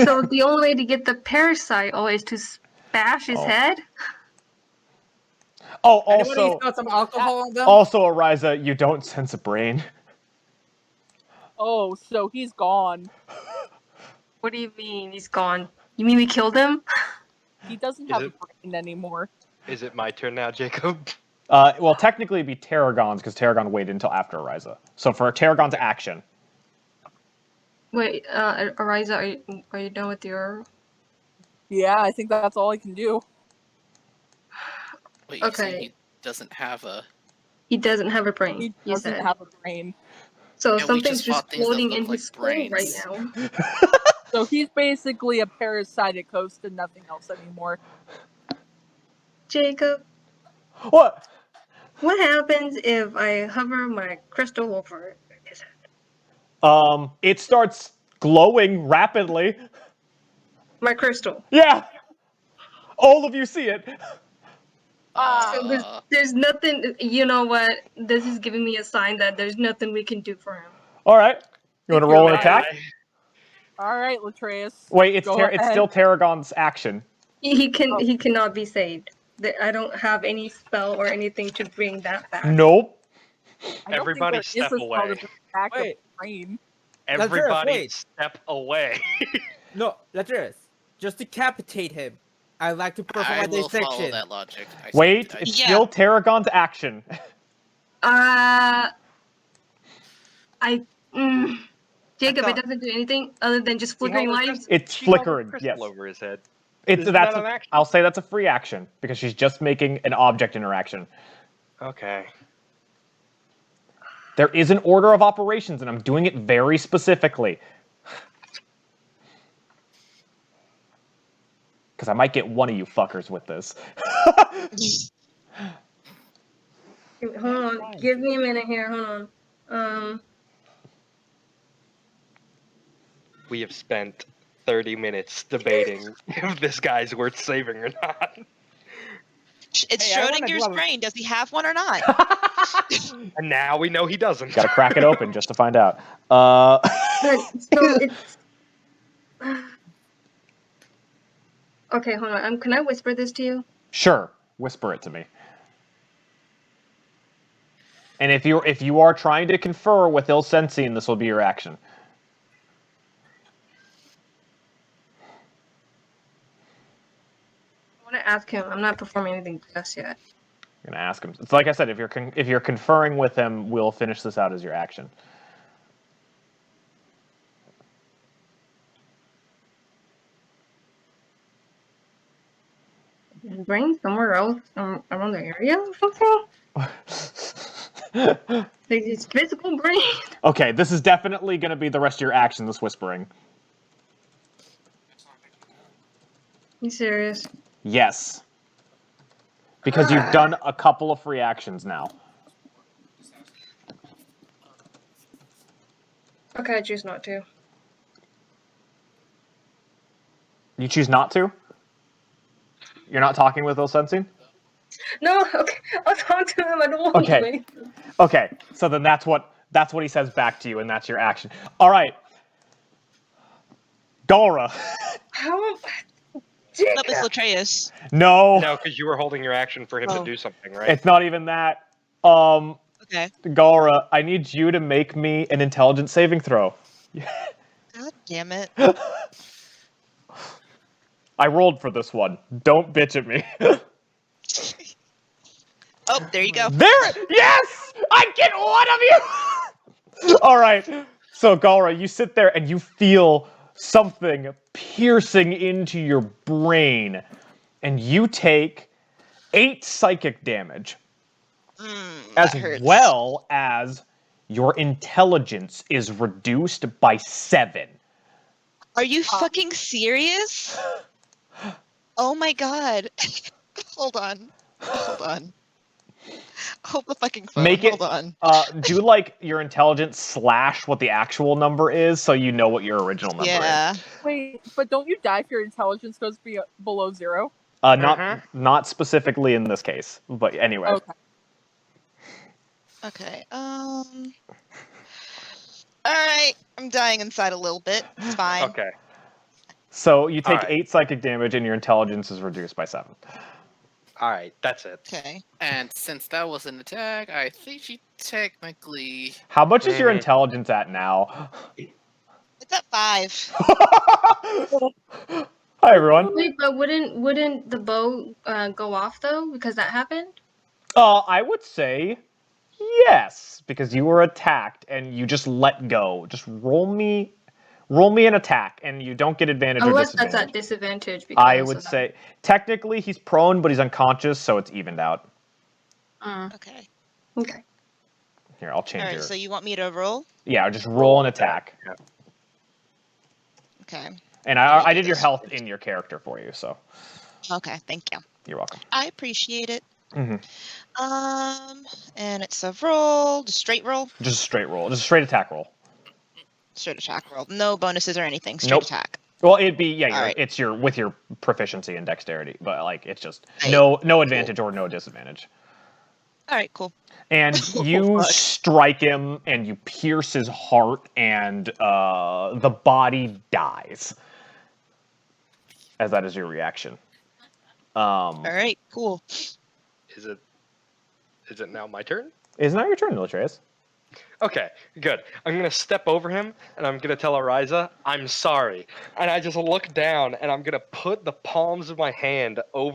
Speaker 5: So the only way to get the parasite is to bash his head.
Speaker 1: Oh,
Speaker 6: Anybody
Speaker 1: also,
Speaker 6: got some alcohol on them?
Speaker 1: also, Ariza, you don't sense a brain.
Speaker 3: Oh, so he's gone.
Speaker 5: What do you mean he's gone? You mean we killed him?
Speaker 3: He doesn't
Speaker 4: Is
Speaker 3: have a
Speaker 4: it-
Speaker 3: brain anymore.
Speaker 4: Is it my turn now, Jacob?
Speaker 1: Well, technically it'd be Tarragon's, because Tarragon waited until after Ariza. So for Tarragon's action.
Speaker 5: Wait, Ariza, are you done with your?
Speaker 3: Yeah, I think that's all I can do.
Speaker 2: Wait, you say
Speaker 5: Okay.
Speaker 2: he doesn't have a.
Speaker 5: He doesn't have a brain.
Speaker 3: He
Speaker 5: You
Speaker 3: doesn't
Speaker 5: said.
Speaker 3: have a brain.
Speaker 5: So
Speaker 2: And we
Speaker 5: something's
Speaker 2: just fought
Speaker 5: just
Speaker 2: things that
Speaker 5: floating
Speaker 2: look
Speaker 5: in
Speaker 2: like
Speaker 5: his skull right
Speaker 2: brains.
Speaker 5: now.
Speaker 3: So he's basically a parasitic host and nothing else anymore.
Speaker 5: Jacob,
Speaker 1: What?
Speaker 5: what happens if I hover my crystal over his head?
Speaker 1: It starts glowing rapidly.
Speaker 5: My crystal.
Speaker 1: Yeah. All of you see it.
Speaker 5: So there's nothing. You know what? This is giving me a sign that there's nothing we can do for him.
Speaker 1: All right. You want to roll an
Speaker 3: You're
Speaker 1: attack?
Speaker 3: All right, Latreus.
Speaker 1: Wait, it's
Speaker 3: Go
Speaker 1: it's
Speaker 3: ahead.
Speaker 1: still Tarragon's action.
Speaker 5: He cannot be saved. I don't have any spell or anything to bring that back.
Speaker 1: Nope.
Speaker 3: I don't
Speaker 4: Everybody
Speaker 3: think there is
Speaker 4: step
Speaker 3: a spell
Speaker 4: away.
Speaker 3: to bring back a
Speaker 6: Wait.
Speaker 3: brain.
Speaker 4: Everybody
Speaker 6: wait.
Speaker 4: step away.
Speaker 6: No, Latris, just decapitate him. I'd like to perform
Speaker 2: I
Speaker 6: a
Speaker 2: will follow
Speaker 6: dissection.
Speaker 2: that logic.
Speaker 1: Wait, it's still Tarragon's action.
Speaker 5: Jacob, it doesn't do anything other than just flickering lights.
Speaker 1: It's
Speaker 4: She held a
Speaker 1: flickering.
Speaker 4: crystal
Speaker 1: Yes.
Speaker 4: over his head.
Speaker 1: It's
Speaker 4: Isn't
Speaker 1: that's
Speaker 4: that an
Speaker 1: a,
Speaker 4: action?
Speaker 1: I'll say that's a free action because she's just making an object interaction.
Speaker 4: Okay.
Speaker 1: There is an order of operations, and I'm doing it very specifically. Because I might get one of you fuckers with this.
Speaker 8: Hold on, give me a minute here. Hold on.
Speaker 4: We have spent 30 minutes debating if this guy's worth saving or not.
Speaker 7: It's
Speaker 6: Hey, I wanna
Speaker 7: Schrodinger's
Speaker 6: grab a-
Speaker 7: brain. Does he have one or not?
Speaker 4: And now we know he doesn't.
Speaker 1: Gotta crack it open just to find out.
Speaker 8: But so it's. Okay, hold on. Can I whisper this to you?
Speaker 1: Sure, whisper it to me. And if you are trying to confer with Il Sensing, this will be your action.
Speaker 8: want to ask him. I'm not performing anything just yet.
Speaker 1: You're gonna ask him. It's like I said, if you're conferring with him, we'll finish this out as your action.
Speaker 8: Brain somewhere else around the area or something? Like his physical brain?
Speaker 1: Okay, this is definitely gonna be the rest of your action. This whispering.
Speaker 8: You serious?
Speaker 1: Yes. Because you've done a couple of free actions now.
Speaker 8: Okay, I choose not to.
Speaker 1: You choose not to? You're not talking with Ilsensine?
Speaker 8: No, okay. I'll talk to him. I don't want to do
Speaker 1: Okay.
Speaker 8: anything.
Speaker 1: Okay, so then that's what he says back to you, and that's your action. All right. Galra.
Speaker 8: How?
Speaker 7: That was Latreus.
Speaker 1: No.
Speaker 4: No, because you were holding your action for him to do something, right?
Speaker 1: It's not even that.
Speaker 7: Okay.
Speaker 1: Galra, I need you to make me an intelligence saving throw.
Speaker 7: God damn it.
Speaker 1: I rolled for this one. Don't bitch at me.
Speaker 7: Oh, there you go.
Speaker 1: There! Yes! I get one of you! All right. So, Galra, you sit there and you feel something piercing into your brain, and you take 8 psychic damage, as
Speaker 7: hurts.
Speaker 1: well as your intelligence is reduced by 7.
Speaker 7: Are you fucking serious? Oh my god. Hold on. Hold the fucking phone.
Speaker 1: Make it.
Speaker 7: Hold on.
Speaker 1: Do like your intelligence slash what the actual number is, so you know what your original number is.
Speaker 3: Wait, but don't you die if your intelligence goes below 0?
Speaker 1: Not specifically in this case, but anyway.
Speaker 7: Okay. All right. I'm dying inside a little bit. It's fine.
Speaker 4: Okay.
Speaker 1: So you take
Speaker 4: Alright.
Speaker 1: 8 psychic damage, and your intelligence is reduced by 7.
Speaker 4: All right, that's it.
Speaker 7: Okay.
Speaker 2: And since that was an attack, I think she technically.
Speaker 1: How much is your intelligence at now?
Speaker 7: It's at 5.
Speaker 1: Hi everyone.
Speaker 8: Wait, but wouldn't the bow go off though? Because that happened.
Speaker 1: I would say yes, because you were attacked and you just let go. Just roll me an attack, and you don't get advantage or
Speaker 8: Unless
Speaker 1: disadvantage.
Speaker 8: that's at disadvantage. Because
Speaker 1: I would say technically he's prone, but he's unconscious, so it's evened out.
Speaker 7: Okay.
Speaker 8: Okay.
Speaker 1: Here, I'll change
Speaker 7: All right.
Speaker 1: your.
Speaker 7: So you want me to roll?
Speaker 1: Yeah, just roll an attack.
Speaker 4: Yeah.
Speaker 7: Okay.
Speaker 1: And I did your health in your character for you, so
Speaker 7: Okay. Thank you.
Speaker 1: you're welcome.
Speaker 7: I appreciate it.
Speaker 1: Mhm.
Speaker 7: And it's a roll, just straight roll,
Speaker 1: Just a straight roll, just a straight attack roll.
Speaker 7: straight attack roll. No bonuses or anything. Straight
Speaker 1: Nope.
Speaker 7: attack.
Speaker 1: Well, it'd be
Speaker 7: All right.
Speaker 1: it's your with your proficiency and dexterity, but like it's just
Speaker 7: Right.
Speaker 1: no advantage or no disadvantage.
Speaker 7: All right. Cool.
Speaker 1: And you
Speaker 7: fuck.
Speaker 1: strike him, and you pierce his heart, and the body dies. As that is your reaction.
Speaker 7: All right. Cool.
Speaker 4: Is it now my turn?
Speaker 1: It's not your turn, Atreus.
Speaker 4: Okay, good. I'm gonna step over him and I'm gonna tell Ariza, I'm sorry. And I just look down and I'm gonna put the palms of my hand of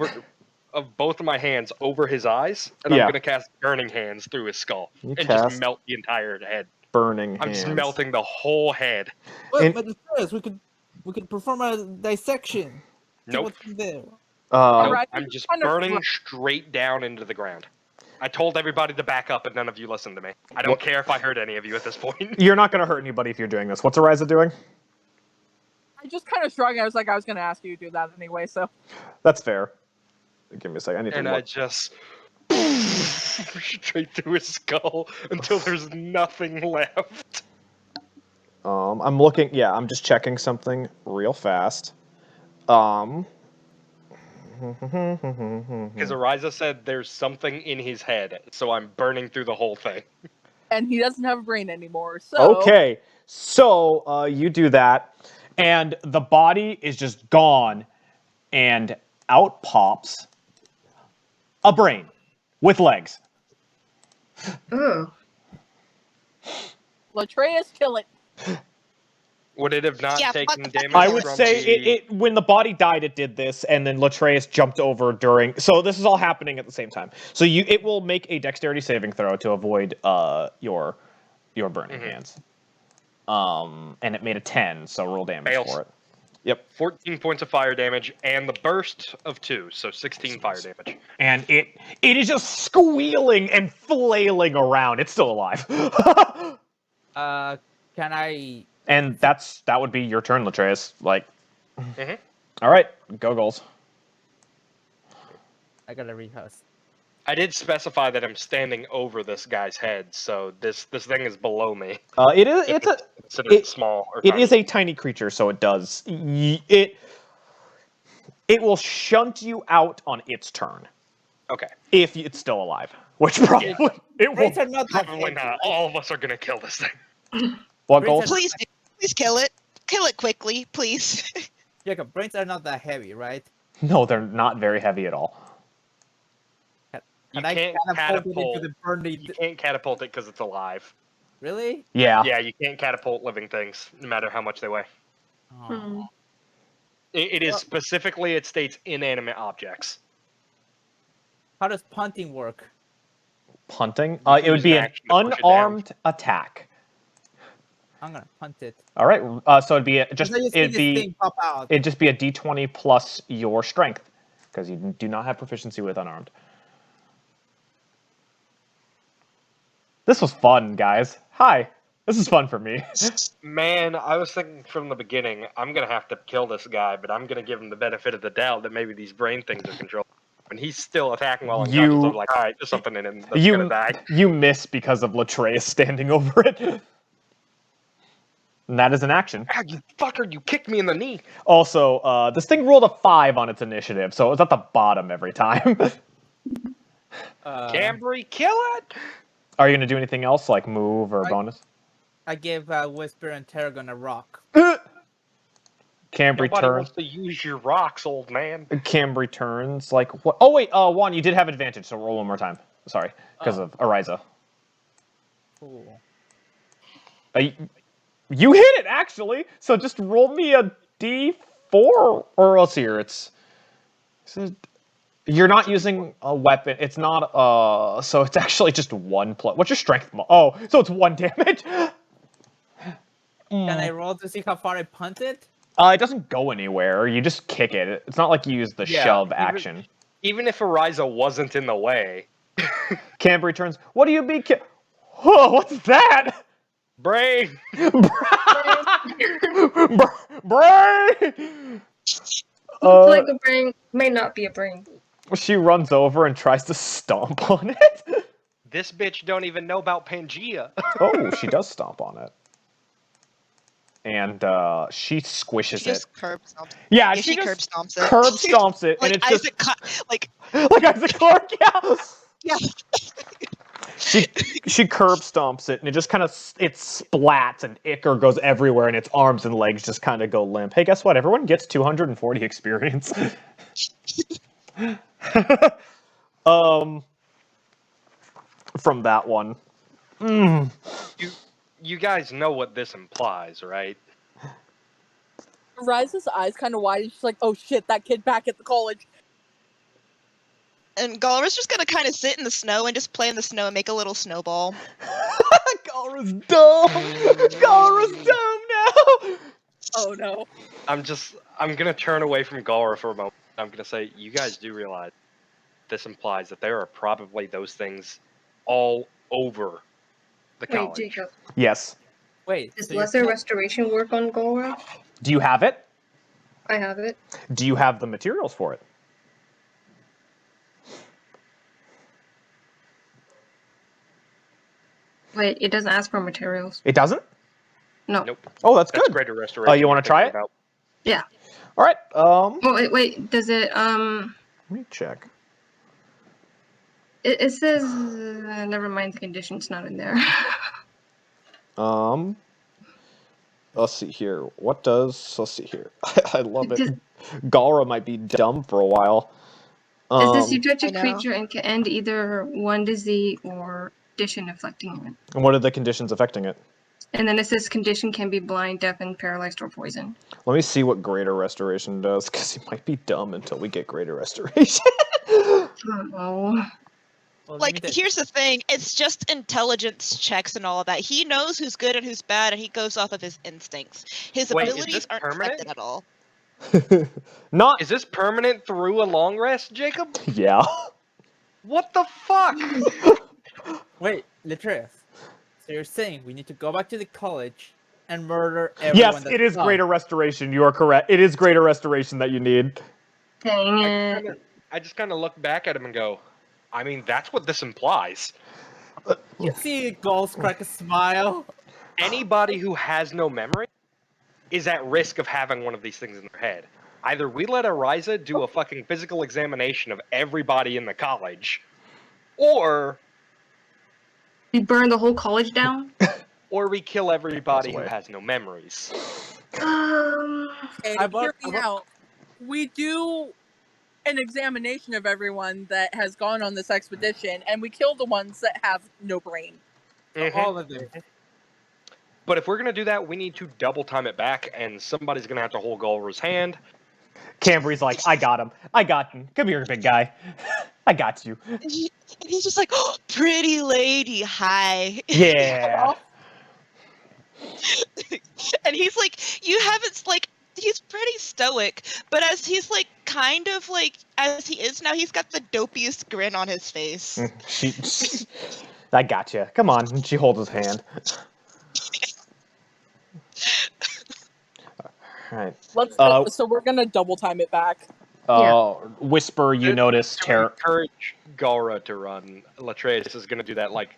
Speaker 4: both of my hands over his eyes, and
Speaker 1: Yeah.
Speaker 4: I'm gonna cast Burning Hands through his skull
Speaker 1: You
Speaker 4: and
Speaker 1: cast
Speaker 4: just melt the entire head.
Speaker 1: Burning
Speaker 4: I'm
Speaker 1: hands.
Speaker 4: just melting the whole head.
Speaker 6: Well, but first we could perform a dissection. See
Speaker 4: Nope.
Speaker 6: what's in there.
Speaker 4: Nope.
Speaker 3: Right,
Speaker 4: I'm
Speaker 3: it's
Speaker 4: just
Speaker 3: kind of
Speaker 4: burning straight down into the ground. I told everybody to back up, and none of you listened to me. I don't care if I hurt any of you at this point.
Speaker 1: You're not going to hurt anybody if you're doing this. What's Ariza doing?
Speaker 3: I just kind of shrugged. I was like, I was going to ask you to do that anyway, so.
Speaker 1: That's fair. Give me a second. I need
Speaker 4: And
Speaker 1: to
Speaker 4: I
Speaker 1: look.
Speaker 4: just straight through his skull until there's nothing left.
Speaker 1: I'm looking. Yeah, I'm just checking something real fast.
Speaker 4: Because Ariza said there's something in his head, so I'm burning through the whole thing.
Speaker 3: And he doesn't have a brain anymore, so.
Speaker 1: Okay, so you do that, and the body is just gone, and out pops a brain with legs.
Speaker 8: Oh.
Speaker 3: Latreus, kill it.
Speaker 4: Would it have not
Speaker 7: Yeah,
Speaker 4: taken
Speaker 7: fuck
Speaker 4: damage
Speaker 1: I would
Speaker 4: from
Speaker 1: say
Speaker 4: the...
Speaker 1: it when the body died, it did this, and then Latreus jumped over during. So this is all happening at the same time. So it will make a dexterity saving throw to avoid your burning hands. And it made a 10, so roll damage
Speaker 4: Fails.
Speaker 1: for it. Yep.
Speaker 4: 14 points of fire damage and the burst of 2, so 16 fire damage.
Speaker 1: And it is just squealing and flailing around. It's still alive.
Speaker 6: Can I?
Speaker 1: And that would be your turn, Latreus. Like,
Speaker 4: Mhm.
Speaker 1: all right, go goals.
Speaker 6: I gotta rehearse.
Speaker 4: I did specify that I'm standing over this guy's head, so this thing is below me.
Speaker 1: It's
Speaker 4: Considered small or
Speaker 1: it
Speaker 4: tiny.
Speaker 1: is a tiny creature, so it does it will shunt you out on its turn
Speaker 4: Okay.
Speaker 1: if it's still alive, which probably it
Speaker 6: Brains
Speaker 1: will.
Speaker 6: are not that
Speaker 4: Probably
Speaker 6: heavy.
Speaker 4: not. All of us are gonna kill this thing.
Speaker 1: What
Speaker 6: Brains
Speaker 1: goals?
Speaker 6: are-
Speaker 7: Please kill it. Kill it quickly, please.
Speaker 6: Jacob, brains are not that heavy, right?
Speaker 1: No, they're not very heavy at all.
Speaker 4: You
Speaker 6: Can I
Speaker 4: can't
Speaker 6: catapult it into
Speaker 4: catapult.
Speaker 6: the burning?
Speaker 4: You can't catapult it because it's alive.
Speaker 6: Really?
Speaker 1: Yeah.
Speaker 4: Yeah, you can't catapult living things, no matter how much they weigh.
Speaker 6: Oh.
Speaker 8: Hmm.
Speaker 4: It is
Speaker 6: Well-
Speaker 4: specifically, it states inanimate objects.
Speaker 6: How does punting work?
Speaker 1: Punting.
Speaker 4: You
Speaker 1: It would
Speaker 4: use
Speaker 1: be
Speaker 4: an
Speaker 1: an
Speaker 4: action to push it down.
Speaker 1: unarmed attack.
Speaker 6: I'm gonna punt it.
Speaker 1: All right. So it'd be
Speaker 6: Because I just see
Speaker 1: it'd
Speaker 6: this
Speaker 1: be
Speaker 6: thing pop out.
Speaker 1: it'd just be a d20 plus your strength because you do not have proficiency with unarmed. This was fun, guys. Hi. This is fun for me.
Speaker 4: Man, I was thinking from the beginning, I'm gonna have to kill this guy, but I'm gonna give him the benefit of the doubt that maybe these brain things are controlled. And he's still attacking while unconscious. I'm like, all right, there's something in him that's gonna die.
Speaker 1: You miss because of Latreus standing over it. And that is an action.
Speaker 4: Ah, you fucker! You kicked me in the knee.
Speaker 1: Also, this thing rolled a 5 on its initiative, so it was at the bottom every time.
Speaker 4: Cambry, kill it!
Speaker 1: Are you going to do anything else, like move or bonus?
Speaker 6: I gave Whisper and Tarragon a rock.
Speaker 1: Cambry
Speaker 4: Nobody
Speaker 1: turns.
Speaker 4: wants to use your rocks, old man.
Speaker 1: Cambry turns. Like, what? Oh, wait, Juan, you did have advantage, so roll one more time. Sorry, because of Ariza.
Speaker 6: Cool.
Speaker 1: You hit it, actually, so just roll me a d4, or else here, it's... You're not using a weapon. It's not, so it's actually just 1 plus... What's your strength? Oh, so it's 1 damage?
Speaker 6: Can I roll to see how far I punt it?
Speaker 1: It doesn't go anywhere. You just kick it. It's not like you use the shove action.
Speaker 4: Even if Ariza wasn't in the way.
Speaker 1: Cambry turns. What do you be? Oh, what's that?
Speaker 4: Brain!
Speaker 1: Brain!
Speaker 8: Like a brain may not be a brain.
Speaker 1: She runs over and tries to stomp on it.
Speaker 4: This bitch don't even know about Pangea.
Speaker 1: Oh, she does stomp on it. And she squishes
Speaker 7: She just
Speaker 1: it.
Speaker 7: curb stomps.
Speaker 1: Yeah,
Speaker 7: Yeah, she
Speaker 1: just
Speaker 7: curb stomps it.
Speaker 1: curb stomps it, and
Speaker 7: Like
Speaker 1: it's just
Speaker 7: Isaac, like
Speaker 1: like Isaac Clarke. Yeah.
Speaker 7: yeah.
Speaker 1: She curb stomps it, and it just kind of it splats, and ichor goes everywhere, and its arms and legs just kind of go limp. Hey, guess what? Everyone gets 240 experience. From that one.
Speaker 4: You guys know what this implies, right?
Speaker 3: Rise's eyes kind of wide, and she's like, "Oh shit, that kid back at the college."
Speaker 7: And Galra's just gonna kind of sit in the snow and just play in the snow and make a little snowball.
Speaker 1: Galra's dumb. Galra's dumb now.
Speaker 3: Oh no.
Speaker 4: I'm gonna turn away from Galra for a moment. I'm gonna say, you guys do realize this implies that there are probably those things all over the
Speaker 8: Wait,
Speaker 4: college.
Speaker 8: Jacob.
Speaker 1: Yes.
Speaker 6: Wait.
Speaker 8: Does
Speaker 6: so you're
Speaker 8: lesser
Speaker 6: saying-
Speaker 8: restoration work on Gora?
Speaker 1: Do you have it?
Speaker 8: I have it.
Speaker 1: Do you have the materials for it?
Speaker 5: Wait, it doesn't ask for materials.
Speaker 1: It doesn't?
Speaker 5: No.
Speaker 4: Nope.
Speaker 1: Oh, that's
Speaker 4: That's
Speaker 1: good.
Speaker 4: greater restoration.
Speaker 1: You wanna
Speaker 4: you're
Speaker 1: try
Speaker 4: thinking
Speaker 1: it?
Speaker 4: about.
Speaker 5: Yeah.
Speaker 1: All right.
Speaker 5: Oh, wait. Does it?
Speaker 1: Let me check.
Speaker 5: It says. Never mind. The condition's not in there.
Speaker 1: Let's see here. Let's see here. I love it. Galra might be dumb for a while.
Speaker 5: It says you touch
Speaker 7: I
Speaker 5: a
Speaker 7: know.
Speaker 5: creature and can end either one disease or condition affecting it.
Speaker 1: And what are the conditions affecting it?
Speaker 5: And then it says condition can be blind, deafened, paralyzed, or poisoned.
Speaker 1: Let me see what Greater Restoration does, because he might be dumb until we get Greater Restoration.
Speaker 5: Oh.
Speaker 6: Well,
Speaker 7: Like, here's the thing. It's just intelligence checks and all of that. He knows who's good and who's bad, and he goes off of his instincts. His
Speaker 4: Wait, is
Speaker 7: abilities
Speaker 4: this
Speaker 7: aren't
Speaker 4: permanent?
Speaker 7: affected at all.
Speaker 1: Not.
Speaker 4: Is this permanent through a long rest, Jacob?
Speaker 1: Yeah.
Speaker 4: What the fuck?
Speaker 6: Wait, Latreus. So you're saying we need to go back to the college and murder everyone?
Speaker 1: Yes,
Speaker 6: that's
Speaker 1: it is
Speaker 6: dumb.
Speaker 1: Greater Restoration. You are correct. It is Greater Restoration that you need.
Speaker 8: Dang it.
Speaker 4: I just kind of look back at him and go, I mean, that's what this implies.
Speaker 6: You see Gulls crack a smile.
Speaker 4: Anybody who has no memory is at risk of having one of these things in their head. Either we let Ariza do a fucking physical examination of everybody in the college, or
Speaker 5: We burn the whole college down?
Speaker 4: we kill everybody who
Speaker 1: away.
Speaker 4: has no memories.
Speaker 3: Okay,
Speaker 6: I bought-
Speaker 3: hear me out. We do an examination of everyone that has gone on this expedition, and we kill the ones that have no brain.
Speaker 4: Mhm.
Speaker 6: All of them.
Speaker 4: But if we're gonna do that, we need to double time it back, and somebody's gonna have to hold Gulra's hand.
Speaker 1: Cambry's like, I got him. I got him. Come here, big guy. I got you.
Speaker 7: And he's just like, oh, pretty lady, hi.
Speaker 1: Yeah.
Speaker 7: And he's like, you haven't, like, he's pretty stoic, but as he's like, kind of like, as he is now, he's got the dopiest grin on his face.
Speaker 1: I got you. Come on. And she holds his hand. All right.
Speaker 3: Let's go. So we're gonna double time it back.
Speaker 1: Whisper, you notice
Speaker 4: To encourage Gulra to run, Latreus is gonna do that, like,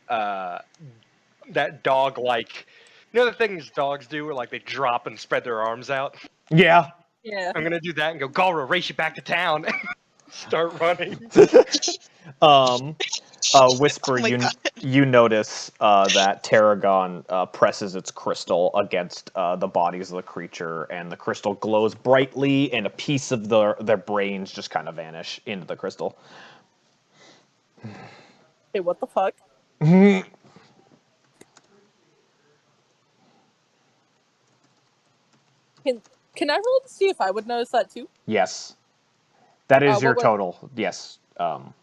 Speaker 4: that dog-like... You know the things dogs do where, like, they drop and spread their arms out?
Speaker 1: Yeah.
Speaker 3: Yeah.
Speaker 4: I'm gonna do that and go, Gulra, race you back to town. Start running.
Speaker 1: Whisper,
Speaker 7: Oh my God.
Speaker 1: you notice that Tarragon presses its crystal against the bodies of the creature, and the crystal glows brightly, and a piece of their brains just kind of vanish into the crystal.
Speaker 3: Hey, what the fuck? Can I roll to see if I would notice that too?
Speaker 1: Yes. That is your
Speaker 3: what-
Speaker 1: total. Yes.
Speaker 4: Gotcha.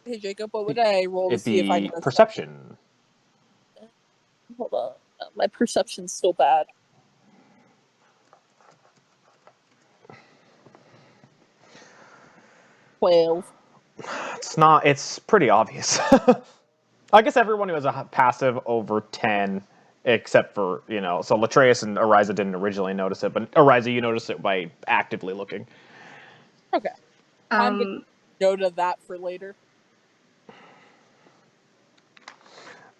Speaker 3: Hey, Jacob, what would I roll to
Speaker 1: It'd
Speaker 3: see if I
Speaker 1: be
Speaker 3: notice
Speaker 1: perception.
Speaker 3: that? Hold on. My perception's still bad.
Speaker 1: It's pretty obvious. I guess everyone who has a passive over 10, except for, so Latreus and Ariza didn't originally notice it, but Ariza, you noticed it by actively looking.
Speaker 3: Okay. I'm going to note of that for later.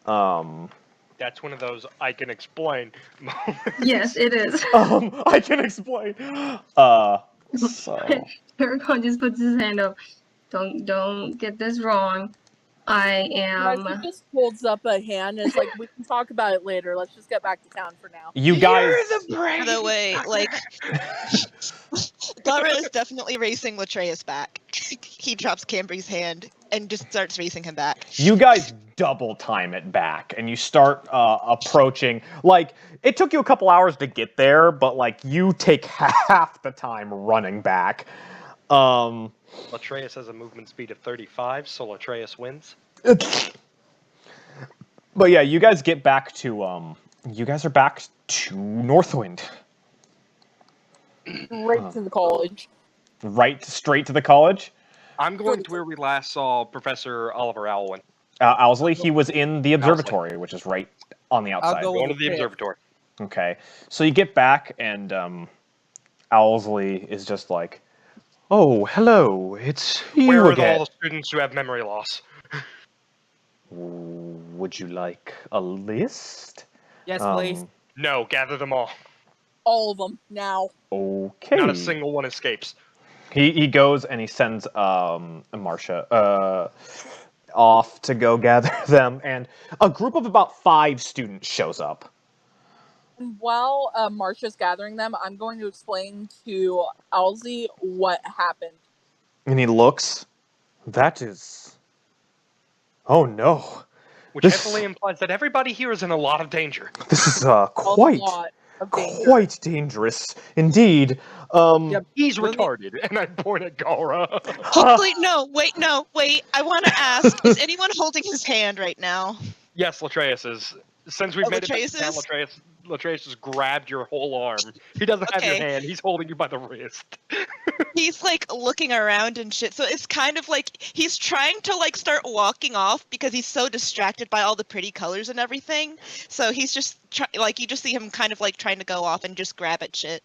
Speaker 4: That's one of those I can explain moments.
Speaker 5: Yes, it is.
Speaker 1: I can explain. So
Speaker 5: Paragon just puts his hand up. Don't get this wrong. I am.
Speaker 3: He just holds up a hand and is like, we can talk about it later. Let's just get back to town for now.
Speaker 1: you guys.
Speaker 7: By the way, like, Gulra is definitely racing Latreus back. He drops Cambry's hand and just starts racing him back.
Speaker 1: You guys double time it back, and you start approaching. Like, it took you a couple hours to get there, but like you take half the time running back.
Speaker 4: Latreus has a movement speed of 35, so Latreus wins.
Speaker 1: But yeah, you guys get back to you guys are back to Northwind.
Speaker 3: Right to the college.
Speaker 1: Right straight to the college.
Speaker 4: I'm going to where we last saw Professor Oliver Alwyn.
Speaker 1: Owlsley, he was in the observatory, which is right on the outside.
Speaker 6: go
Speaker 4: Going to
Speaker 6: with
Speaker 4: the
Speaker 6: Latreus.
Speaker 4: observatory.
Speaker 1: Okay, so you get back, and Owlsley is just like, "Oh, hello, it's you
Speaker 4: Where are
Speaker 1: again.
Speaker 4: all the students who have memory loss?
Speaker 1: Would you like a list?"
Speaker 6: Yes, please.
Speaker 4: No, gather them all.
Speaker 3: All of them now.
Speaker 1: Okay.
Speaker 4: Not a single one escapes.
Speaker 1: He goes and he sends Marsha off to go gather them, and a group of about 5 students shows up.
Speaker 3: And while Marsha's gathering them, I'm going to explain to Owlsy what happened.
Speaker 1: And he looks. That is. Oh no.
Speaker 4: Which
Speaker 1: This-
Speaker 4: heavily implies that everybody here is in a lot of danger.
Speaker 1: This is
Speaker 3: A
Speaker 1: quite
Speaker 3: lot of danger.
Speaker 1: quite dangerous indeed.
Speaker 3: Yep.
Speaker 4: He's
Speaker 6: We'll need-
Speaker 4: retarded, and I point at Gara.
Speaker 7: Hopefully, no, wait. I want to ask: is anyone holding his hand right now?
Speaker 4: Yes, Latreus is. Since we've
Speaker 7: Oh,
Speaker 4: made it
Speaker 7: Latreus
Speaker 4: down,
Speaker 7: is?
Speaker 4: Latreus just grabbed your whole arm. He doesn't have your
Speaker 7: Okay.
Speaker 4: hand. He's holding you by the wrist.
Speaker 7: He's like looking around and shit. So it's kind of like he's trying to like start walking off because he's so distracted by all the pretty colors and everything. So he's just like you just see him kind of like trying to go off and just grab at shit.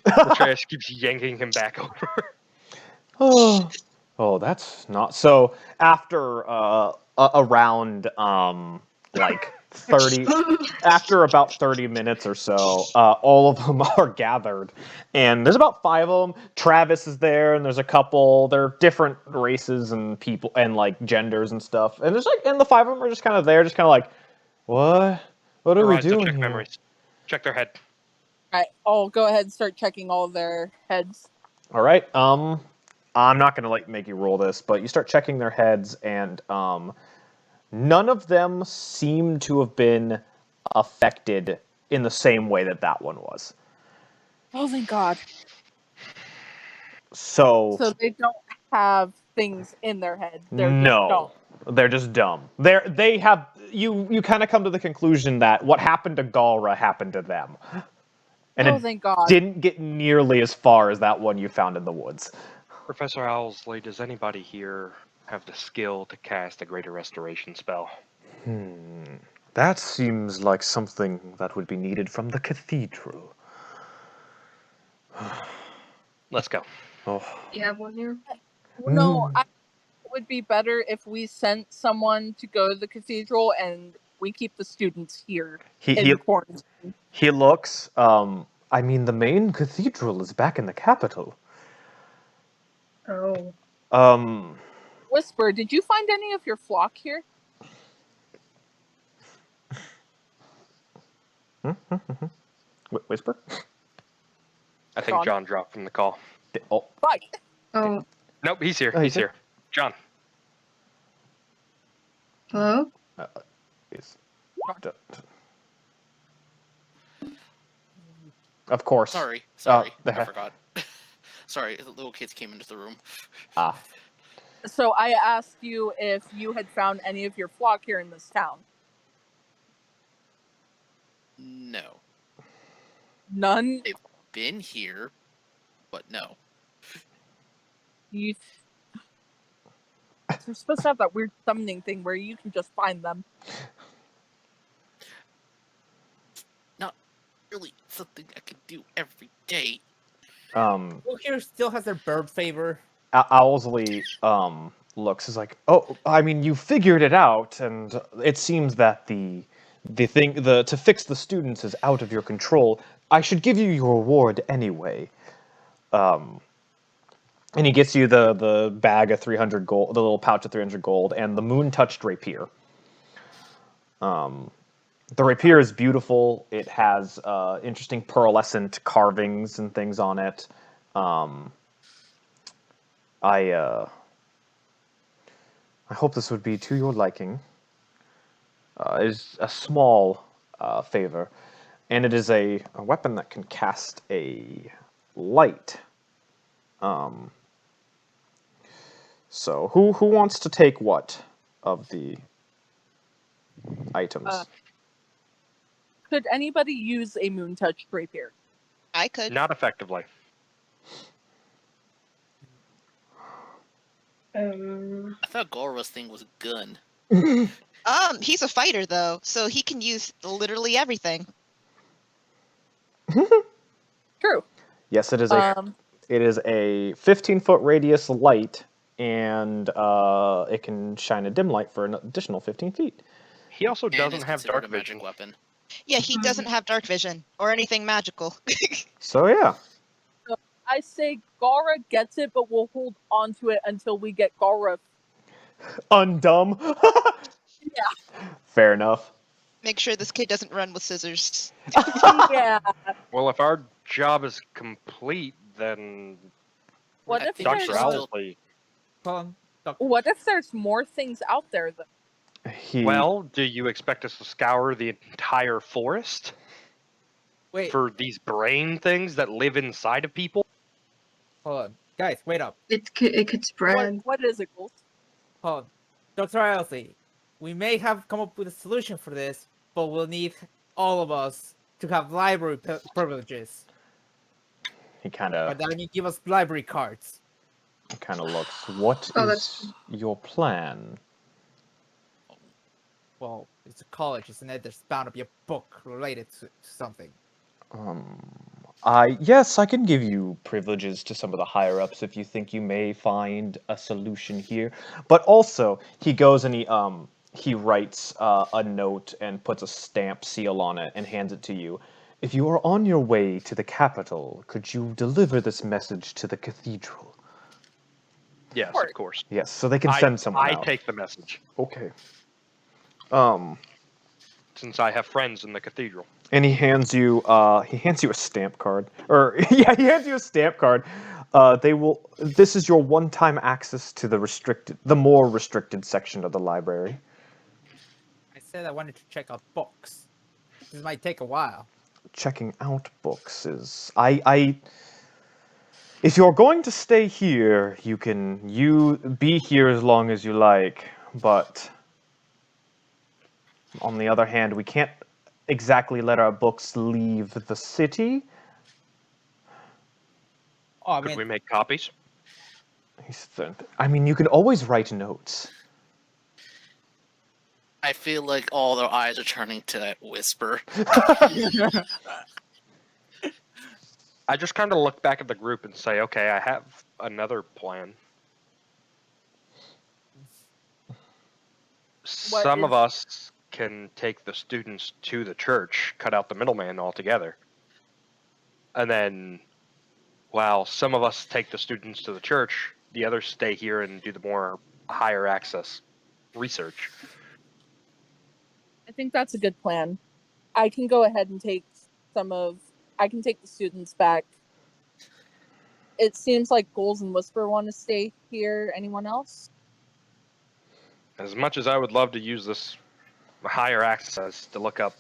Speaker 4: Latreus keeps yanking him back over.
Speaker 1: Oh, that's not so. After around like 30, after about 30 minutes or so, all of them are gathered, and there's about 5 of them. Travis is there, and there's a couple. They're different races and people and like genders and stuff. And there's and the 5 of them are just kind of there, just kind of like, what are we
Speaker 4: Arise to
Speaker 1: doing
Speaker 4: check
Speaker 1: here?
Speaker 4: memories. Check their head.
Speaker 3: Alright, I'll go ahead and start checking all of their heads.
Speaker 1: All right. I'm not gonna make you roll this, but you start checking their heads, and none of them seem to have been affected in the same way that one was.
Speaker 3: Oh, thank God.
Speaker 1: So
Speaker 3: So they don't have things in their head. They're just
Speaker 1: no, they're just dumb. They have you kind of come to the conclusion that what happened to Galra happened to them, and
Speaker 3: oh,
Speaker 1: it
Speaker 3: thank God.
Speaker 1: didn't get nearly as far as that one you found in the woods.
Speaker 4: Professor Owlsley, does anybody here have the skill to cast a greater restoration spell?
Speaker 1: That seems like something that would be needed from the cathedral.
Speaker 4: Let's go.
Speaker 1: Oh.
Speaker 5: You have one here?
Speaker 3: No, it would be better if we sent someone to go to the cathedral and we keep the students here in quarantine.
Speaker 1: He looks. I mean, the main cathedral is back in the capital.
Speaker 8: Oh.
Speaker 3: Whisper, did you find any of your flock here?
Speaker 1: Whisper?
Speaker 4: I think
Speaker 3: John?
Speaker 4: John dropped from the call.
Speaker 1: Oh,
Speaker 3: Fuck.
Speaker 5: Oh,
Speaker 4: Nope, he's here.
Speaker 1: Oh,
Speaker 4: He's
Speaker 1: he's
Speaker 4: here. John.
Speaker 5: hello?
Speaker 1: is- Of course.
Speaker 2: Sorry,
Speaker 1: the
Speaker 2: I
Speaker 1: heck.
Speaker 2: forgot. Sorry, the little kids came into the room.
Speaker 1: Ah.
Speaker 3: So I asked you if you had found any of your flock here in this town.
Speaker 2: No,
Speaker 3: None?
Speaker 2: been here, but no.
Speaker 3: You... They're supposed to have that weird summoning thing where you can just find them.
Speaker 2: Not really something I can do every day.
Speaker 6: Who here still has their bird favor?
Speaker 1: Owlsley looks is like, oh, I mean, you figured it out, and it seems that the to fix the students is out of your control. I should give you your reward anyway. And he gets you the bag of 300 gold, the little pouch of 300 gold, and the moon-touched rapier. The rapier is beautiful. It has interesting pearlescent carvings and things on it. I hope this would be to your liking. It is a small favor, and it is a weapon that can cast a light. So who wants to take what of the items?
Speaker 3: Could anybody use a moon touch rapier?
Speaker 7: I could.
Speaker 4: Not effectively.
Speaker 2: I thought Gorwa's thing was a gun.
Speaker 7: He's a fighter though, so he can use literally everything.
Speaker 3: True.
Speaker 1: Yes, it is a 15-foot radius light, and it can shine a dim light for an additional 15 feet.
Speaker 4: He also
Speaker 2: And
Speaker 4: doesn't
Speaker 2: is
Speaker 4: have
Speaker 2: considered
Speaker 4: dark
Speaker 2: a magic
Speaker 4: vision.
Speaker 2: weapon.
Speaker 7: Yeah, he doesn't have dark vision or anything magical.
Speaker 1: So yeah.
Speaker 3: I say Gara gets it, but we'll hold on to it until we get Gara.
Speaker 1: Undumb.
Speaker 3: Yeah.
Speaker 1: Fair enough.
Speaker 7: Make sure this kid doesn't run with scissors.
Speaker 3: Yeah.
Speaker 4: Well, if our job is complete, then
Speaker 3: What
Speaker 2: I
Speaker 3: if
Speaker 2: think we
Speaker 3: there's
Speaker 4: Dr.
Speaker 2: should still-
Speaker 4: Owlsley
Speaker 6: Hold on.
Speaker 3: What if there's more things out there, though?
Speaker 4: Well, do you expect us to scour the entire forest
Speaker 6: Wait,
Speaker 4: for these brain things that live inside of people?
Speaker 6: hold on. Guys, wait up.
Speaker 5: It could spread.
Speaker 3: What is it, Gold?
Speaker 6: Hold on. Dr. Elsie, we may have come up with a solution for this, but we'll need all of us to have library privileges.
Speaker 1: He kind
Speaker 6: By
Speaker 1: of
Speaker 6: that I mean give us library cards.
Speaker 1: looks. What
Speaker 5: Oh,
Speaker 1: is
Speaker 5: that's
Speaker 1: your plan?
Speaker 6: Well, it's a college, isn't it? There's bound to be a book related to something.
Speaker 1: Yes, I can give you privileges to some of the higher ups if you think you may find a solution here. But also, he goes and he writes a note and puts a stamp seal on it and hands it to you. If you are on your way to the capital, could you deliver this message to the cathedral?
Speaker 4: Yes, of course.
Speaker 1: Yes, so they can send someone
Speaker 4: I
Speaker 1: out.
Speaker 4: take the message,
Speaker 1: Okay.
Speaker 4: since I have friends in the cathedral.
Speaker 1: And he hands you a stamp card. Or yeah, he hands you a stamp card. This is your one-time access to the more restricted section of the library.
Speaker 6: I said I wanted to check out books. This might take a while.
Speaker 1: Checking out books is if you're going to stay here, you be here as long as you like, but on the other hand, we can't exactly let our books leave the city.
Speaker 6: Oh, I
Speaker 4: Could
Speaker 6: mean,
Speaker 4: we make copies?
Speaker 1: I mean, you can always write notes.
Speaker 2: I feel like all their eyes are turning to that whisper.
Speaker 4: I just kind of look back at the group and say, okay, I have another plan. Some of us can take the students to the church, cut out the middleman altogether. And then, while some of us take the students to the church, the others stay here and do the more higher access research.
Speaker 3: I think that's a good plan. I can go ahead and take I can take the students back. It seems like Goals and Whisper want to stay here. Anyone else?
Speaker 4: As much as I would love to use this higher access to look up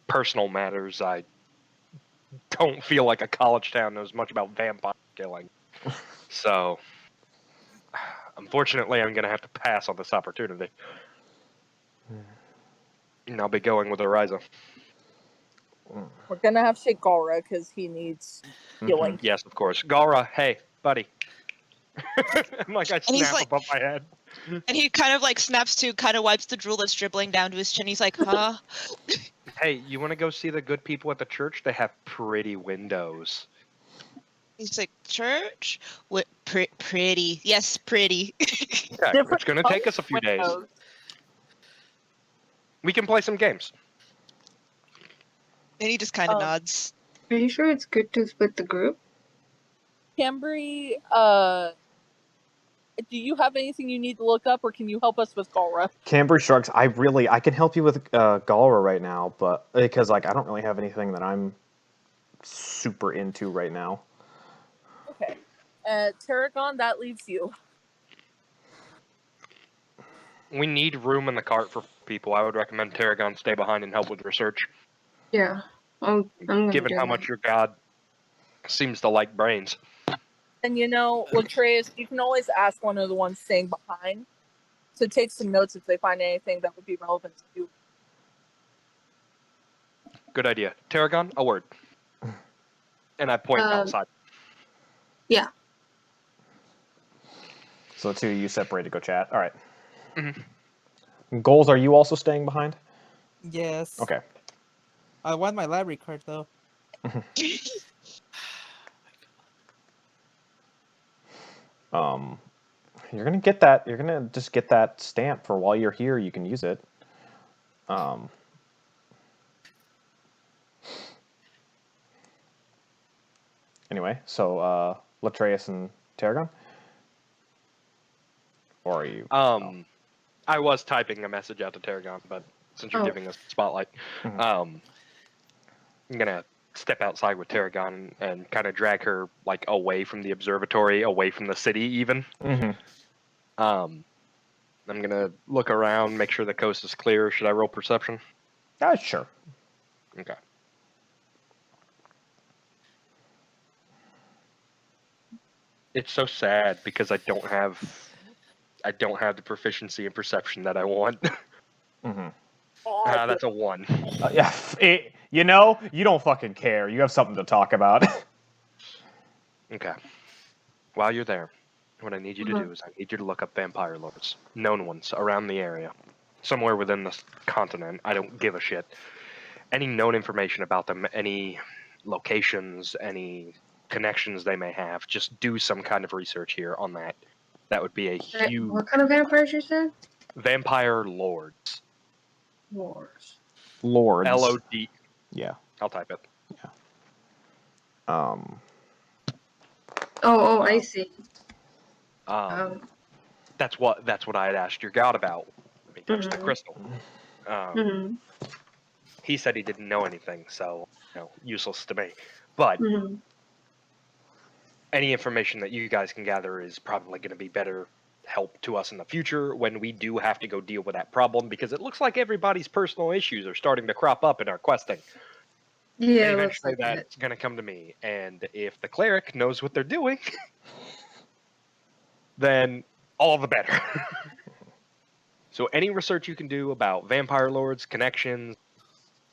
Speaker 4: personal matters, I don't feel like a college town knows much about vampire killing. So, unfortunately, I'm going to have to pass on this opportunity. And I'll be going with Ariza.
Speaker 3: We're gonna have to take Galra because he needs healing.
Speaker 4: Yes, of course. Galra, hey, buddy. I'm like, I
Speaker 7: he's
Speaker 4: snap
Speaker 7: like-
Speaker 4: above my head.
Speaker 7: And he kind of like snaps to, kind of wipes the drool that's dribbling down to his chin. He's like, huh?
Speaker 4: Hey, you want to go see the good people at the church? They have pretty windows.
Speaker 7: He's like, church? What? Pretty. Yes, pretty.
Speaker 4: Yeah, it's going to take us a few days.
Speaker 3: Windows.
Speaker 4: We can play some games.
Speaker 7: And he just kind of nods.
Speaker 5: Are you sure it's good to split the group?
Speaker 3: Cambry, do you have anything you need to look up, or can you help us with Galra?
Speaker 1: Cambry shrugs. I can help you with Galra right now, but because I don't really have anything that I'm super into right now.
Speaker 3: Okay. Tarragon, that leaves you.
Speaker 4: We need room in the cart for people. I would recommend Tarragon stay behind and help with research.
Speaker 5: Yeah. I'm gonna
Speaker 4: Given
Speaker 5: do
Speaker 4: how
Speaker 5: that.
Speaker 4: much your god seems to like brains.
Speaker 3: And Latreus, you can always ask one of the ones staying behind to take some notes if they find anything that would be relevant to you.
Speaker 4: Good idea. Tarragon, a word. And I point outside.
Speaker 5: Yeah.
Speaker 1: So the two of you separate to go chat. All right.
Speaker 4: Mm-hmm.
Speaker 1: Goals, are you also staying behind?
Speaker 6: Yes.
Speaker 1: Okay.
Speaker 6: I want my library card though.
Speaker 1: You're gonna get that. You're gonna just get that stamp for while you're here. You can use it. Anyway, so Latreus and Tarragon, or are you?
Speaker 4: I was typing a message out to Tarragon, but since you're giving us the spotlight, I'm gonna step outside with Tarragon and kind of drag her like away from the observatory, away from the city, even. I'm gonna look around, make sure the coast is clear. Should I roll perception?
Speaker 1: Sure.
Speaker 4: Okay. It's so sad because I don't have the proficiency in perception that I want.
Speaker 1: Mm-hmm.
Speaker 4: That's a 1.
Speaker 1: Yeah, you don't fucking care. You have something to talk about.
Speaker 4: Okay. While you're there, what I need you to do is I need you to look up vampire lords, known ones around the area, somewhere within this continent. I don't give a shit. Any known information about them, any locations, any connections they may have, just do some kind of research here on that. That would be a huge
Speaker 8: What kind of vampires you said?
Speaker 4: vampire lords.
Speaker 8: Wars.
Speaker 1: Lords.
Speaker 4: LOD.
Speaker 1: Yeah.
Speaker 4: I'll type it.
Speaker 8: Oh, I see.
Speaker 4: That's what I had asked your god about when he touched the crystal. He said he didn't know anything, so useless to me. But any information that you guys can gather is probably going to be better help to us in the future when we do have to go deal with that problem, because it looks like everybody's personal issues are starting to crop up in our questing.
Speaker 8: Yeah,
Speaker 4: And
Speaker 8: it looks
Speaker 4: eventually
Speaker 8: like
Speaker 4: that's going to come to me. And if the cleric knows what they're doing, then all the better. So any research you can do about vampire lords, connections,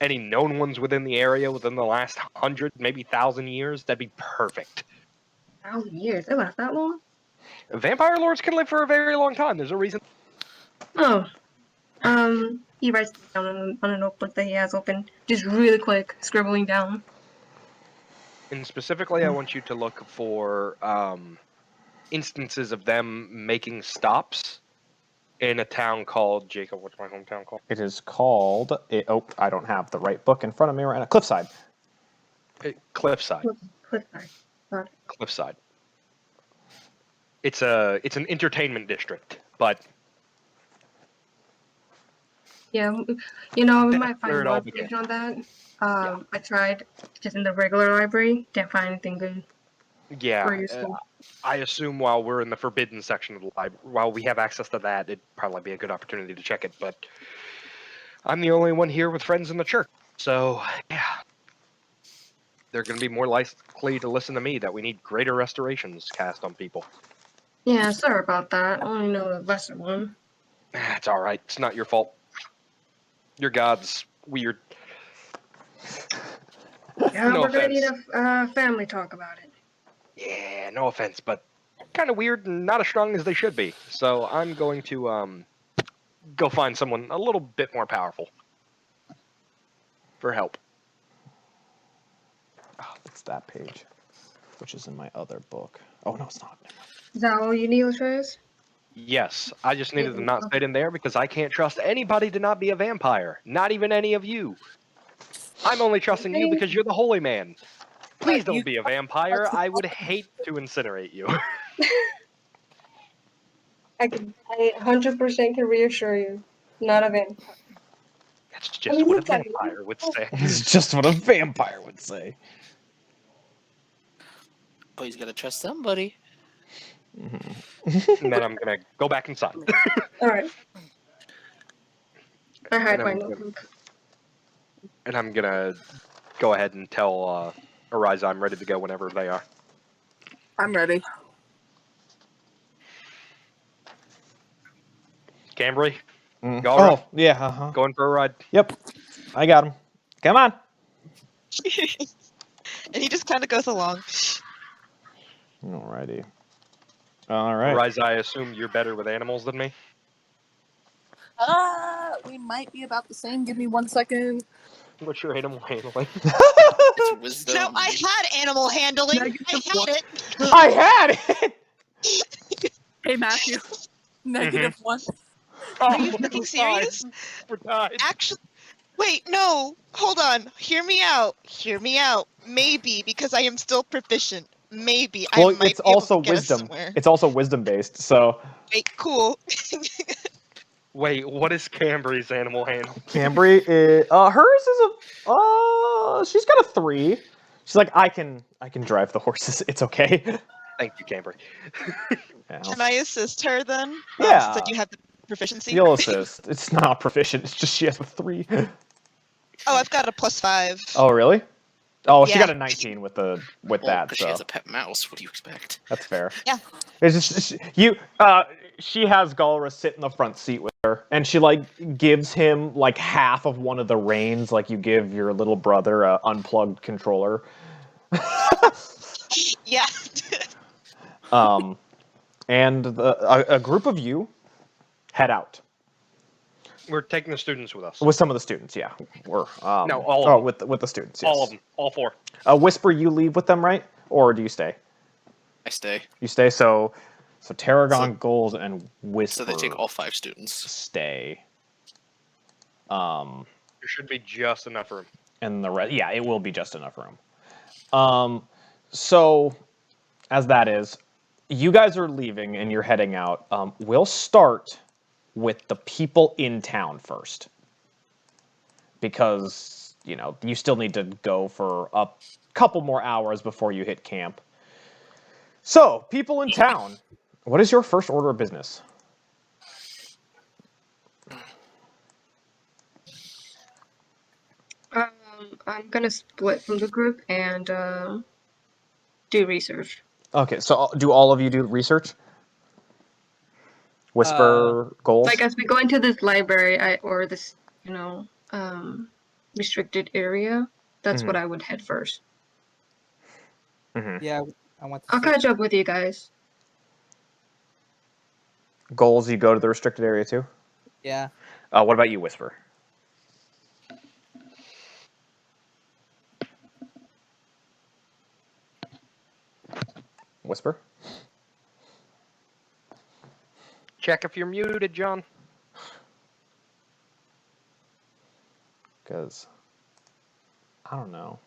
Speaker 4: any known ones within the area within the last 100, maybe 1,000 years, that'd be perfect.
Speaker 8: 1,000 years. They last that long?
Speaker 4: Vampire lords can live for a very long time. There's a reason.
Speaker 8: Oh. He writes it down on a notebook that he has open. Just really quick, scribbling down.
Speaker 4: And specifically, I want you to look for instances of them making stops in a town called, Jacob, what's my hometown called?
Speaker 1: It is called. I don't have the right book in front of me right now. Cliffside.
Speaker 4: Cliffside.
Speaker 8: Cliffside. Got it.
Speaker 4: Cliffside. It's an entertainment district, but
Speaker 8: Yeah, we might
Speaker 4: That's where
Speaker 8: find
Speaker 4: it all
Speaker 8: more
Speaker 4: began.
Speaker 8: information on that. I tried just in the regular library. Didn't find anything good or
Speaker 4: yeah,
Speaker 8: useful.
Speaker 4: I assume while we're in the forbidden section of the library, while we have access to that, it'd probably be a good opportunity to check it. But I'm the only one here with friends in the church, so yeah, they're going to be more likely to listen to me that we need greater restorations cast on people.
Speaker 8: Yeah, sorry about that. I only know the lesser one.
Speaker 4: It's all right. It's not your fault. Your god's weird.
Speaker 8: Yeah,
Speaker 4: No
Speaker 8: we're gonna need
Speaker 4: offense.
Speaker 8: a family talk about it.
Speaker 4: Yeah, no offense, but kind of weird and not as strong as they should be. So I'm going to go find someone a little bit more powerful for help.
Speaker 1: Oh, it's that page, which is in my other book. Oh no, it's not.
Speaker 8: Is that all you need, Latrez?
Speaker 4: Yes, I just needed to not fit in there because I can't trust anybody to not be a vampire. Not even any of you. I'm only trusting you because you're the holy man. Please don't be a vampire. I would hate to incinerate you.
Speaker 8: I 100% can reassure you, not a vampire.
Speaker 4: That's just what a vampire would say.
Speaker 1: It's just what a vampire would say.
Speaker 2: But he's got to trust somebody.
Speaker 4: And then I'm going to go back inside.
Speaker 8: Alright. I hide
Speaker 4: And
Speaker 8: my
Speaker 4: I'm
Speaker 8: notebook.
Speaker 4: And I'm going to go ahead and tell Ariza I'm ready to go whenever they are.
Speaker 3: I'm ready.
Speaker 4: Cambry,
Speaker 1: Mm.
Speaker 4: all right.
Speaker 1: Oh yeah.
Speaker 4: Going for a ride.
Speaker 1: Yep. I got him. Come on.
Speaker 7: And he just kind of goes along.
Speaker 1: Alrighty. All right.
Speaker 4: Ariza, I assume you're better with animals than me?
Speaker 3: We might be about the same. Give me 1 second.
Speaker 4: What's your animal handling?
Speaker 2: It's wisdom.
Speaker 7: No, I had animal handling. I had it.
Speaker 1: I had it.
Speaker 3: Hey, Matthew. -1.
Speaker 7: Are you fucking serious?
Speaker 4: We're tied.
Speaker 7: Actually, wait, no. Hold on. Hear me out. Hear me out. Maybe because I am still proficient. Maybe
Speaker 1: Well,
Speaker 7: I might
Speaker 1: it's
Speaker 7: be able
Speaker 1: also
Speaker 7: to get us
Speaker 1: wisdom.
Speaker 7: somewhere.
Speaker 1: It's also wisdom based. So
Speaker 7: Wait, cool.
Speaker 4: Wait, what is Cambry's animal handling?
Speaker 1: Cambry is hers is a she's got a 3. She's like I can drive the horses. It's okay.
Speaker 4: Thank you, Cambry.
Speaker 1: Yeah.
Speaker 7: Can I assist her then?
Speaker 1: Yeah.
Speaker 7: Since you have the proficiency.
Speaker 1: You'll assist. It's not proficient. It's just she has a 3.
Speaker 7: Oh, I've got a +5.
Speaker 1: Oh, really? Oh, she
Speaker 7: Yeah.
Speaker 1: got a 19 with that.
Speaker 2: Because
Speaker 1: So
Speaker 2: she has a pet mouse. What do you expect?
Speaker 1: that's fair.
Speaker 7: Yeah.
Speaker 1: It's just she has Galra sit in the front seat with her, and she like gives him like half of one of the reins, like you give your little brother a unplugged controller.
Speaker 7: Yeah.
Speaker 1: And a group of you head out
Speaker 4: We're taking the students with us.
Speaker 1: with some of the students. Yeah, we're
Speaker 4: No, all of them.
Speaker 1: with the students. Yes.
Speaker 4: All of them. All 4.
Speaker 1: Whisper, you leave with them, right? Or do you stay?
Speaker 2: I stay.
Speaker 1: You stay. So Tarragon, Goals, and Whisper.
Speaker 2: So they take all 5 students.
Speaker 1: Stay.
Speaker 4: There should be just enough room.
Speaker 1: And the rest, yeah, it will be just enough room. So as that is, you guys are leaving and you're heading out. We'll start with the people in town first, because you still need to go for a couple more hours before you hit camp. So, people in town, what is your first order of business?
Speaker 8: I'm gonna split from the group and do research.
Speaker 1: Okay, so do all of you do research? Whisper, Goals?
Speaker 8: Like as we go into this library, or this, restricted area, that's what I would head first.
Speaker 1: Mm-hmm.
Speaker 6: Yeah, I want to
Speaker 8: I'll catch up with you guys.
Speaker 1: Goals, you go to the restricted area too?
Speaker 6: Yeah.
Speaker 1: What about you, Whisper? Whisper?
Speaker 4: Check if you're muted, John.
Speaker 1: Because, I don't know.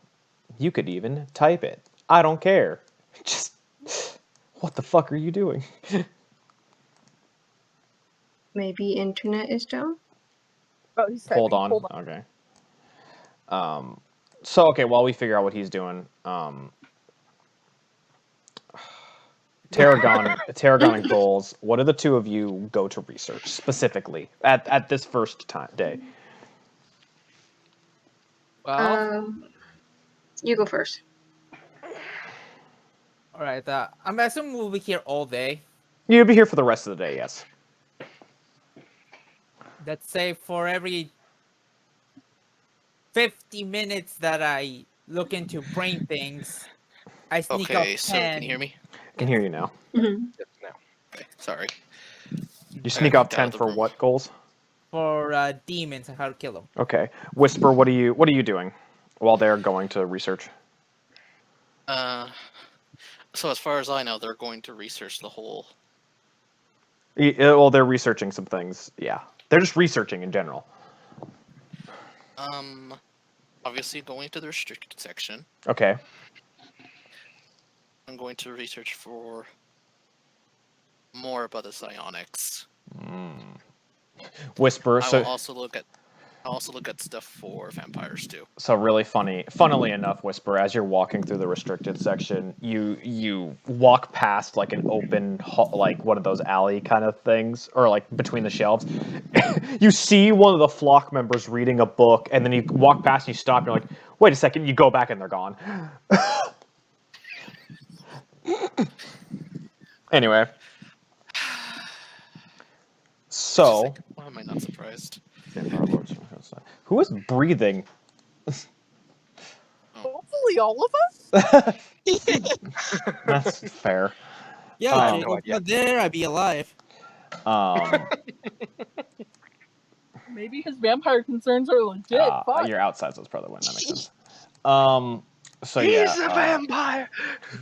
Speaker 1: You could even type it. I don't care. Just, what the fuck are you doing?
Speaker 8: Maybe internet is down.
Speaker 3: Oh, he's typing.
Speaker 1: Hold on. Okay. Okay, while we figure out what he's doing, Tarragon and Goals, what do the two of you go to research specifically at this first day?
Speaker 6: Well,
Speaker 8: you go first.
Speaker 6: all right. I'm assuming we'll be here all day.
Speaker 1: You'll be here for the rest of the day, yes.
Speaker 6: Let's say for every 50 minutes that I look into brain things, I sneak up 10.
Speaker 2: Okay, so can you hear me?
Speaker 1: I can hear you now.
Speaker 8: Mm-hmm.
Speaker 4: Yes, now.
Speaker 2: Okay, sorry.
Speaker 1: You sneak
Speaker 2: I
Speaker 1: up
Speaker 2: moved out
Speaker 1: 10
Speaker 2: of the
Speaker 1: for
Speaker 2: room.
Speaker 1: what, Goals?
Speaker 6: For demons and how to kill them.
Speaker 1: Okay. Whisper, what are you doing while they're going to research?
Speaker 2: So as far as I know, they're going to research the whole.
Speaker 1: Well, they're researching some things. Yeah, they're just researching in general.
Speaker 2: Obviously going to the restricted section.
Speaker 1: Okay.
Speaker 2: I'm going to research for more about the psionics.
Speaker 1: Whisper.
Speaker 2: I will also look at stuff for vampires too.
Speaker 1: So really funnily enough, Whisper, as you're walking through the restricted section, you walk past like an open, like one of those alley kind of things, or like between the shelves. You see one of the flock members reading a book, and then you walk past and you stop, and you're like, wait a second, you go back and they're gone. Anyway. So...
Speaker 2: Why am I not surprised?
Speaker 1: Who is breathing?
Speaker 3: Hopefully all of us?
Speaker 1: That's fair.
Speaker 6: Yeah,
Speaker 4: no
Speaker 6: if
Speaker 4: idea.
Speaker 6: not there, I'd be alive.
Speaker 3: Maybe his vampire concerns are legit. Fuck.
Speaker 1: You're outside, so it's probably one. That makes sense. So yeah.
Speaker 4: He's a vampire!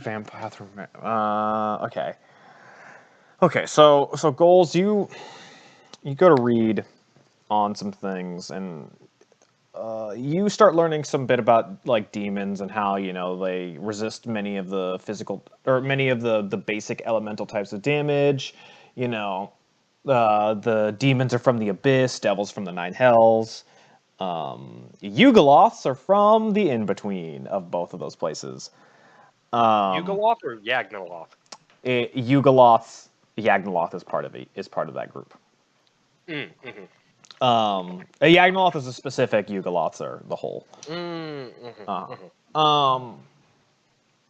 Speaker 1: Vampire. Okay. Okay, so Goals, you go to read on some things, and you start learning some bit about like demons and how they resist many of the physical or many of the basic elemental types of damage. The demons are from the abyss, devils from the nine hells. Yugoloths are from the in between of both of those places.
Speaker 4: Yugoloth or Yagnoloth?
Speaker 1: Yugoloth's Yagnoloth is part of that group.
Speaker 4: Mm-hmm.
Speaker 1: A Yagnoloth is a specific, Yugoloths are the whole.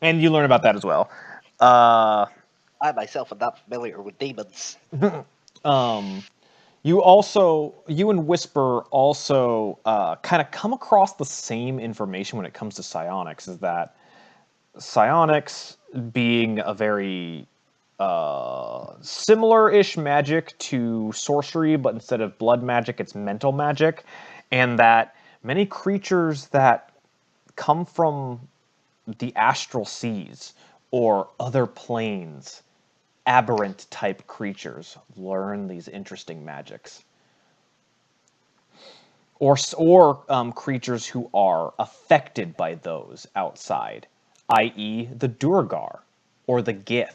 Speaker 1: And you learn about that as well.
Speaker 9: I myself am not familiar with demons.
Speaker 1: You and Whisper also kind of come across the same information when it comes to psionics, is that psionics being a very similar-ish magic to sorcery, but instead of blood magic, it's mental magic, and that many creatures that come from the astral seas or other planes, aberrant type creatures, learn these interesting magics. Or creatures who are affected by those outside, i.e., the Durgar or the Gith.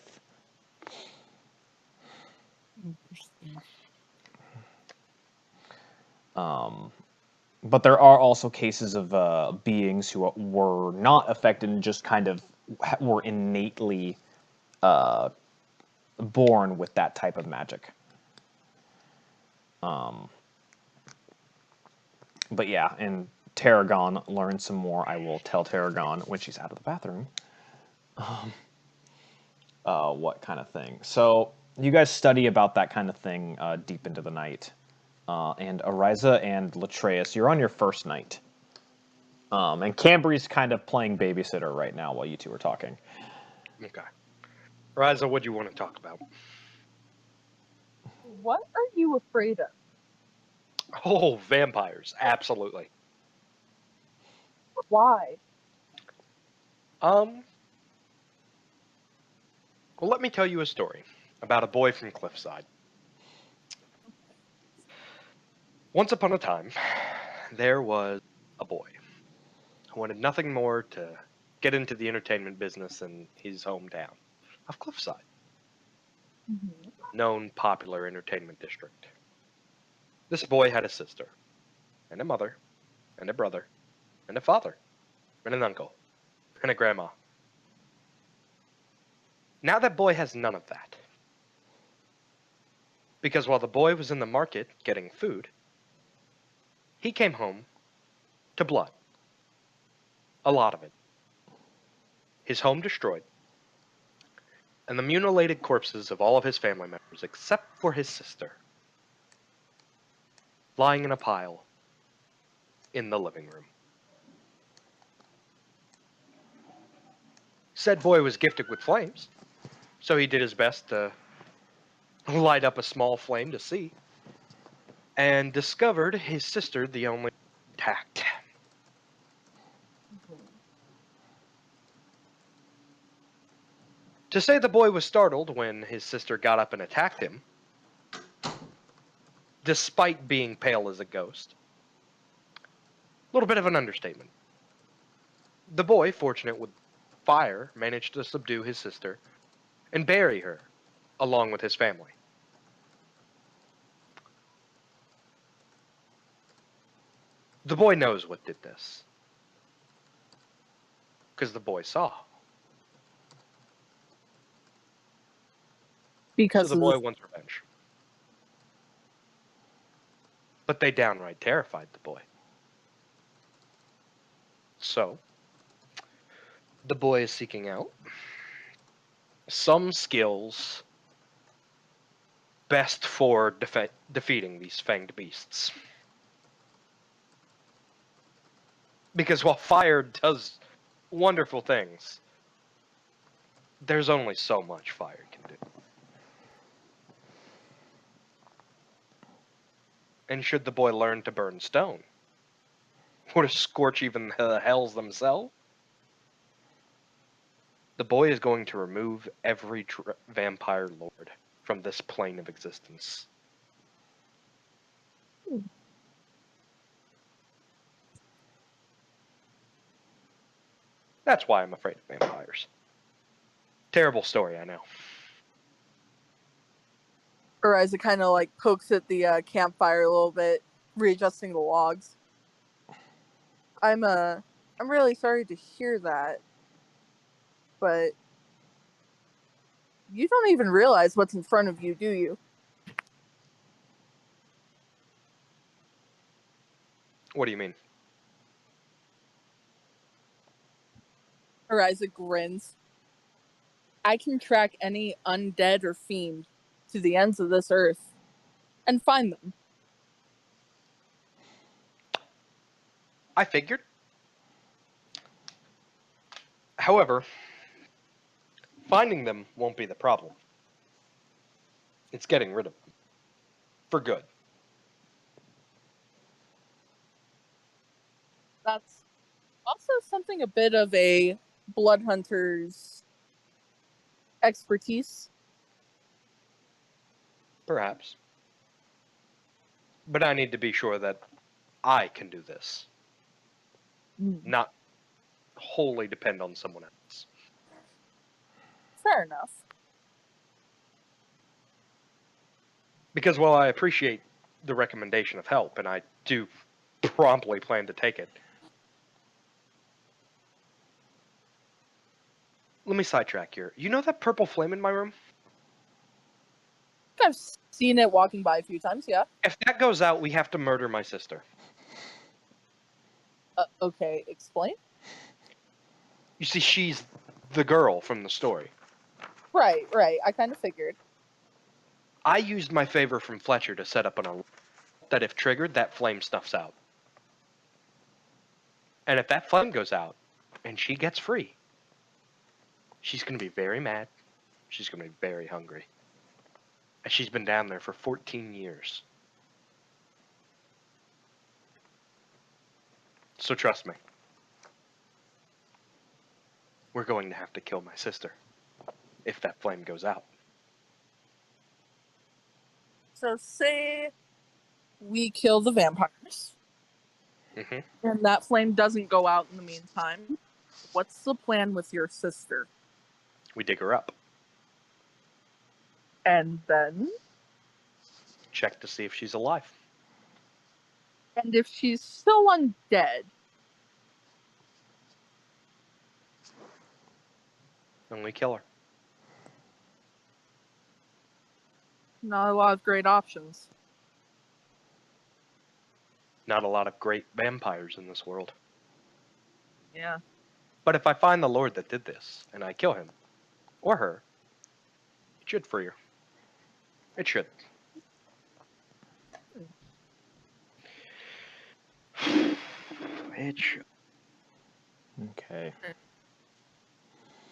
Speaker 1: But there are also cases of beings who were not affected and just kind of were innately born with that type of magic. But yeah, and Tarragon learns some more. I will tell Tarragon when she's out of the bathroom. What kind of thing? So you guys study about that kind of thing deep into the night. And Ariza and Latreus, you're on your first night. And Cambry's kind of playing babysitter right now while you two are talking.
Speaker 4: Okay. Riza, what do you want to talk about?
Speaker 3: What are you afraid of?
Speaker 4: Oh, vampires. Absolutely.
Speaker 3: Why?
Speaker 4: Well, let me tell you a story about a boy from Cliffside. Once upon a time, there was a boy who wanted nothing more to get into the entertainment business in his hometown of Cliffside, known popular entertainment district. This boy had a sister, and a mother, and a brother, and a father, and an uncle, and a grandma. Now that boy has none of that. Because while the boy was in the market getting food, he came home to blood. A lot of it. His home destroyed, and the mutilated corpses of all of his family members, except for his sister, lying in a pile in the living room. Said boy was gifted with flames, so he did his best to light up a small flame to see, and discovered his sister the only intact. To say the boy was startled when his sister got up and attacked him, despite being pale as a ghost, a little bit of an understatement. The boy, fortunate with fire, managed to subdue his sister and bury her along with his family. The boy knows what did this, because the boy saw.
Speaker 3: Because
Speaker 4: So the boy wants revenge. But they downright terrified the boy. So, the boy is seeking out some skills best for defeating these fanged beasts. Because while fire does wonderful things, there's only so much fire can do. And should the boy learn to burn stone, or to scorch even the hells themselves, the boy is going to remove every vampire lord from this plane of existence. That's why I'm afraid of vampires. Terrible story, I know.
Speaker 3: Ariza kind of like pokes at the campfire a little bit, readjusting the logs. I'm really sorry to hear that, but You don't even realize what's in front of you, do you?
Speaker 4: What do you mean?
Speaker 3: Ariza grins. I can track any undead or fiend to the ends of this earth and find them.
Speaker 4: I figured. However, finding them won't be the problem. It's getting rid of them. For good.
Speaker 3: That's also something a bit of a blood hunter's expertise.
Speaker 4: Perhaps. But I need to be sure that I can do this. Not wholly depend on someone else.
Speaker 3: Fair enough.
Speaker 4: Because while I appreciate the recommendation of help, and I do promptly plan to take it, let me sidetrack here. You know that purple flame in my room?
Speaker 3: I've seen it walking by a few times, yeah.
Speaker 4: If that goes out, we have to murder my sister.
Speaker 3: Okay, explain.
Speaker 4: You see, she's the girl from the story.
Speaker 3: Right. I kind of figured.
Speaker 4: I used my favor from Fletcher to set up an alarm that if triggered, that flame snuffs out. And if that flame goes out and she gets free, she's going to be very mad. She's going to be very hungry. And she's been down there for 14 years. So trust me. We're going to have to kill my sister if that flame goes out.
Speaker 3: So say we kill the vampires, and that flame doesn't go out in the meantime. What's the plan with your sister?
Speaker 4: We dig her up.
Speaker 3: And then?
Speaker 4: Check to see if she's alive.
Speaker 3: And if she's still undead?
Speaker 4: Then we kill her.
Speaker 3: Not a lot of great options.
Speaker 4: Not a lot of great vampires in this world.
Speaker 3: Yeah.
Speaker 4: But if I find the Lord that did this, and I kill him, or her, it should free her. It should. It should.
Speaker 1: Okay.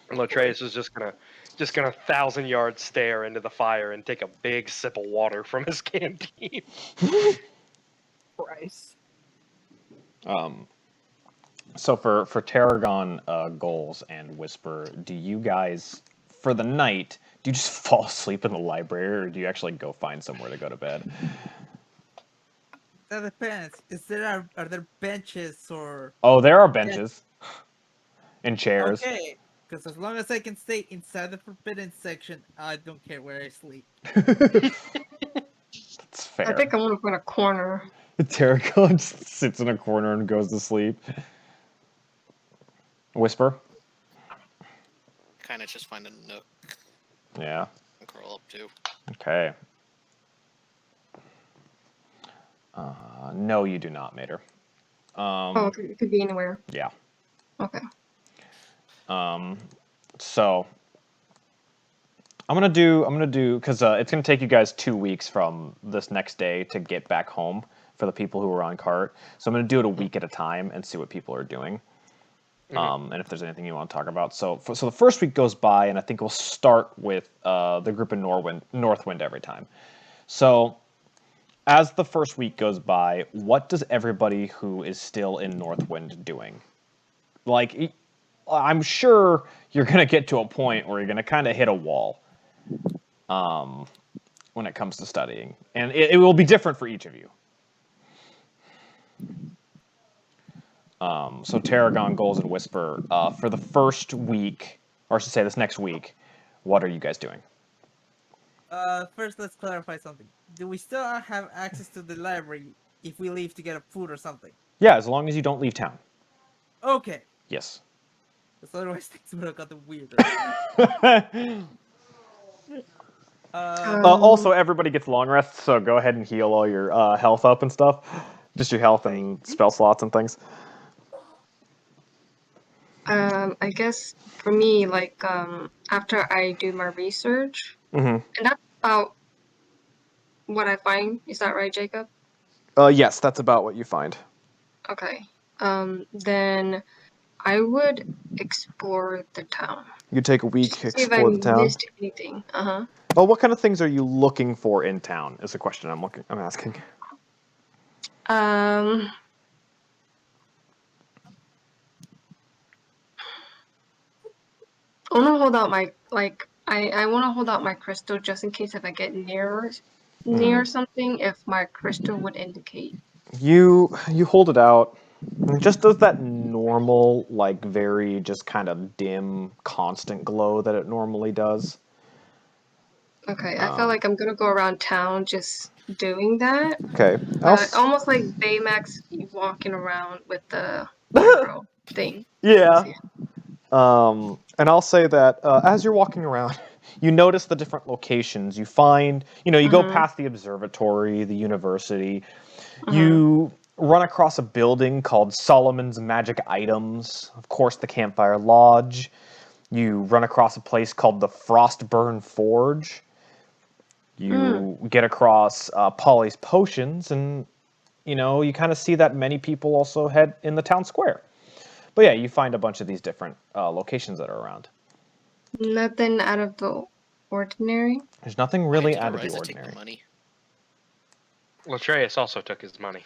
Speaker 4: And Latreus is just gonna 1,000-yard stare into the fire and take a big sip of water from his canteen.
Speaker 3: Christ.
Speaker 1: So for Tarragon, Goals, and Whisper, do you guys, for the night, do you just fall asleep in the library, or do you actually go find somewhere to go to bed?
Speaker 6: That depends. Are there benches or?
Speaker 1: Oh, there are benches and chairs.
Speaker 6: Okay, because as long as I can stay inside the forbidden section, I don't care where I sleep.
Speaker 1: That's fair.
Speaker 8: I think I want to go in a corner.
Speaker 1: Tarragon just sits in a corner and goes to sleep. Whisper?
Speaker 2: Kind of just find a nook
Speaker 1: Yeah.
Speaker 2: and curl up to.
Speaker 1: Okay. No, you do not, Mater.
Speaker 8: It could be anywhere.
Speaker 1: Yeah.
Speaker 8: Okay.
Speaker 1: So I'm gonna do because it's gonna take you guys 2 weeks from this next day to get back home for the people who are on cart. So I'm gonna do it a week at a time and see what people are doing. And if there's anything you want to talk about. So the first week goes by, and I think we'll start with the group in Northwind every time. So as the first week goes by, what does everybody who is still in Northwind doing? Like, I'm sure you're going to get to a point where you're going to kind of hit a wall when it comes to studying. And it will be different for each of you. So Tarragon, Goals, and Whisper, for the first week, or I should say this next week, what are you guys doing?
Speaker 6: First, let's clarify something. Do we still have access to the library if we leave to get a food or something?
Speaker 1: Yeah, as long as you don't leave town.
Speaker 6: Okay.
Speaker 1: Yes.
Speaker 6: Because otherwise things would have gotten weirder.
Speaker 1: Also, everybody gets long rests, so go ahead and heal all your health up and stuff. Just your health and spell slots and things.
Speaker 8: I guess for me, like, after I do my research, and that's about what I find. Is that right, Jacob?
Speaker 1: Yes, that's about what you find.
Speaker 8: Okay. Then I would explore the town.
Speaker 1: You take a week,
Speaker 8: See if I
Speaker 1: explore the town.
Speaker 8: missed anything.
Speaker 1: Well, what kind of things are you looking for in town? Is the question I'm asking.
Speaker 8: I want to hold out my I want to hold out my crystal just in case if I get near something, if my crystal would indicate.
Speaker 1: You hold it out. And it just does that normal, like very just kind of dim, constant glow that it normally does.
Speaker 8: Okay, I feel like I'm gonna go around town just doing that.
Speaker 1: Okay.
Speaker 8: Almost like Baymax walking around with the micro thing.
Speaker 1: Yeah. And I'll say that as you're walking around, you notice the different locations. You find, you go past the observatory, the university. You run across a building called Solomon's Magic Items. Of course, the Campfire Lodge. You run across a place called the Frostburn Forge. You get across Polly's Potions, and you kind of see that many people also head in the town square. But yeah, you find a bunch of these different locations that are around.
Speaker 8: Nothing out of the ordinary.
Speaker 1: There's nothing really
Speaker 2: Why
Speaker 1: out
Speaker 2: did
Speaker 1: of the
Speaker 2: Ariza
Speaker 1: ordinary.
Speaker 2: take the money?
Speaker 4: Latreus also took his money.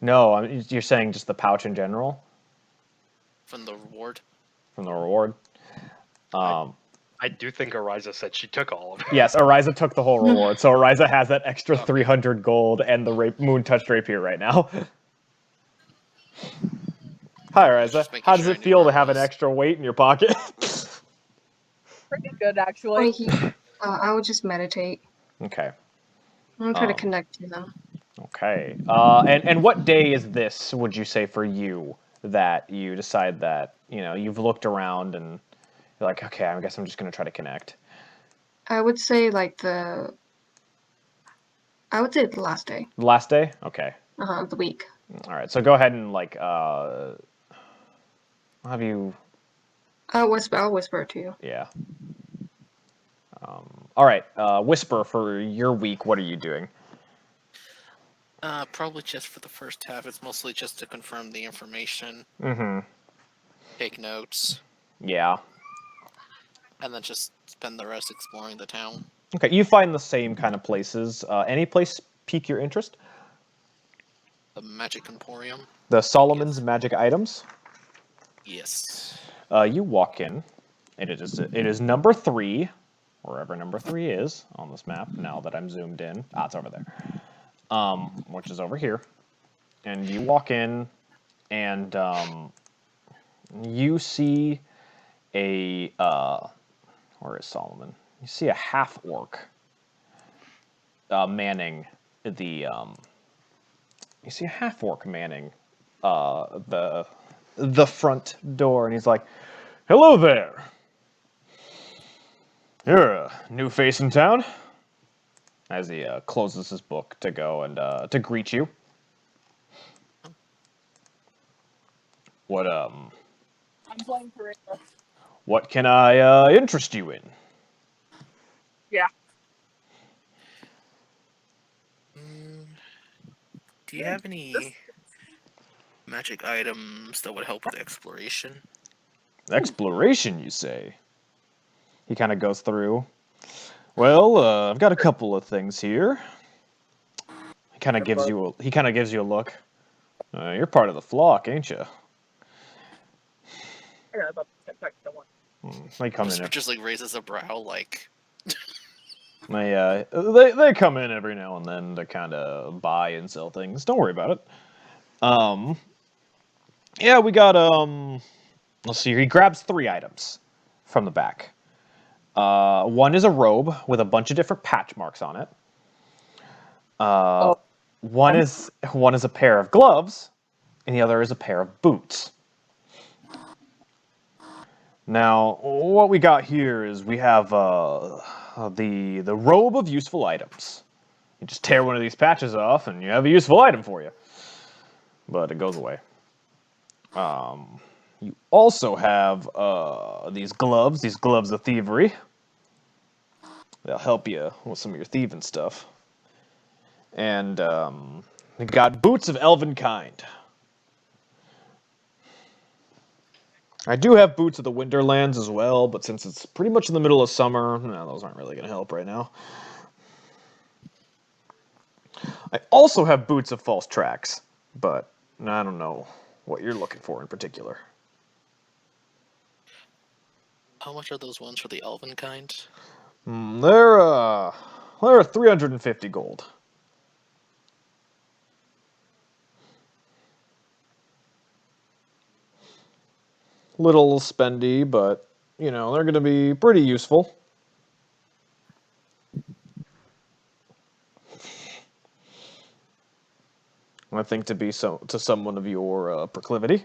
Speaker 1: No, you're saying just the pouch in general?
Speaker 2: From the reward?
Speaker 1: From the reward?
Speaker 4: I do think Ariza said she took all of it.
Speaker 1: Yes, Ariza took the whole reward, so Ariza has that extra 300 gold and the moon-touched rapier right now. Hi, Ariza. How does it feel to have an extra weight in your pocket?
Speaker 3: Pretty good, actually.
Speaker 8: I would just meditate.
Speaker 1: Okay.
Speaker 8: I'm gonna try to connect to them.
Speaker 1: Okay. And what day is this, would you say, for you, that you decide that, you've looked around and you're like, okay, I guess I'm just going to try to connect?
Speaker 8: I would say the last day.
Speaker 1: The last day? Okay.
Speaker 8: The week.
Speaker 1: All right. So go ahead and have you...
Speaker 8: I'll whisper it to you.
Speaker 1: Yeah. All right. Whisper, for your week, what are you doing?
Speaker 2: Probably just for the first half. It's mostly just to confirm the information. Take notes.
Speaker 1: Yeah.
Speaker 2: And then just spend the rest exploring the town.
Speaker 1: Okay, you find the same kind of places. Any place pique your interest?
Speaker 2: The Magic Emporium?
Speaker 1: The Solomon's Magic Items?
Speaker 2: Yes.
Speaker 1: You walk in. It is number 3, wherever number 3 is on this map, now that I'm zoomed in. It's over there. Which is over here. And you walk in, and you see a... where is Solomon? You see a half-orc manning the... you see a half-orc manning the front door, and he's like, "Hello there. You're a new face in town." As he closes his book to go and to greet you. What
Speaker 3: I'm playing Karina.
Speaker 1: What can I interest you in?
Speaker 3: Yeah.
Speaker 2: Do you have any magic items that would help with exploration?
Speaker 1: Exploration, you say? He kind of goes through. Well, I've got a couple of things here. He kind of gives you a look. You're part of the flock, ain't you? They come in.
Speaker 2: Just raises a brow, like.
Speaker 1: They come in every now and then to kind of buy and sell things. Don't worry about it. Yeah, we got let's see here. He grabs 3 items from the back. One is a robe with a bunch of different patch marks on it. One is a pair of gloves, and the other is a pair of boots. Now, what we got here is we have the robe of useful items. You just tear one of these patches off, and you have a useful item for you. But it goes away. You also have these gloves of thievery. They'll help you with some of your thieving stuff. And we got boots of elven kind. I do have boots of the Winterlands as well, but since it's pretty much in the middle of summer, no, those aren't really going to help right now. I also have boots of false tracks, but I don't know what you're looking for in particular.
Speaker 2: How much are those ones for the elven kind?
Speaker 1: They're 350 gold. Little spendy, but you know they're going to be pretty useful. I think to be to someone of your proclivity.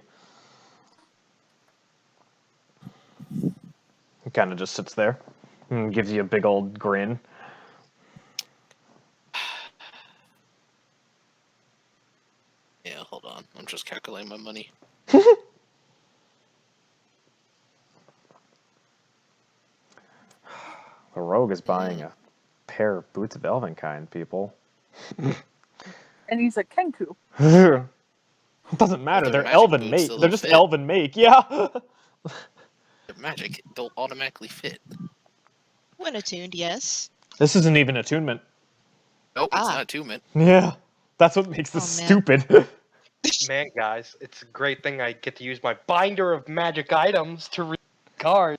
Speaker 1: He kind of just sits there and gives you a big old grin.
Speaker 2: Yeah, hold on. I'm just calculating my money.
Speaker 1: The rogue is buying a pair of boots of elven kind, people.
Speaker 3: And he's a Kenku.
Speaker 1: It doesn't matter.
Speaker 2: They're
Speaker 1: They're
Speaker 2: magic
Speaker 1: elven
Speaker 2: boots,
Speaker 1: make.
Speaker 2: so
Speaker 1: They're
Speaker 2: they'll
Speaker 1: just
Speaker 2: fit.
Speaker 1: elven make. Yeah.
Speaker 2: They're magic. They'll automatically fit.
Speaker 7: When attuned, yes.
Speaker 1: This isn't even attunement.
Speaker 2: Nope, it's
Speaker 7: Ah.
Speaker 2: not attunement.
Speaker 1: Yeah. That's what makes this
Speaker 7: Oh, man.
Speaker 1: stupid.
Speaker 4: Man, guys, it's a great thing I get to use my binder of magic items to read cards.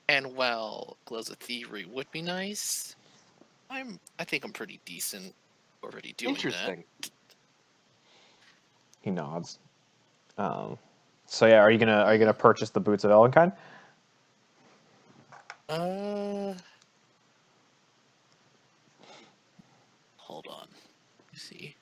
Speaker 2: And while gloves of thievery would be nice, I think I'm pretty decent already doing
Speaker 4: Interesting.
Speaker 2: that.
Speaker 1: He nods. So yeah, are you gonna purchase the boots of Elvenkind?
Speaker 2: Hold on. Let's see.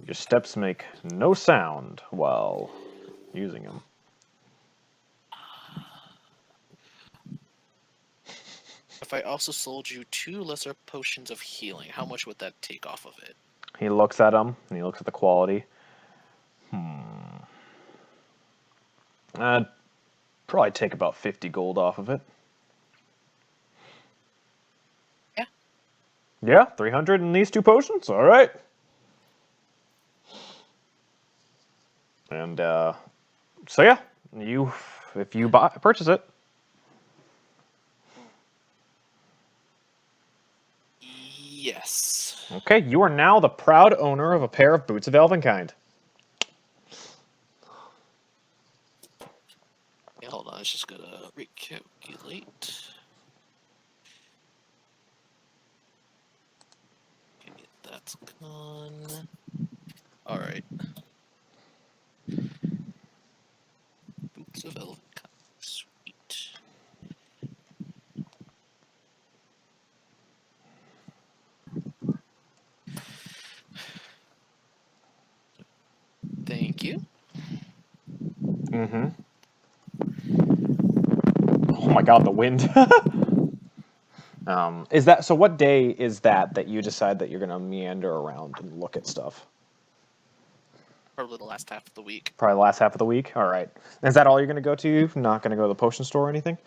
Speaker 1: Your steps make no sound while using them.
Speaker 2: If I also sold you 2 lesser potions of healing, how much would that take off of it?
Speaker 1: He looks at them and he looks at the quality. I'd probably take about 50 gold off of it.
Speaker 2: Yeah.
Speaker 1: Yeah, 300 in these 2 potions. All right. And so yeah, if you purchase it.
Speaker 2: Yes.
Speaker 1: Okay, you are now the proud owner of a pair of boots of Elvenkind.
Speaker 2: Yeah, hold on, I was just gonna recalculate. Okay, that's gone. Alright. Boots of Elven. Sweet. Thank you.
Speaker 1: Mm-hmm. Oh my god, the wind. Is that so? What day is that you decide that you're gonna meander around and look at stuff?
Speaker 2: Probably the last half of the week.
Speaker 1: Probably the last half of the week. All right. Is that all you're gonna go to? Not gonna go to the potion store or anything?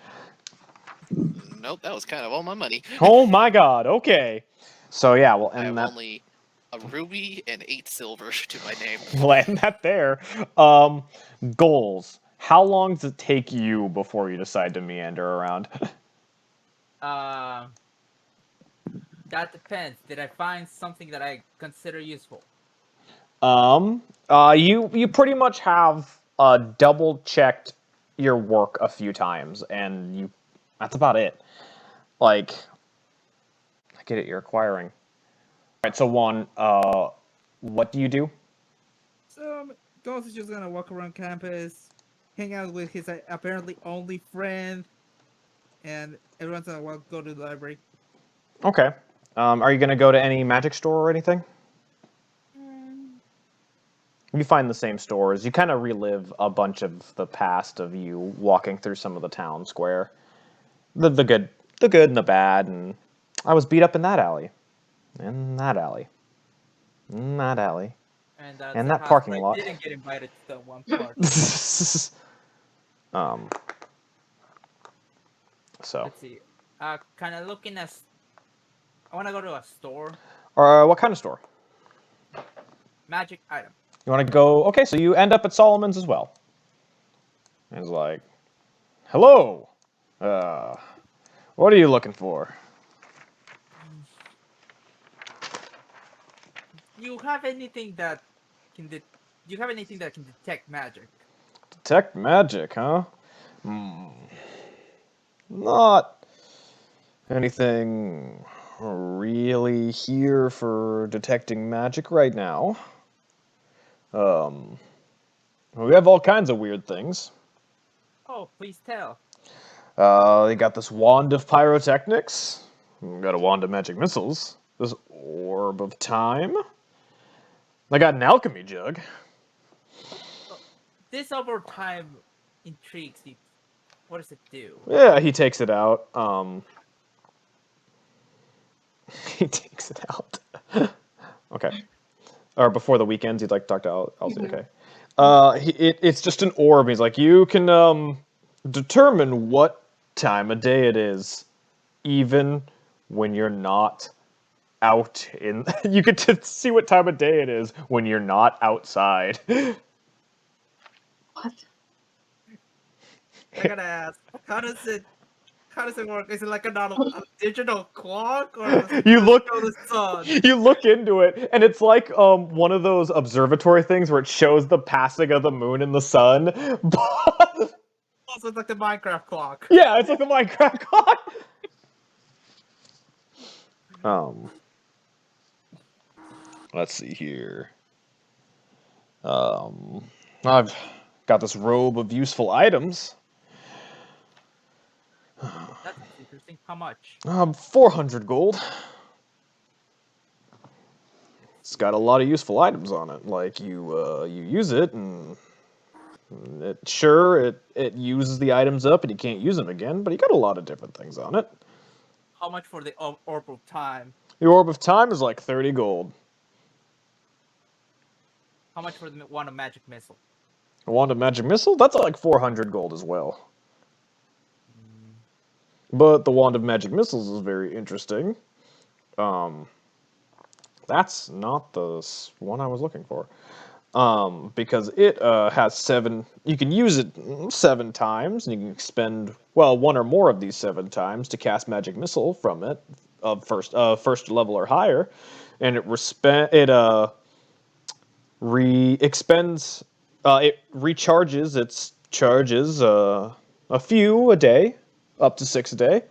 Speaker 2: Nope, that was kind of all my money.
Speaker 1: Oh my god. Okay. So yeah, we'll
Speaker 2: I
Speaker 1: end
Speaker 2: have
Speaker 1: that.
Speaker 2: only a ruby and 8 silver to my name.
Speaker 1: We'll end that there. Goals. How long does it take you before you decide to meander around?
Speaker 6: That depends. Did I find something that I consider useful?
Speaker 1: You pretty much have double checked your work a few times, and that's about it. Like, I get it, you're acquiring. All right, so Juan, what do you do?
Speaker 6: So, Ghost is just gonna walk around campus, hang out with his apparently only friend, and every once in a while go to the library.
Speaker 1: Okay. Are you gonna go to any magic store or anything? You find the same stores. You kind of relive a bunch of the past of you walking through some of the town square. The good and the bad, and I was beat up in that alley. In that alley. In that alley.
Speaker 6: And
Speaker 1: And that
Speaker 6: somehow
Speaker 1: parking
Speaker 6: I
Speaker 1: lot.
Speaker 6: didn't get invited to that one part.
Speaker 1: So.
Speaker 6: Let's see. Kind of looking at. I want to go to a store.
Speaker 1: What kind of store?
Speaker 6: Magic item.
Speaker 1: You want to go? Okay, so you end up at Solomon's as well. And it's like, hello. What are you looking for?
Speaker 6: You have anything that can you have anything that can detect magic?
Speaker 1: Detect magic, huh? Not anything really here for detecting magic right now. We have all kinds of weird things.
Speaker 6: Oh, please tell.
Speaker 1: They got this wand of pyrotechnics. We got a wand of magic missiles. This orb of time. I got an alchemy jug.
Speaker 6: This over time intrigues you. What does it do?
Speaker 1: Yeah, he takes it out. He takes it out. Okay. Or before the weekends, he'd like to talk to Elsie. Okay. It's just an orb. He's like, you can determine what time of day it is, even when you're not out in. You get to see what time of day it is when you're not outside.
Speaker 8: What?
Speaker 6: I gotta ask, how does it work? Is it like a digital clock, or does it
Speaker 1: You look,
Speaker 6: show the sun?
Speaker 1: you look into it, and it's like one of those observatory things where it shows the passing of the moon and the sun.
Speaker 6: Also, it's like the Minecraft clock.
Speaker 1: Yeah, it's like the Minecraft clock. Let's see here. I've got this robe of useful items.
Speaker 6: That's interesting. How much?
Speaker 1: 400 gold. It's got a lot of useful items on it. Like you use it, and it uses the items up, and you can't use them again. But you got a lot of different things on it.
Speaker 6: How much for the orb of time?
Speaker 1: The orb of time is like 30 gold.
Speaker 6: How much for the wand of magic missile?
Speaker 1: A wand of magic missile? That's like 400 gold as well. But the wand of magic missiles is very interesting. That's not the one I was looking for. Because it has 7. You can use it 7 times, and you can expend one or more of these 7 times to cast magic missile from it of first level or higher, and it recharges its charges a few a day, up to 6 a day.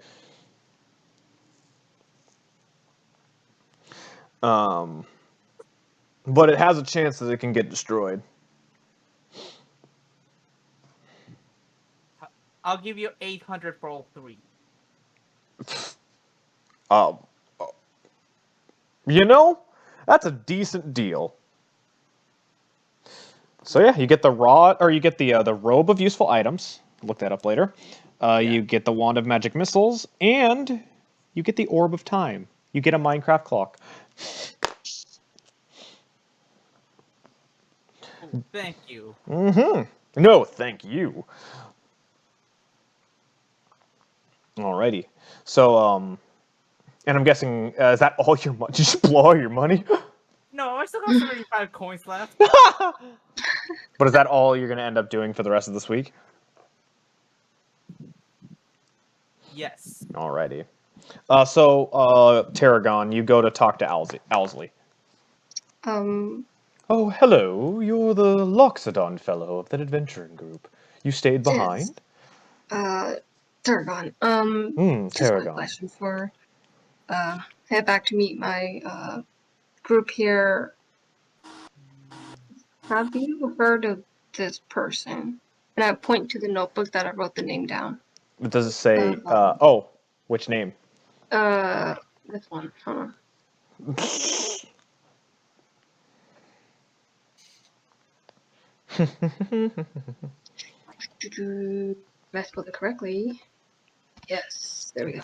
Speaker 1: But it has a chance that it can get destroyed.
Speaker 6: I'll give you 800 for all 3.
Speaker 1: That's a decent deal. So yeah, you get the the robe of useful items. Look that up later. You get the wand of magic missiles, and you get the orb of time. You get a Minecraft clock.
Speaker 6: Oh, thank you.
Speaker 1: No, thank you. Alrighty. So, and I'm guessing, is that all your money? Did you just blow all your money?
Speaker 6: No, I still got 75 coins left.
Speaker 1: But is that all you're going to end up doing for the rest of this week?
Speaker 6: Yes.
Speaker 1: Alrighty. Tarragon, you go to talk to Owlsley. Oh, hello. You're the Loxodon fellow of that adventuring group. You stayed behind?
Speaker 8: Yes. Tarragon. Just a quick
Speaker 1: Tarragon.
Speaker 8: question for head back to meet my group here. Have you heard of this person? And I point to the notebook that I wrote the name down.
Speaker 1: Does it say? Which name?
Speaker 8: This one. Hold on. If I spelled it correctly. Yes, there we go.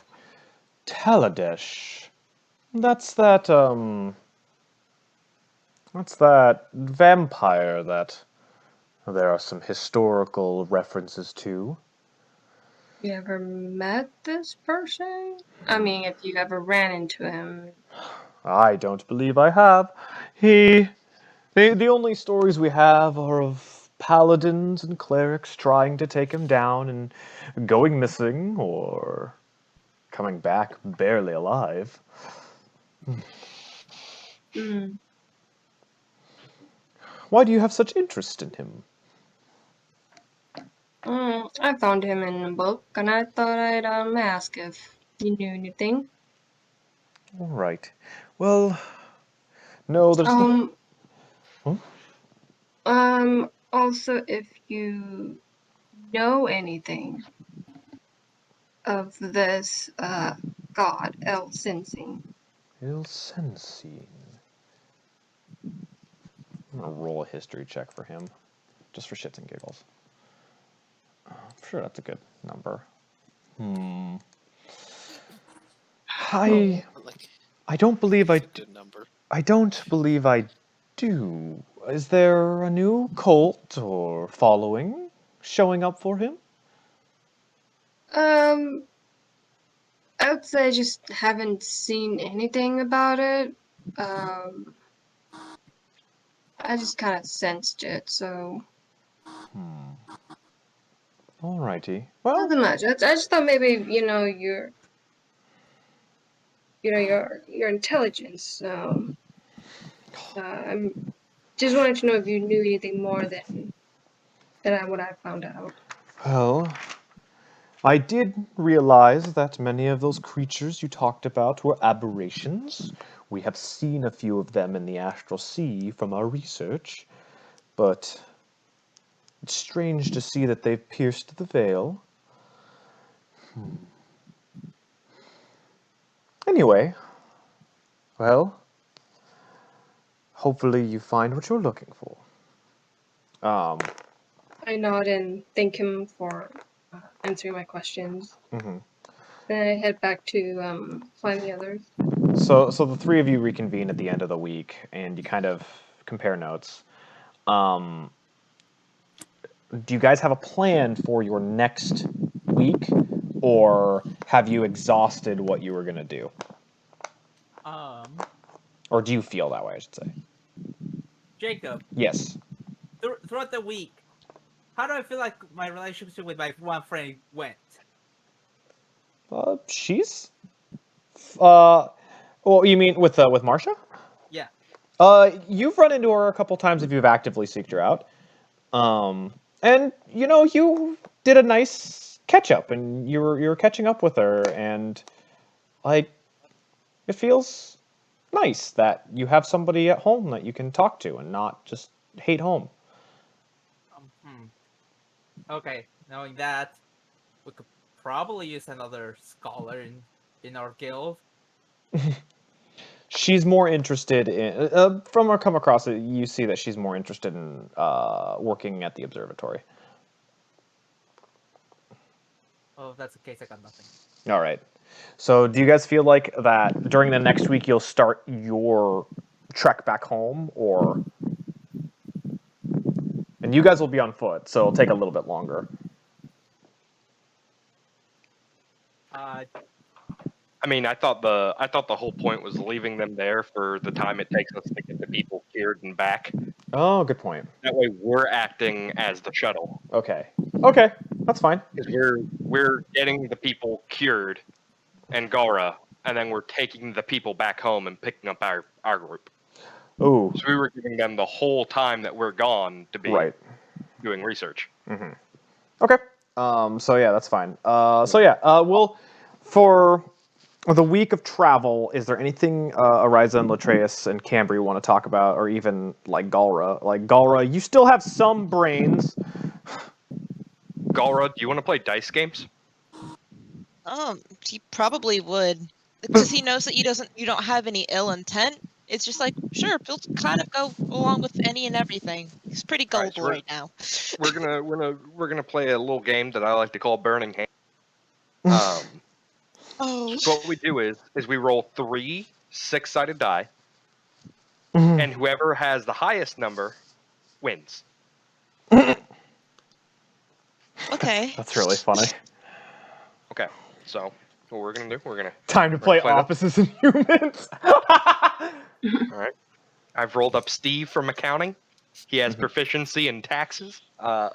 Speaker 1: Taladesh. That's that vampire that there are some historical references to.
Speaker 8: You ever met this person? I mean, if you ever ran into him.
Speaker 1: I don't believe I have. The only stories we have are of paladins and clerics trying to take him down and going missing or coming back barely alive. Why do you have such interest in him?
Speaker 8: I found him in a book, and I thought I'd ask if you knew anything.
Speaker 1: All right. Well, no, there's no...
Speaker 8: Also, if you know anything of this god, El Sensing.
Speaker 1: Il Sensing. I'm gonna roll a history check for him, just for shits and giggles. I'm sure that's a good number. I don't believe I don't believe I do. Is there a new cult or following showing up for him?
Speaker 8: I would say I just haven't seen anything about it. I just kind of sensed it, so.
Speaker 1: Alrighty. Well,
Speaker 8: nothing much. I just thought maybe your intelligence. So I'm just wanted to know if you knew anything more than what I found out.
Speaker 1: Well, I did realize that many of those creatures you talked about were aberrations. We have seen a few of them in the astral sea from our research, but it's strange to see that they've pierced the veil. Anyway, well, hopefully you find what you're looking for.
Speaker 8: I nod and thank him for answering my questions.
Speaker 1: Mm-hmm.
Speaker 8: Then I head back to find the others.
Speaker 1: So the three of you reconvene at the end of the week, and you kind of compare notes. Do you guys have a plan for your next week, or have you exhausted what you were gonna do? Or do you feel that way, I should say?
Speaker 6: Jacob.
Speaker 1: Yes.
Speaker 6: Throughout the week, how do I feel like my relationship with my one friend went?
Speaker 1: She's. Well, you mean with Marsha?
Speaker 6: Yeah.
Speaker 1: You've run into her a couple times if you've actively seeked her out. And you did a nice catch up, and you were catching up with her, and like, it feels nice that you have somebody at home that you can talk to and not just hate home.
Speaker 6: Okay, knowing that, we could probably use another scholar in our guild.
Speaker 1: She's more interested in, from our come across it, you see that she's more interested in working at the observatory.
Speaker 6: Oh, if that's the case, I got nothing.
Speaker 1: All right. So do you guys feel like that during the next week you'll start your trek back home, or... And you guys will be on foot, so it'll take a little bit longer.
Speaker 4: I mean, I thought the whole point was leaving them there for the time it takes us to get the people cured and back.
Speaker 1: Oh, good point.
Speaker 4: That way, we're acting as the shuttle.
Speaker 1: Okay, that's fine.
Speaker 4: Because we're getting the people cured, and Gara, and then we're taking the people back home and picking up our group.
Speaker 1: Ooh.
Speaker 4: So we were giving them the whole time that we're gone to be doing research.
Speaker 1: Mm-hmm. Okay. So yeah, that's fine. We'll for the week of travel. Is there anything Ariza and Latreus and Cambry want to talk about, or even like Galra? Like Galra, you still have some brains.
Speaker 4: Galra, do you want to play dice games?
Speaker 7: He probably would, because he knows that you don't have any ill intent. It's just like, sure, he'll kind of go along with any and everything. He's pretty gullible right now.
Speaker 4: We're gonna play a little game that I like to call Burning Hand.
Speaker 7: Oh.
Speaker 4: So what we do is we roll 3 6-sided die, and whoever has the highest number wins.
Speaker 7: Okay.
Speaker 1: That's really funny.
Speaker 4: Okay, so what we're gonna do?
Speaker 1: Time to play
Speaker 4: play
Speaker 1: Offices and Humans.
Speaker 4: All right. I've rolled up Steve from accounting. He has proficiency in taxes.
Speaker 7: Oh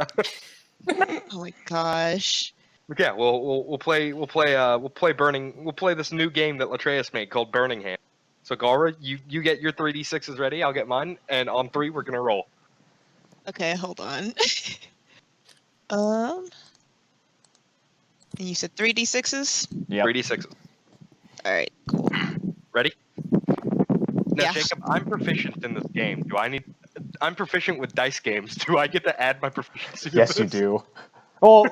Speaker 7: my gosh.
Speaker 4: Yeah, we'll play this new game that Latreus made called Burning Hand. So Galra, you get your 3d6s ready. I'll get mine, and on 3 we're gonna roll.
Speaker 7: Okay, hold on. And you said 3d6s?
Speaker 1: Yep.
Speaker 4: 3d6s.
Speaker 7: All right, cool.
Speaker 4: Ready? Now,
Speaker 7: Yeah.
Speaker 4: Jacob, I'm proficient in this game. I'm proficient with dice games. Do I get to add my proficiency?
Speaker 1: Yes,
Speaker 4: to
Speaker 1: you
Speaker 4: this?
Speaker 1: do. Well,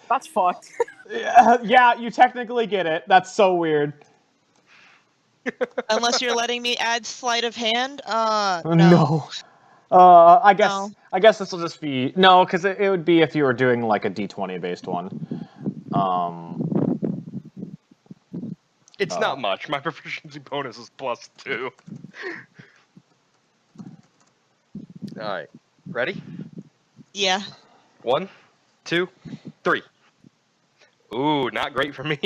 Speaker 3: That's fucked.
Speaker 1: yeah, you technically get it. That's so weird.
Speaker 7: Unless you're letting me add sleight of hand? No.
Speaker 1: No. I guess
Speaker 7: No.
Speaker 1: this will just be no, because it would be if you were doing like a D20 based one.
Speaker 4: It's not much. My proficiency bonus is +2. All right, ready?
Speaker 7: Yeah.
Speaker 4: 1, 2, 3. Ooh, not great for me.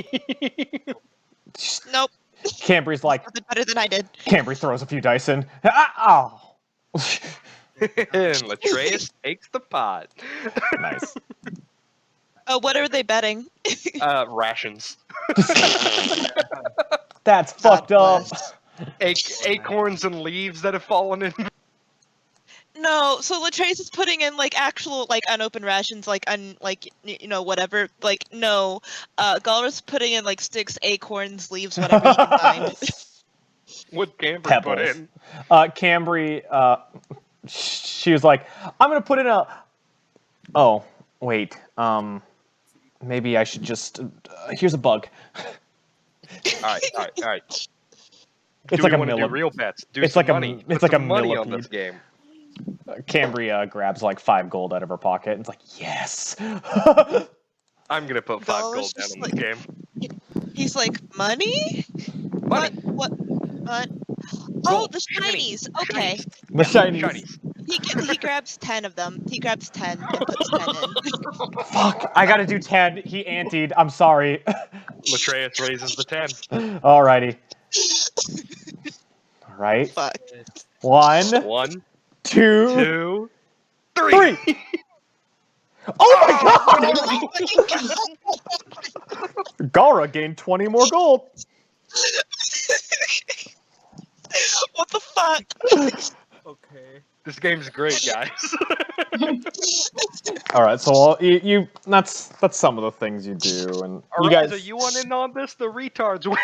Speaker 7: Nope.
Speaker 1: Cambry's like
Speaker 7: Nothing better than I did.
Speaker 1: Cambry throws a few dice in. Oh.
Speaker 4: And Latreus takes the pot.
Speaker 1: Nice.
Speaker 7: Oh, what are they betting?
Speaker 4: Rations.
Speaker 1: That's fucked up.
Speaker 4: Acorns and leaves that have fallen in.
Speaker 7: No, so Latreus is putting in like actual like unopened rations, like whatever. Like no, Galra's putting in like sticks, acorns, leaves, whatever he can find.
Speaker 4: What Cambry put
Speaker 1: Pebbles.
Speaker 4: in?
Speaker 1: Cambry, she was like, I'm gonna put in a. Oh, wait. Maybe I should just. Here's a bug.
Speaker 4: All right.
Speaker 1: It's
Speaker 4: Do
Speaker 1: like
Speaker 4: we
Speaker 1: a
Speaker 4: want to do
Speaker 1: millipede.
Speaker 4: real bets? Do
Speaker 1: It's
Speaker 4: some
Speaker 1: like a-
Speaker 4: money.
Speaker 1: it's
Speaker 4: Put
Speaker 1: like a
Speaker 4: some money on
Speaker 1: millipede.
Speaker 4: this game.
Speaker 1: Cambry grabs like 5 gold out of her pocket and it's like, yes.
Speaker 4: I'm gonna put 5
Speaker 7: Galra's
Speaker 4: gold down
Speaker 7: just
Speaker 4: on this game.
Speaker 7: He's like, money?
Speaker 4: Money.
Speaker 7: What? Oh,
Speaker 4: Gold.
Speaker 7: the shinies. Okay.
Speaker 1: The shinies.
Speaker 7: He grabs 10 of them. He grabs 10 and puts 10 in.
Speaker 1: Fuck, I gotta do 10. He antied. I'm sorry.
Speaker 4: Latreus raises the 10.
Speaker 1: Alrighty. Alright.
Speaker 7: Fuck.
Speaker 1: 1,
Speaker 4: 1,
Speaker 1: 2,
Speaker 4: 2, 3.
Speaker 1: Oh my god!
Speaker 7: God.
Speaker 1: Galra gained 20 more gold.
Speaker 7: What the fuck?
Speaker 6: Okay.
Speaker 4: This game's great, guys.
Speaker 1: All right, so you that's some of the things you do, and you guys.
Speaker 4: Are you want in on this? The retards win.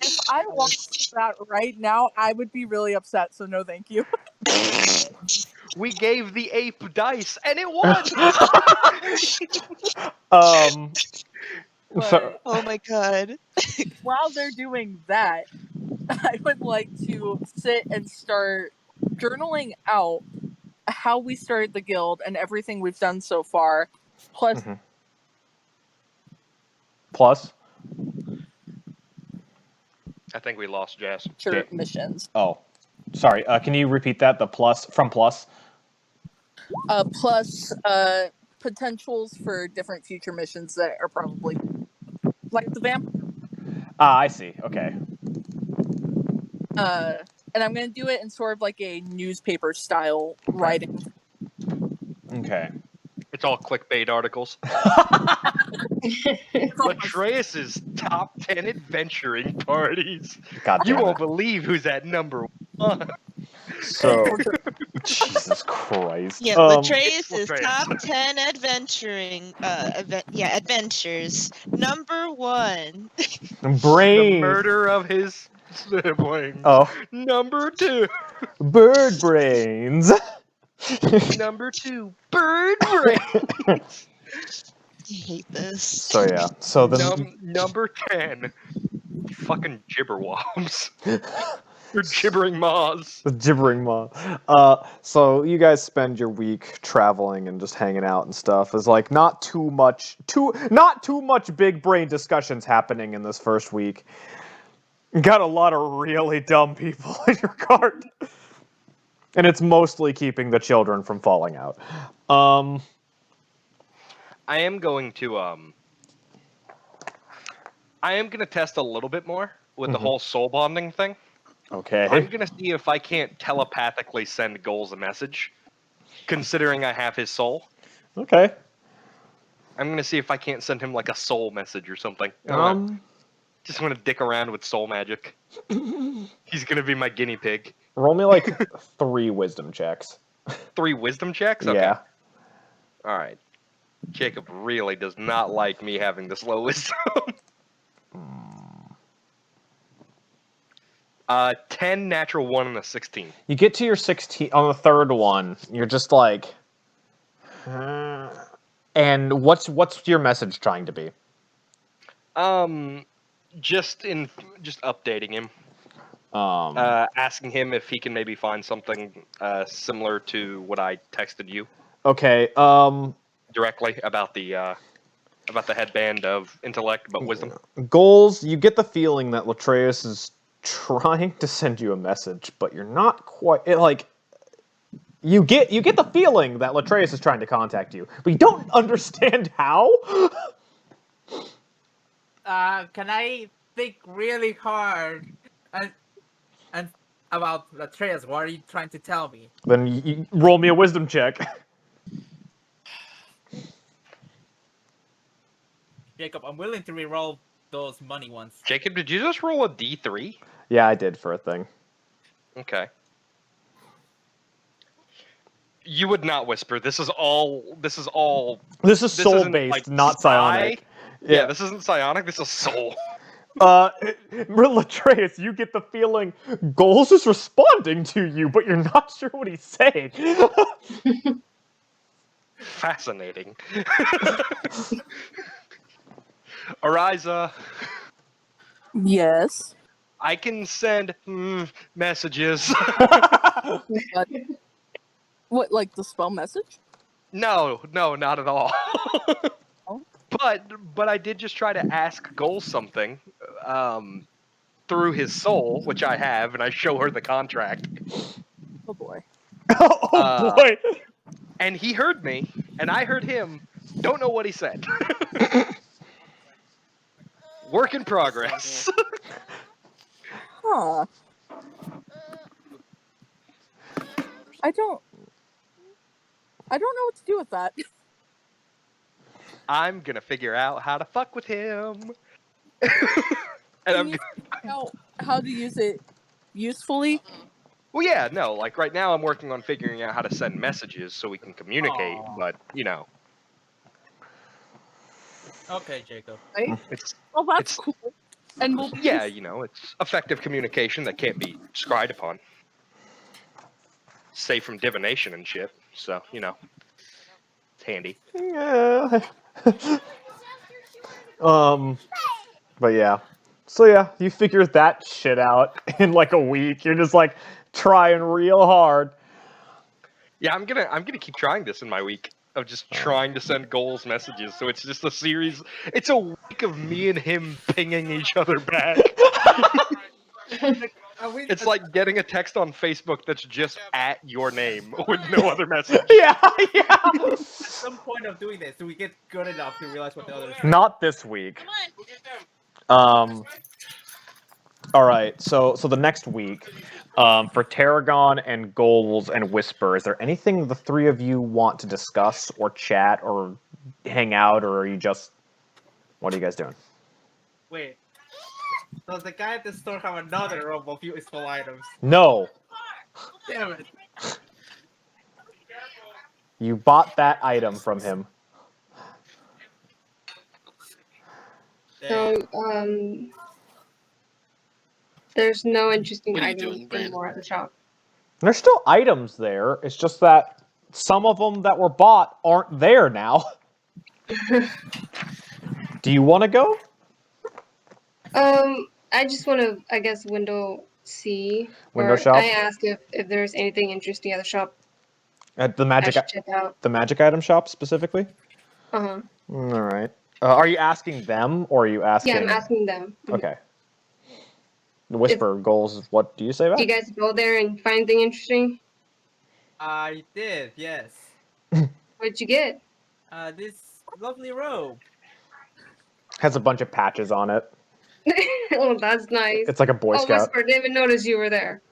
Speaker 3: If I lost that right now, I would be really upset. So no, thank you.
Speaker 4: We gave the ape dice, and it won.
Speaker 1: So,
Speaker 7: Oh my god.
Speaker 3: While they're doing that, I would like to sit and start journaling out how we started the guild and everything we've done so far. Plus,
Speaker 1: plus.
Speaker 4: I think we lost Jess.
Speaker 3: future missions.
Speaker 1: Oh, sorry. Can you repeat that? The plus from plus.
Speaker 3: Plus potentials for different future missions that are probably like the vamp.
Speaker 1: Ah, I see. Okay.
Speaker 3: And I'm gonna do it in sort of like a newspaper style writing.
Speaker 1: Okay.
Speaker 4: It's all clickbait articles. Latreus's top 10 adventuring parties.
Speaker 1: God
Speaker 4: You
Speaker 1: damn
Speaker 4: won't
Speaker 1: it.
Speaker 4: believe who's at number 1.
Speaker 1: So, Jesus Christ.
Speaker 7: Yeah, Latreus
Speaker 4: it's
Speaker 7: is
Speaker 4: Latreus.
Speaker 7: top 10 adventuring adventures. Number 1.
Speaker 4: The
Speaker 1: Brains.
Speaker 4: murder of his siblings.
Speaker 1: Oh,
Speaker 4: Number 2.
Speaker 1: bird brains.
Speaker 4: Number 2, bird brain.
Speaker 7: I hate this.
Speaker 1: So yeah. So then
Speaker 4: Number 10, fucking gibberwoms. Or gibbering maws.
Speaker 1: the gibbering maw. So you guys spend your week traveling and just hanging out and stuff. Is like not too much big brain discussions happening in this first week. You got a lot of really dumb people in your cart. And it's mostly keeping the children from falling out.
Speaker 4: I am going to test a little bit more with the whole soul bonding thing.
Speaker 1: Okay.
Speaker 4: I'm going to see if I can't telepathically send Goals a message, considering I have his soul.
Speaker 1: Okay.
Speaker 4: I'm going to see if I can't send him like a soul message or something. Just want to dick around with soul magic. He's going to be my guinea pig.
Speaker 1: Roll me like 3 wisdom checks.
Speaker 4: 3 wisdom checks? Okay.
Speaker 1: Yeah.
Speaker 4: All right. Jacob really does not like me having this low wisdom. 10 natural 1 and a 16.
Speaker 1: You get to your 16 on the third one. You're just like, and what's your message trying to be?
Speaker 4: Just updating him. Asking him if he can maybe find something similar to what I texted you.
Speaker 1: Okay.
Speaker 4: Directly about the headband of intellect but wisdom.
Speaker 1: Goals. You get the feeling that Latreus is trying to send you a message, but you're not quite you get the feeling that Latreus is trying to contact you, but you don't understand how.
Speaker 6: Can I think really hard and about Latreus? What are you trying to tell me?
Speaker 1: Then you roll me a wisdom check.
Speaker 6: Jacob, I'm willing to re-roll those money ones.
Speaker 4: Jacob, did you just roll a D3?
Speaker 1: Yeah, I did for a thing.
Speaker 4: Okay. You would not whisper. This is soul based,
Speaker 1: not psionic.
Speaker 4: Yeah, this isn't psionic. This is soul.
Speaker 1: Latreus, you get the feeling Goals is responding to you, but you're not sure what he's saying.
Speaker 4: Fascinating. Ariza.
Speaker 3: Yes.
Speaker 4: I can send messages.
Speaker 3: What, like the spell message?
Speaker 4: No, not at all.
Speaker 3: Oh.
Speaker 4: But I did just try to ask Goal something through his soul, which I have, and I show her the contract.
Speaker 3: Oh boy.
Speaker 1: Oh boy.
Speaker 4: And he heard me, and I heard him. Don't know what he said. Work in progress.
Speaker 3: Huh. I don't know what to do with that.
Speaker 4: I'm gonna figure out how to fuck with him.
Speaker 3: How to use it usefully?
Speaker 4: Well, yeah, no, like right now I'm working on figuring out how to send messages so we can communicate, but, you know.
Speaker 6: Okay, Jacob.
Speaker 3: Right? Well, that's cool. And we'll
Speaker 4: yeah, you know, it's effective communication that can't be scryed upon. Safe from divination and shit, so, you know, it's handy.
Speaker 1: Yeah. But yeah. So yeah, you figure that shit out in like a week. You're just like trying real hard.
Speaker 4: Yeah, I'm gonna keep trying this in my week of just trying to send Goals messages. So it's just a series. It's a week of me and him pinging each other back. It's like getting a text on Facebook that's just at your name with no other message.
Speaker 1: Yeah.
Speaker 6: At some point of doing this, do we get good enough to realize what the other is saying?
Speaker 1: Not this week. All right. So the next week, for Tarragon and Goals and Whisper, is there anything the three of you want to discuss or chat or hang out, or are you just? What are you guys doing?
Speaker 6: Wait. Does the guy at the store have another room of useful items?
Speaker 1: No.
Speaker 6: Damn it.
Speaker 1: You bought that item from him.
Speaker 8: So, there's no interesting
Speaker 2: What are you
Speaker 8: items
Speaker 2: doing, Brandon?
Speaker 8: anymore at the shop.
Speaker 1: There's still items there. It's just that some of them that were bought aren't there now. Do you want to go?
Speaker 8: I just want to, I guess, window see.
Speaker 1: Window
Speaker 8: or
Speaker 1: shop?
Speaker 8: I ask if there's anything interesting at the shop
Speaker 1: At the
Speaker 8: I
Speaker 1: magic
Speaker 8: should check out.
Speaker 1: the magic item shop specifically?
Speaker 8: Uh-huh.
Speaker 1: All right. Are you asking them or are you asking?
Speaker 8: Yeah, I'm asking them.
Speaker 1: Okay. The whisper goals. What do you say
Speaker 8: Do
Speaker 1: back?
Speaker 8: you guys go there and find anything interesting?
Speaker 6: I did, yes.
Speaker 8: What'd you get?
Speaker 6: This lovely robe.
Speaker 1: Has a bunch of patches on it.
Speaker 8: Oh, that's nice.
Speaker 1: It's like a Boy
Speaker 8: Oh,
Speaker 1: Scout.
Speaker 8: Whisper, didn't even notice you were there.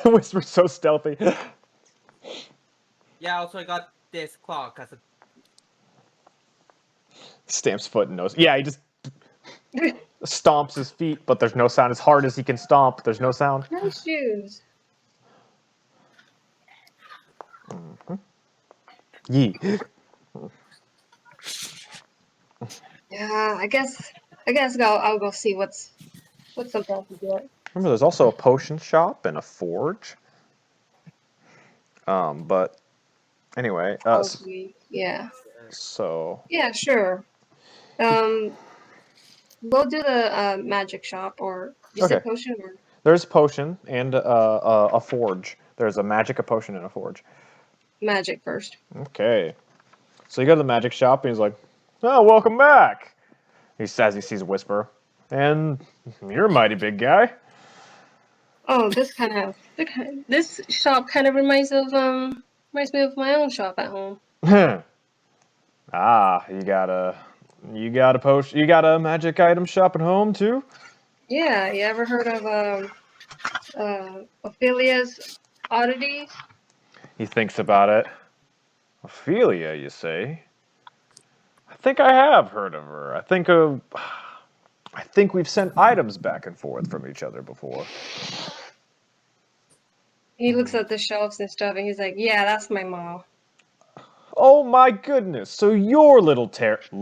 Speaker 1: Whisper's so stealthy.
Speaker 6: Yeah, also I got this clock as a
Speaker 1: Stamps foot and nose. Yeah, he just stomps his feet, but there's no sound. As hard as he can stomp, there's no sound.
Speaker 8: Nice shoes.
Speaker 1: Yee.
Speaker 8: Yeah, I guess I'll go see what's up there to do it.
Speaker 1: Remember, there's also a potion shop and a forge. But anyway,
Speaker 8: Yeah.
Speaker 1: so
Speaker 8: Yeah, sure. We'll do the magic shop, or you said
Speaker 1: Okay.
Speaker 8: potion, or
Speaker 1: there's potion and a forge. There's a magic, a potion, and a forge.
Speaker 8: magic first.
Speaker 1: Okay. So you go to the magic shop, and he's like, "Oh, welcome back." He says he sees Whisper, and you're a mighty big guy.
Speaker 8: Oh, this shop kind of reminds me of my own shop at home.
Speaker 1: Ah, you got a potion, you got a magic item shop at home too?
Speaker 8: Yeah, you ever heard of Ophelia's Oddities?
Speaker 1: He thinks about it. Ophelia, you say? I think I have heard of her. I think we've sent items back and forth from each other before.
Speaker 8: He looks at the shelves and stuff, and he's like, "Yeah, that's my mom."
Speaker 1: Oh my goodness! So you're little Tarragon.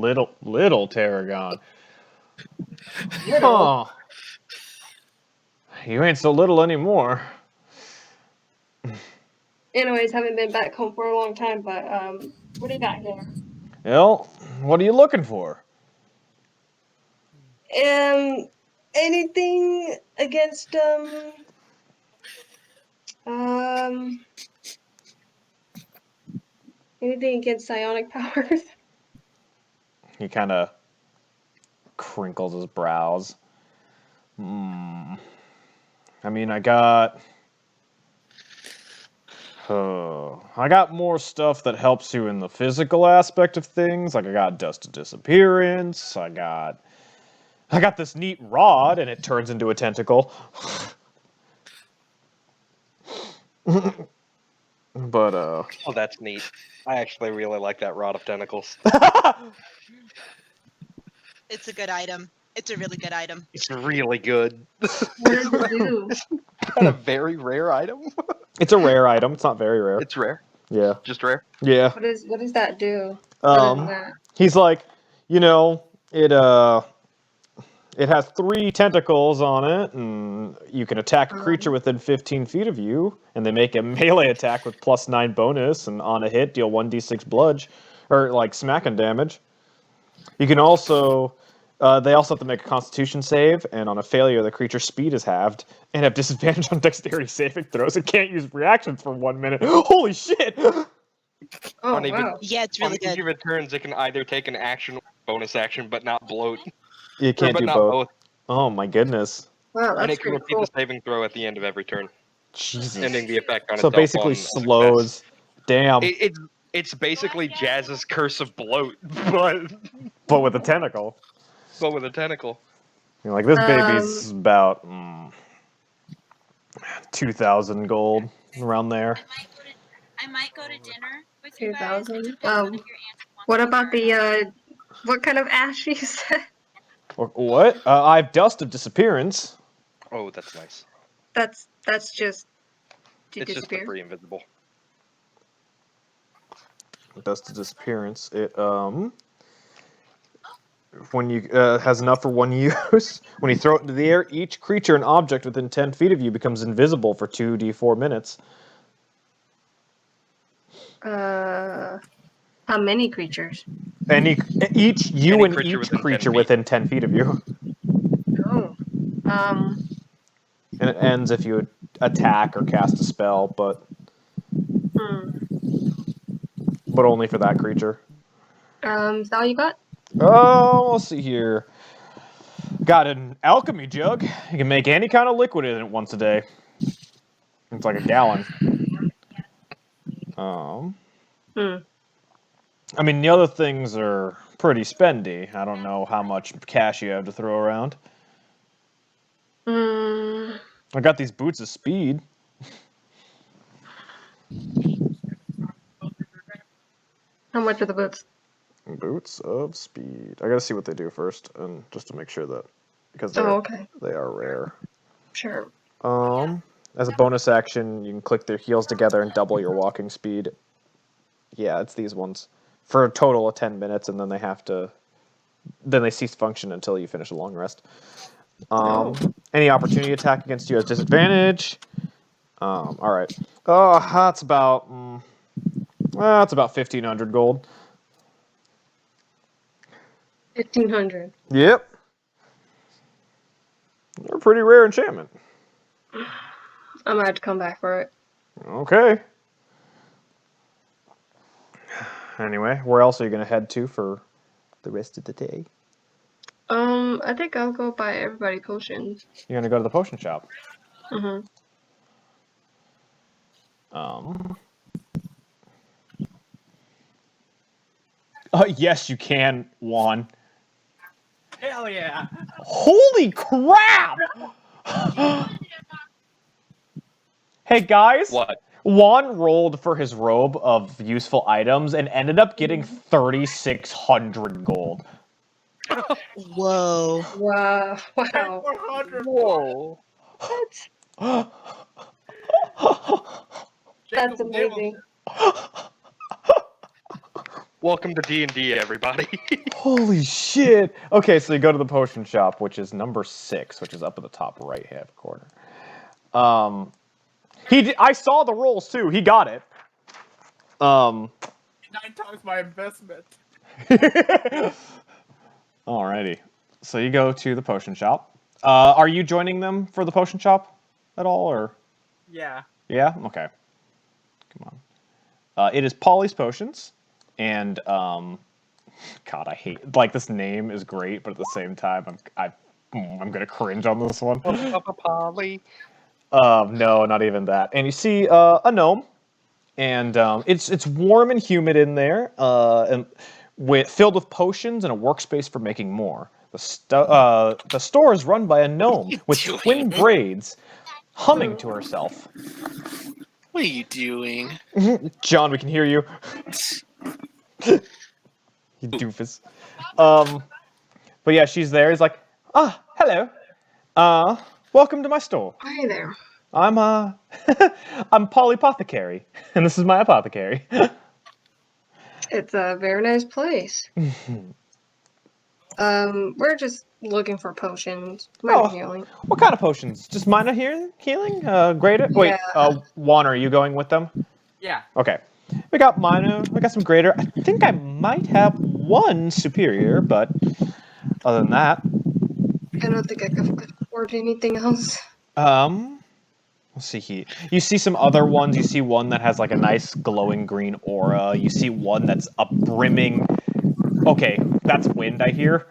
Speaker 1: Huh. You ain't so little anymore.
Speaker 8: Anyways, haven't been back home for a long time, but what do you got here?
Speaker 1: Well, what are you looking for?
Speaker 8: Anything against anything against psionic powers?
Speaker 1: He kind of crinkles his brows. I mean, I got more stuff that helps you in the physical aspect of things. Like I got dust of disappearance. I got this neat rod, and it turns into a tentacle. But
Speaker 4: Oh, that's neat. I actually really like that rod of tentacles.
Speaker 7: It's a good item. It's a really good item.
Speaker 4: It's really good.
Speaker 8: What does it do?
Speaker 4: Kind of very rare item.
Speaker 1: It's a rare item. It's not very rare.
Speaker 4: It's rare.
Speaker 1: Yeah.
Speaker 4: Just rare.
Speaker 1: Yeah.
Speaker 8: What does that do? Other than that?
Speaker 1: He's like, it has 3 tentacles on it, and you can attack a creature within 15 feet of you, and they make a melee attack with +9 bonus, and on a hit, deal 1d6 bludge, or like smacking damage. You can also, they also have to make a Constitution save, and on a failure, the creature's speed is halved, and have disadvantage on Dexterity saving throws. It can't use reactions for 1 minute. Holy shit!
Speaker 8: Oh,
Speaker 7: wow. Yeah, it's really good.
Speaker 4: On each of its turns, it can either take an action or bonus action, but not bloat.
Speaker 1: You can't do both. Oh my goodness.
Speaker 8: Wow, that's
Speaker 4: and it can
Speaker 8: pretty
Speaker 4: repeat
Speaker 8: cool.
Speaker 4: the saving throw at the end of every turn.
Speaker 1: Jesus.
Speaker 4: Ending the effect on
Speaker 1: so
Speaker 4: itself
Speaker 1: basically
Speaker 4: on
Speaker 1: slows. Damn.
Speaker 4: It's basically Jazz's Curse of Bloat, but
Speaker 1: with a tentacle.
Speaker 4: But with a tentacle.
Speaker 1: You're like, this baby's about 2,000 gold, around there.
Speaker 10: I might go to dinner with
Speaker 8: 2,000. What about the what kind of ash you said?
Speaker 1: What? I've Dust of Disappearance.
Speaker 4: Oh, that's nice.
Speaker 8: That's just to
Speaker 4: it's
Speaker 8: disappear.
Speaker 4: just a free invisible.
Speaker 1: Dust of Disappearance. It when you has enough for 1 use. When you throw it into the air, each creature and object within 10 feet of you becomes invisible for 2d4 minutes.
Speaker 8: How many creatures?
Speaker 1: Each
Speaker 4: Any
Speaker 1: and
Speaker 4: creature
Speaker 1: each
Speaker 4: within 10
Speaker 1: creature
Speaker 4: feet.
Speaker 1: within 10 feet of you.
Speaker 8: Oh.
Speaker 1: And it ends if you attack or cast a spell, but only for that creature.
Speaker 8: Is that all you got?
Speaker 1: Oh, let's see here. Got an alchemy jug. You can make any kind of liquid in it once a day. It's like a gallon. I mean, the other things are pretty spendy. I don't know how much cash you have to throw around. I got these boots of speed.
Speaker 8: How much are the boots?
Speaker 1: Boots of speed. I gotta see what they do first, and just to make sure that because they are rare.
Speaker 8: Sure.
Speaker 1: As a bonus action, you can click their heels together and double your walking speed. Yeah, it's these ones for a total of 10 minutes, and then they cease function until you finish a long rest. Any opportunity attack against you has disadvantage. All right. Oh, that's about 1,500 gold.
Speaker 8: 1,500.
Speaker 1: Yep. They're a pretty rare enchantment.
Speaker 8: I might have to come back for it.
Speaker 1: Okay. Anyway, where else are you gonna head to for the rest of the day?
Speaker 8: I think I'll go buy everybody potions.
Speaker 1: You're gonna go to the potion shop. Yes, you can, Juan.
Speaker 6: Hell yeah!
Speaker 1: Holy crap! Hey guys.
Speaker 4: What?
Speaker 1: Juan rolled for his robe of useful items and ended up getting 3,600 gold.
Speaker 7: Whoa.
Speaker 8: Wow. Wow.
Speaker 6: 400.
Speaker 4: Whoa.
Speaker 8: That's amazing.
Speaker 4: Welcome to D&D, everybody.
Speaker 1: Holy shit! Okay, so you go to the potion shop, which is number 6, which is up at the top right-hand corner. I saw the rolls too. He got it.
Speaker 6: 9 times my investment.
Speaker 1: Alrighty. So you go to the potion shop. Are you joining them for the potion shop at all, or?
Speaker 6: Yeah.
Speaker 1: Yeah? Okay. Come on. It is Polly's Potions, and, God, I hate, like, this name is great, but at the same time, I'm gonna cringe on this one.
Speaker 4: Polly.
Speaker 1: No, not even that. And you see a gnome, and it's warm and humid in there, and filled with potions and a workspace for making more. The store is run by a gnome with twin braids, humming to herself.
Speaker 2: What are you doing?
Speaker 1: John, we can hear you. You doofus. But yeah, she's there. He's like, hello. Welcome to my store.
Speaker 8: Hi there.
Speaker 1: I'm I'm Polypothecary, and this is my apothecary.
Speaker 8: It's a very nice place. We're just looking for potions. Minor healing.
Speaker 1: What kind of potions? Just minor healing? Greater? Wait, Juan, are you going with them?
Speaker 6: Yeah.
Speaker 1: Okay. We got minor, we got some greater. I think I might have one superior, but other than that.
Speaker 8: I don't think I could afford anything else.
Speaker 1: Let's see here. You see some other ones. You see one that has like a nice glowing green aura. You see one that's a brimming. Okay, that's wind I hear.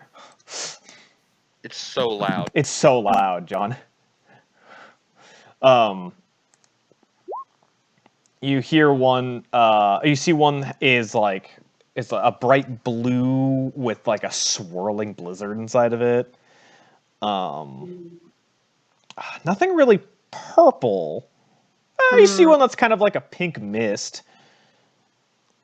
Speaker 4: It's so loud.
Speaker 1: It's so loud, John. You hear one. You see one is like it's a bright blue with like a swirling blizzard inside of it. Nothing really purple. You see one that's kind of like a pink mist.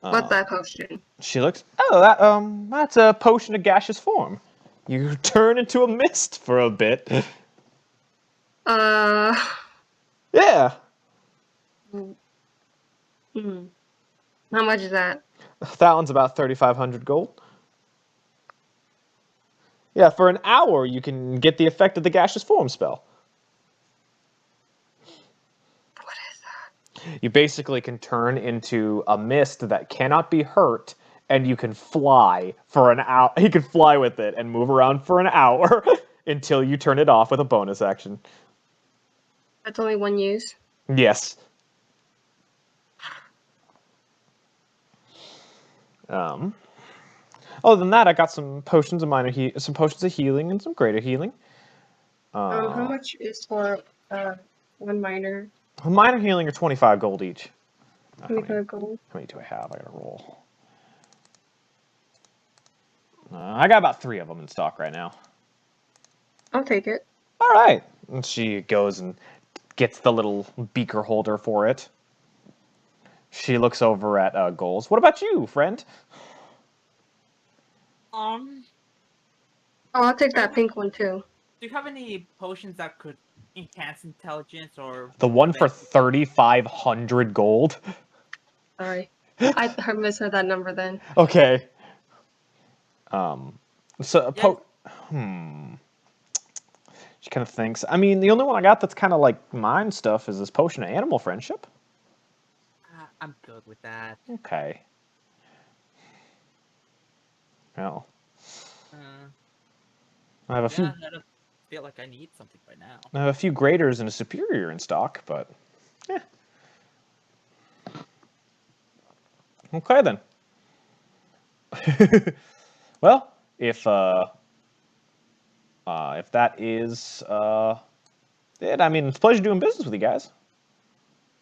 Speaker 8: What's that potion?
Speaker 1: She looks. Oh, that's a potion of gaseous form. You turn into a mist for a bit. Yeah.
Speaker 8: How much is that?
Speaker 1: That one's about 3,500 gold. Yeah, for an hour you can get the effect of the gaseous form spell.
Speaker 8: What is that?
Speaker 1: You basically can turn into a mist that cannot be hurt, and you can fly for an hour. You can fly with it and move around for an hour until you turn it off with a bonus action.
Speaker 8: That's only one use.
Speaker 1: Yes. Other than that, I got some potions of some potions of healing and some greater healing.
Speaker 8: How much is for one minor?
Speaker 1: Minor healing are 25 gold each.
Speaker 8: 25 gold.
Speaker 1: How many do I have? I gotta roll. I got about 3 of them in stock right now.
Speaker 8: I'll take it.
Speaker 1: All right. And she goes and gets the little beaker holder for it. She looks over at Goals. What about you, friend?
Speaker 8: Oh, I'll take that pink one too.
Speaker 6: Do you have any potions that could enhance intelligence or?
Speaker 1: The one for 3,500 gold.
Speaker 8: Sorry, I misheard that number then.
Speaker 1: Okay. So
Speaker 6: Yeah.
Speaker 1: She kind of thinks. I mean, the only one I got that's kind of like mine stuff is this potion of animal friendship.
Speaker 6: I'm good with that.
Speaker 1: Okay. Well. I have a few.
Speaker 6: I don't feel like I need something right now.
Speaker 1: I have a few graders and a superior in stock, but yeah. Okay then. Well, if that is it, I mean, it's a pleasure doing business with you guys.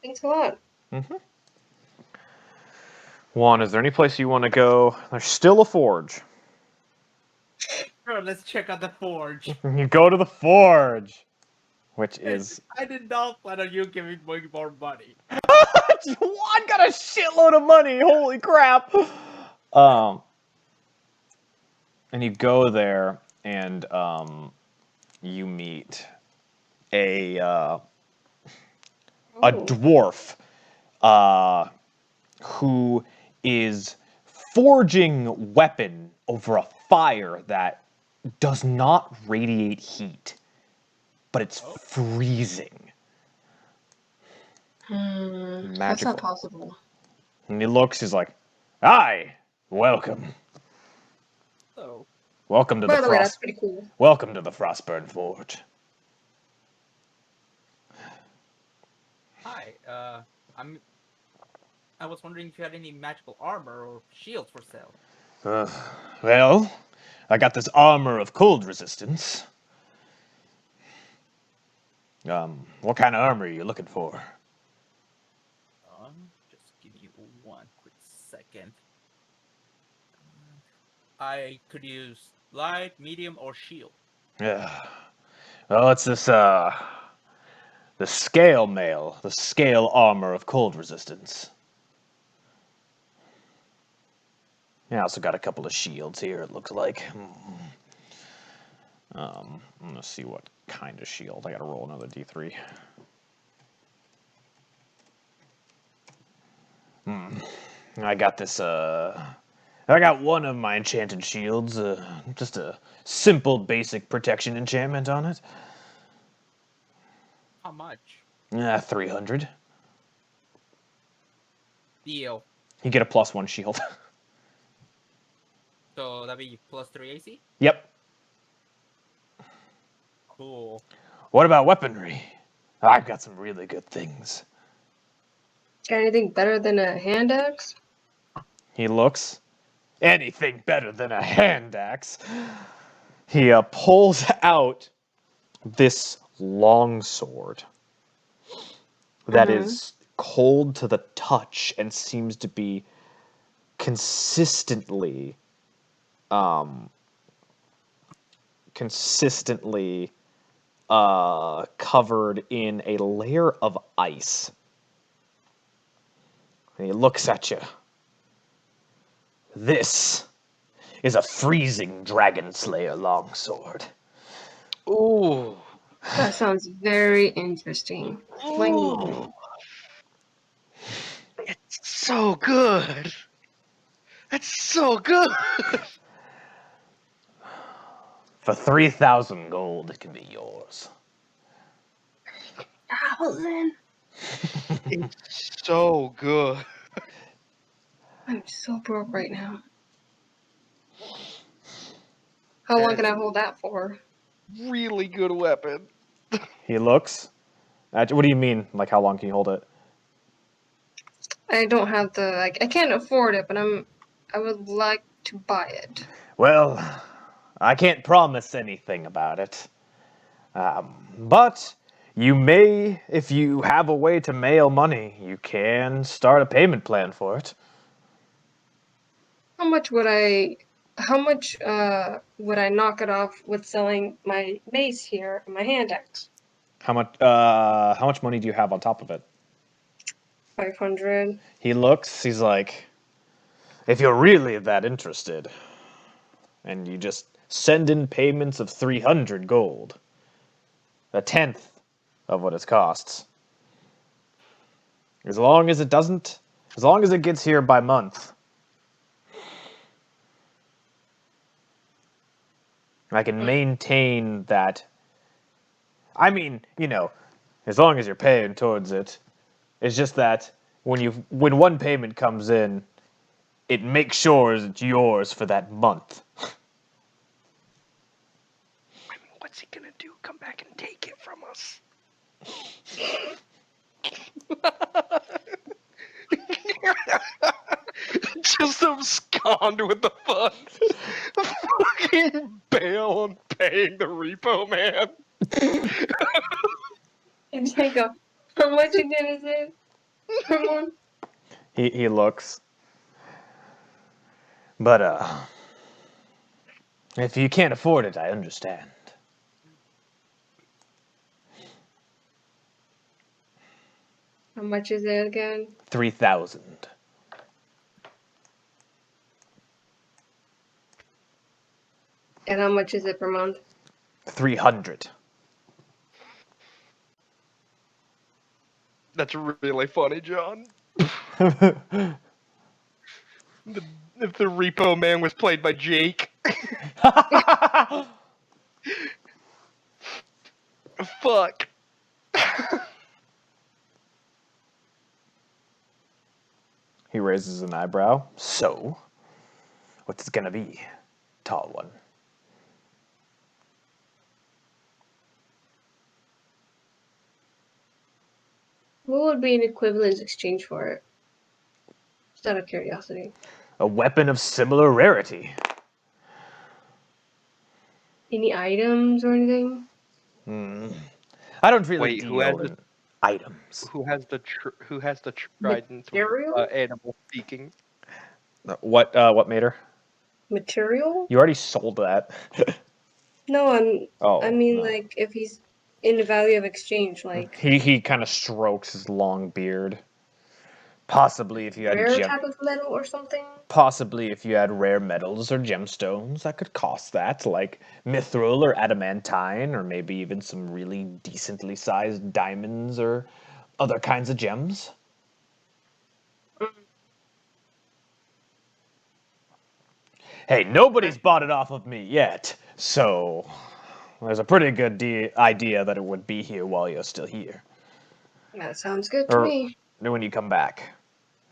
Speaker 8: Thanks a lot.
Speaker 1: Juan, is there any place you want to go? There's still a forge.
Speaker 6: Sure, let's check out the forge.
Speaker 1: You go to the forge, which is.
Speaker 6: I did not plan on you giving me more money.
Speaker 1: Juan got a shitload of money. Holy crap! And you go there, and you meet a dwarf, who is forging weapon over a fire that does not radiate heat, but it's freezing.
Speaker 8: That's not possible.
Speaker 1: And he looks, he's like, "Hi, welcome.
Speaker 6: Oh.
Speaker 1: Welcome to
Speaker 8: By the way, that's pretty cool.
Speaker 1: Welcome to the Frostburn Forge."
Speaker 6: Hi, I was wondering if you had any magical armor or shields for sale.
Speaker 1: Well, I got this armor of cold resistance. What kind of armor are you looking for?
Speaker 6: Just give me one quick second. I could use light, medium, or shield.
Speaker 1: Yeah. Well, it's this, the scale mail, the scale armor of cold resistance. Yeah, I also got a couple of shields here, it looks like. I'm gonna see what kind of shield. I gotta roll another D3. I got this, I got one of my enchanted shields, just a simple basic protection enchantment on it.
Speaker 6: How much?
Speaker 1: 300.
Speaker 6: Deal.
Speaker 1: You get a +1 shield.
Speaker 6: So that'd be +3 AC?
Speaker 1: Yep.
Speaker 6: Cool.
Speaker 1: What about weaponry? I've got some really good things.
Speaker 8: Got anything better than a hand axe?
Speaker 1: He looks. Anything better than a hand axe. He pulls out this long sword that is cold to the touch and seems to be consistently covered in a layer of ice. And he looks at you. This is a freezing dragon slayer longsword.
Speaker 4: Ooh.
Speaker 8: That sounds very interesting.
Speaker 4: Ooh. It's so good. It's so good.
Speaker 1: For 3,000 gold, it can be yours.
Speaker 8: 1,000?
Speaker 4: It's so good.
Speaker 8: I'm so broke right now. How long can I hold that for?
Speaker 4: Really good weapon.
Speaker 1: He looks at you. What do you mean? Like, how long can you hold it?
Speaker 8: I don't have the I can't afford it, but I would like to buy it.
Speaker 1: Well, I can't promise anything about it. But you may, if you have a way to mail money, you can start a payment plan for it.
Speaker 8: How much would I knock it off with selling my mace here and my hand axe?
Speaker 1: How much money do you have on top of it?
Speaker 8: 500.
Speaker 1: He looks, he's like, if you're really that interested, and you just send in payments of 300 gold, a tenth of what it costs. As long as it gets here by month, I can maintain that. I mean, as long as you're paying towards it. It's just that when one payment comes in, it makes sure it's yours for that month.
Speaker 4: What's he gonna do? Come back and take it from us? Just abscond with the funds. Fucking bail on paying the repo man.
Speaker 8: And I go, how much again is it per month?
Speaker 1: He looks. But if you can't afford it, I understand.
Speaker 8: How much is it again?
Speaker 1: 3,000.
Speaker 8: And how much is it per month?
Speaker 1: 300.
Speaker 4: That's really funny, John. If the repo man was played by Jake. Fuck.
Speaker 1: He raises an eyebrow. So, what's it gonna be, tall one?
Speaker 8: What would be an equivalent exchange for it? Just out of curiosity.
Speaker 1: A weapon of similar rarity.
Speaker 8: Any items or anything?
Speaker 1: I don't really
Speaker 4: Wait,
Speaker 1: deal in items.
Speaker 4: Who has the trident?
Speaker 8: Material?
Speaker 4: Animal speaking.
Speaker 1: What Mater?
Speaker 8: Material?
Speaker 1: You already sold that.
Speaker 8: No, I mean,
Speaker 1: no.
Speaker 8: like, if he's in the value of exchange, like,
Speaker 1: He kind of strokes his long beard. Possibly if you had
Speaker 8: rare type of metal or something?
Speaker 1: Possibly if you had rare metals or gemstones that could cost that, like mithril or adamantine, or maybe even some really decently sized diamonds or other kinds of gems. Hey, nobody's bought it off of me yet, so there's a pretty good idea that it would be here while you're still here.
Speaker 8: That sounds good to me.
Speaker 1: When you come back.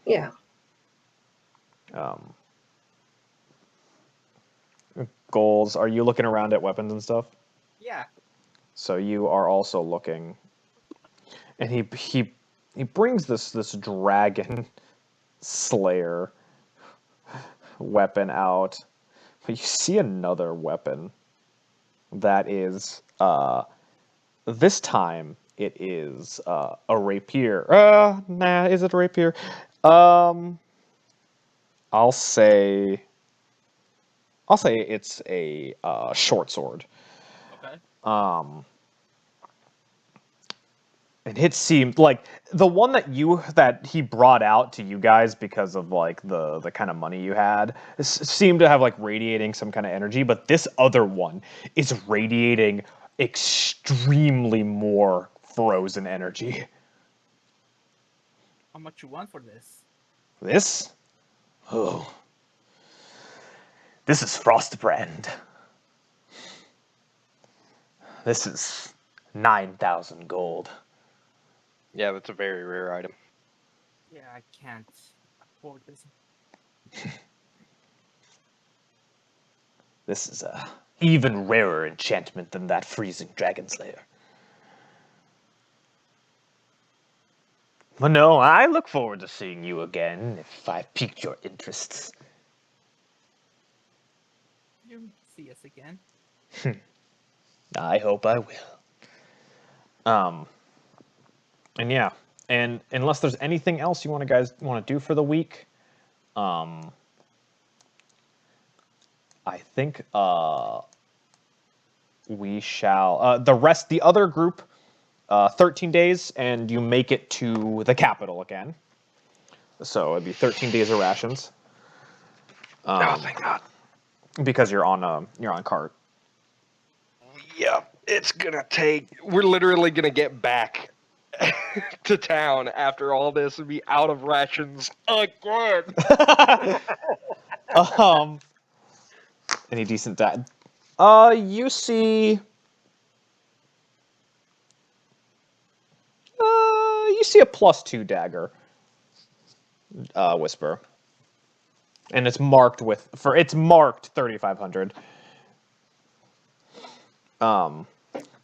Speaker 8: Yeah.
Speaker 1: Goals, are you looking around at weapons and stuff?
Speaker 6: Yeah.
Speaker 1: So you are also looking. And he brings this dragon slayer weapon out. But you see another weapon that is this time it is a rapier. Nah, is it a rapier? I'll say it's a short sword.
Speaker 6: Okay.
Speaker 1: And it seemed like the one that he brought out to you guys because of like the kind of money you had seemed to have like radiating some kind of energy, but this other one is radiating extremely more frozen energy.
Speaker 6: How much you want for this?
Speaker 1: This? Oh. This is Frostbrand. This is 9,000 gold.
Speaker 4: Yeah, that's a very rare item.
Speaker 6: Yeah, I can't afford this.
Speaker 1: This is a even rarer enchantment than that freezing dragon slayer. But no, I look forward to seeing you again if I've piqued your interests.
Speaker 6: You see us again.
Speaker 1: I hope I will. And yeah, and unless there's anything else you guys want to do for the week, I think we shall the other group 13 days and you make it to the capital again. So it'd be 13 days of rations.
Speaker 4: Oh, thank God.
Speaker 1: Because you're on cart.
Speaker 4: Yeah, it's gonna take. We're literally gonna get back to town after all this and be out of rations again.
Speaker 1: Any decent dad? You see. You see a +2 dagger. Whisper. And it's marked it's marked 3,500. But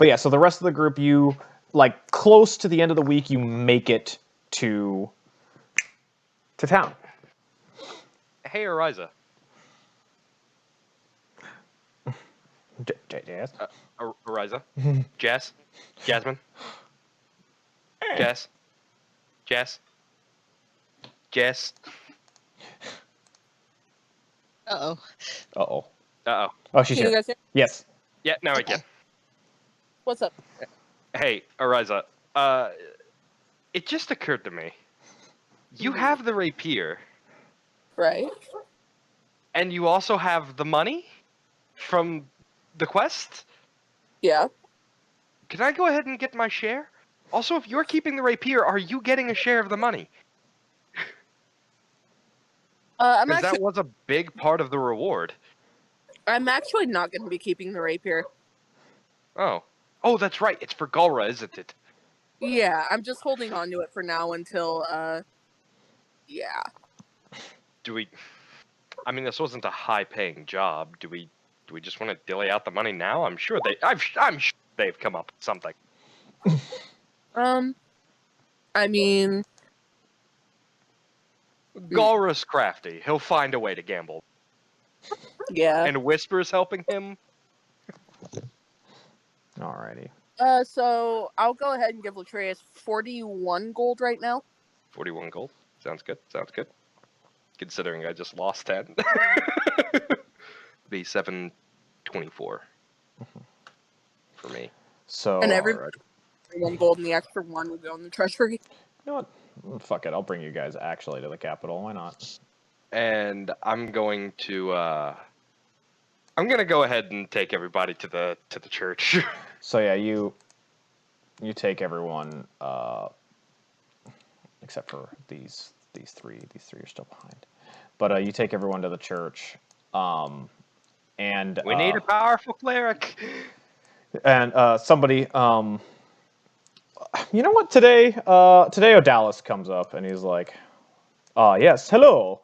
Speaker 1: yeah, so the rest of the group, you like close to the end of the week, you make it to town.
Speaker 4: Hey, Ariza.
Speaker 1: Jazz?
Speaker 4: Ariza. Jess. Jasmine. Jess. Jess. Jess.
Speaker 7: Uh-oh.
Speaker 1: Uh-oh.
Speaker 4: Uh-oh.
Speaker 1: Oh, she's
Speaker 3: Can
Speaker 1: here.
Speaker 3: you guys hear?
Speaker 1: Yes.
Speaker 4: Yeah, now I can.
Speaker 3: What's up?
Speaker 4: Hey, Ariza. It just occurred to me. You have the rapier.
Speaker 3: Right.
Speaker 4: And you also have the money from the quest?
Speaker 3: Yeah.
Speaker 4: Can I go ahead and get my share? Also, if you're keeping the rapier, are you getting a share of the money? Because that was a big part of the reward.
Speaker 3: I'm actually not going to be keeping the rapier.
Speaker 4: Oh. Oh, that's right. It's for Gulra, isn't it?
Speaker 3: Yeah, I'm just holding on to it for now until, yeah.
Speaker 4: Do we... I mean, this wasn't a high-paying job. Do we just want to dilly out the money now? I'm sure I'm sure they've come up with something.
Speaker 3: I mean...
Speaker 4: Gulra's crafty. He'll find a way to gamble.
Speaker 3: Yeah.
Speaker 4: And Whisper's helping him?
Speaker 1: Alrighty.
Speaker 3: So I'll go ahead and give Latreus 41 gold right now.
Speaker 4: 41 gold. Sounds good. Sounds good. Considering I just lost 10. Be 724 for me.
Speaker 1: So,
Speaker 3: And every 1 gold and the extra 1 will go in the treasury.
Speaker 1: You know what? Fuck it. I'll bring you guys actually to the capital. Why not?
Speaker 4: And I'm going to go ahead and take everybody to the church.
Speaker 1: So yeah, you take everyone except for these three. These three are still behind. But you take everyone to the church. And
Speaker 4: we need a powerful cleric.
Speaker 1: And somebody you know what, today Odalis comes up and he's like, yes, hello.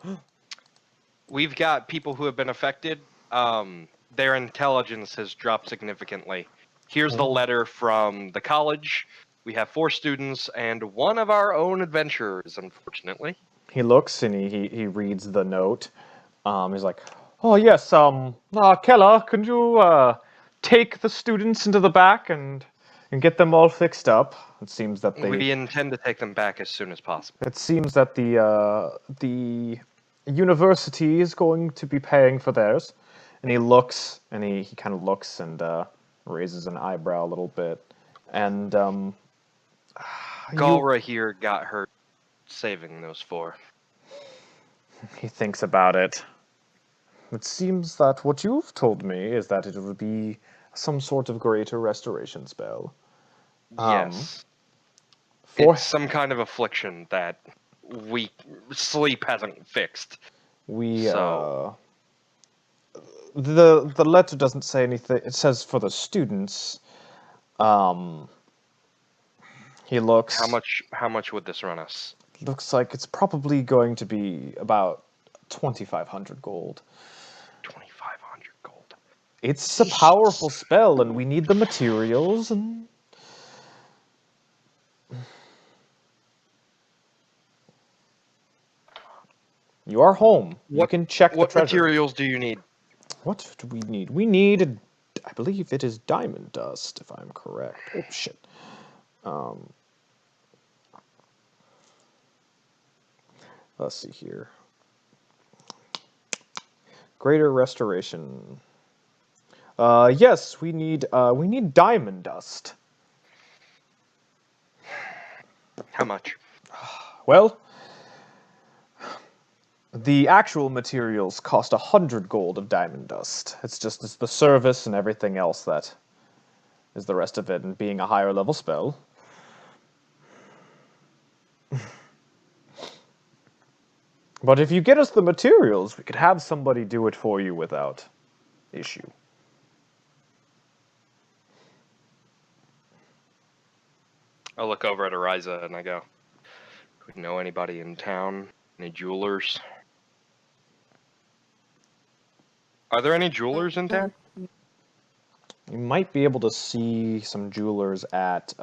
Speaker 4: We've got people who have been affected. Their intelligence has dropped significantly. Here's the letter from the college. We have 4 students and 1 of our own adventurers, unfortunately.
Speaker 1: He looks and he reads the note. He's like, oh yes, Kella, could you take the students into the back and get them all fixed up? It seems that
Speaker 4: we intend to take them back as soon as possible.
Speaker 1: It seems that the university is going to be paying for theirs. And he looks and he kind of looks and raises an eyebrow a little bit. And
Speaker 4: Gulra here got hurt saving those 4.
Speaker 1: He thinks about it. It seems that what you've told me is that it would be some sort of greater restoration spell.
Speaker 4: Yes. It's some kind of affliction that sleep hasn't fixed.
Speaker 1: The letter doesn't say anything. It says for the students. He looks.
Speaker 4: How much would this run us?
Speaker 1: Looks like it's probably going to be about 2,500 gold.
Speaker 4: 2,500 gold.
Speaker 1: It's a powerful spell, and we need the materials. And you are home. You can check the treasure.
Speaker 4: What materials do you need?
Speaker 1: What do we need? We need, I believe it is diamond dust, if I'm correct. Oh shit. Let's see here. Greater restoration. Yes, we need diamond dust.
Speaker 4: How much?
Speaker 1: Well, the actual materials cost 100 gold of diamond dust. It's the service and everything else that is the rest of it, and being a higher level spell. But if you get us the materials, we could have somebody do it for you without issue.
Speaker 4: I look over at Ariza and I go, "Do we know anybody in town? Any jewelers? Are there any jewelers in town?"
Speaker 1: You might be able to see some jewelers at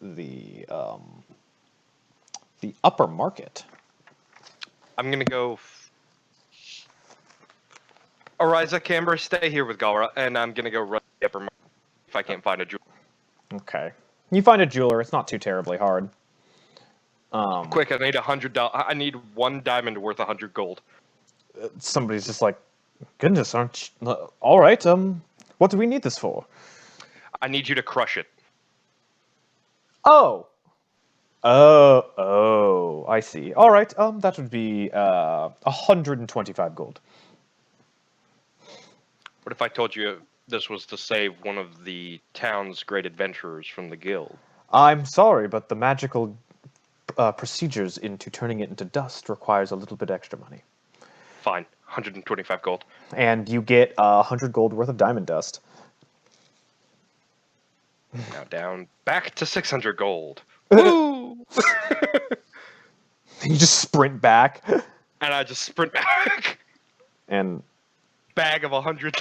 Speaker 1: the upper market.
Speaker 4: I'm gonna go. Ariza, Camber, stay here with Galra, and I'm gonna go run the upper market if I can't find a jeweler.
Speaker 1: Okay. You find a jeweler. It's not too terribly hard.
Speaker 4: Quick, I need $100. I need 1 diamond worth 100 gold.
Speaker 1: Somebody's just like, goodness, aren't you... All right, what do we need this for?
Speaker 4: I need you to crush it.
Speaker 1: Oh, I see. All right, that would be 125 gold.
Speaker 4: What if I told you this was to save one of the town's great adventurers from the guild?
Speaker 1: I'm sorry, but the magical procedures into turning it into dust requires a little bit extra money.
Speaker 4: Fine, 125 gold.
Speaker 1: And you get 100 gold worth of diamond dust.
Speaker 4: Now down, back to 600 gold. Woo!
Speaker 1: You just sprint back.
Speaker 4: And I just sprint back.
Speaker 1: And
Speaker 4: bag of $100,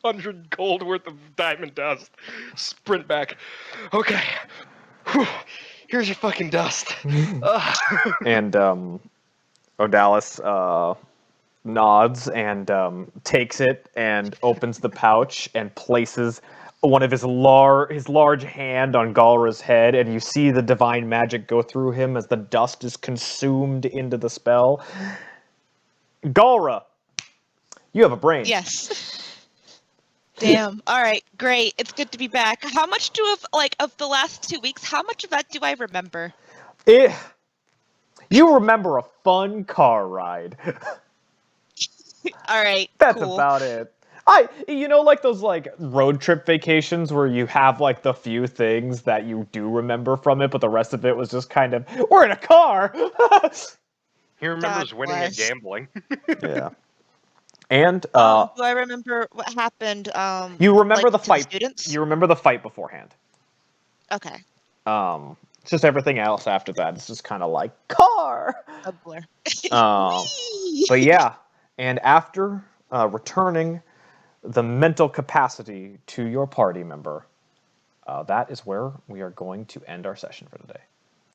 Speaker 4: 100 gold worth of diamond dust. Sprint back. Okay. Whew. Here's your fucking dust.
Speaker 1: And Odalis nods and takes it and opens the pouch and places one of his large hand on Galra's head, and you see the divine magic go through him as the dust is consumed into the spell. Galra, you have a brain.
Speaker 7: Yes. Damn. All right. Great. It's good to be back. How much of the last 2 weeks? How much of that do I remember?
Speaker 1: You remember a fun car ride.
Speaker 7: All right.
Speaker 1: That's
Speaker 7: cool.
Speaker 1: about it. Like those road trip vacations where you have the few things that you do remember from it, but the rest of it was just kind of, we're in a car.
Speaker 4: He remembers winning at gambling.
Speaker 1: Yeah. And
Speaker 7: do I remember what happened?
Speaker 1: You remember the fight.
Speaker 7: Students?
Speaker 1: You remember the fight beforehand.
Speaker 7: Okay.
Speaker 1: It's just everything else after that. It's just kind of like car.
Speaker 7: A blur.
Speaker 1: But yeah, and after returning the mental capacity to your party member, that is where we are going to end our session for today.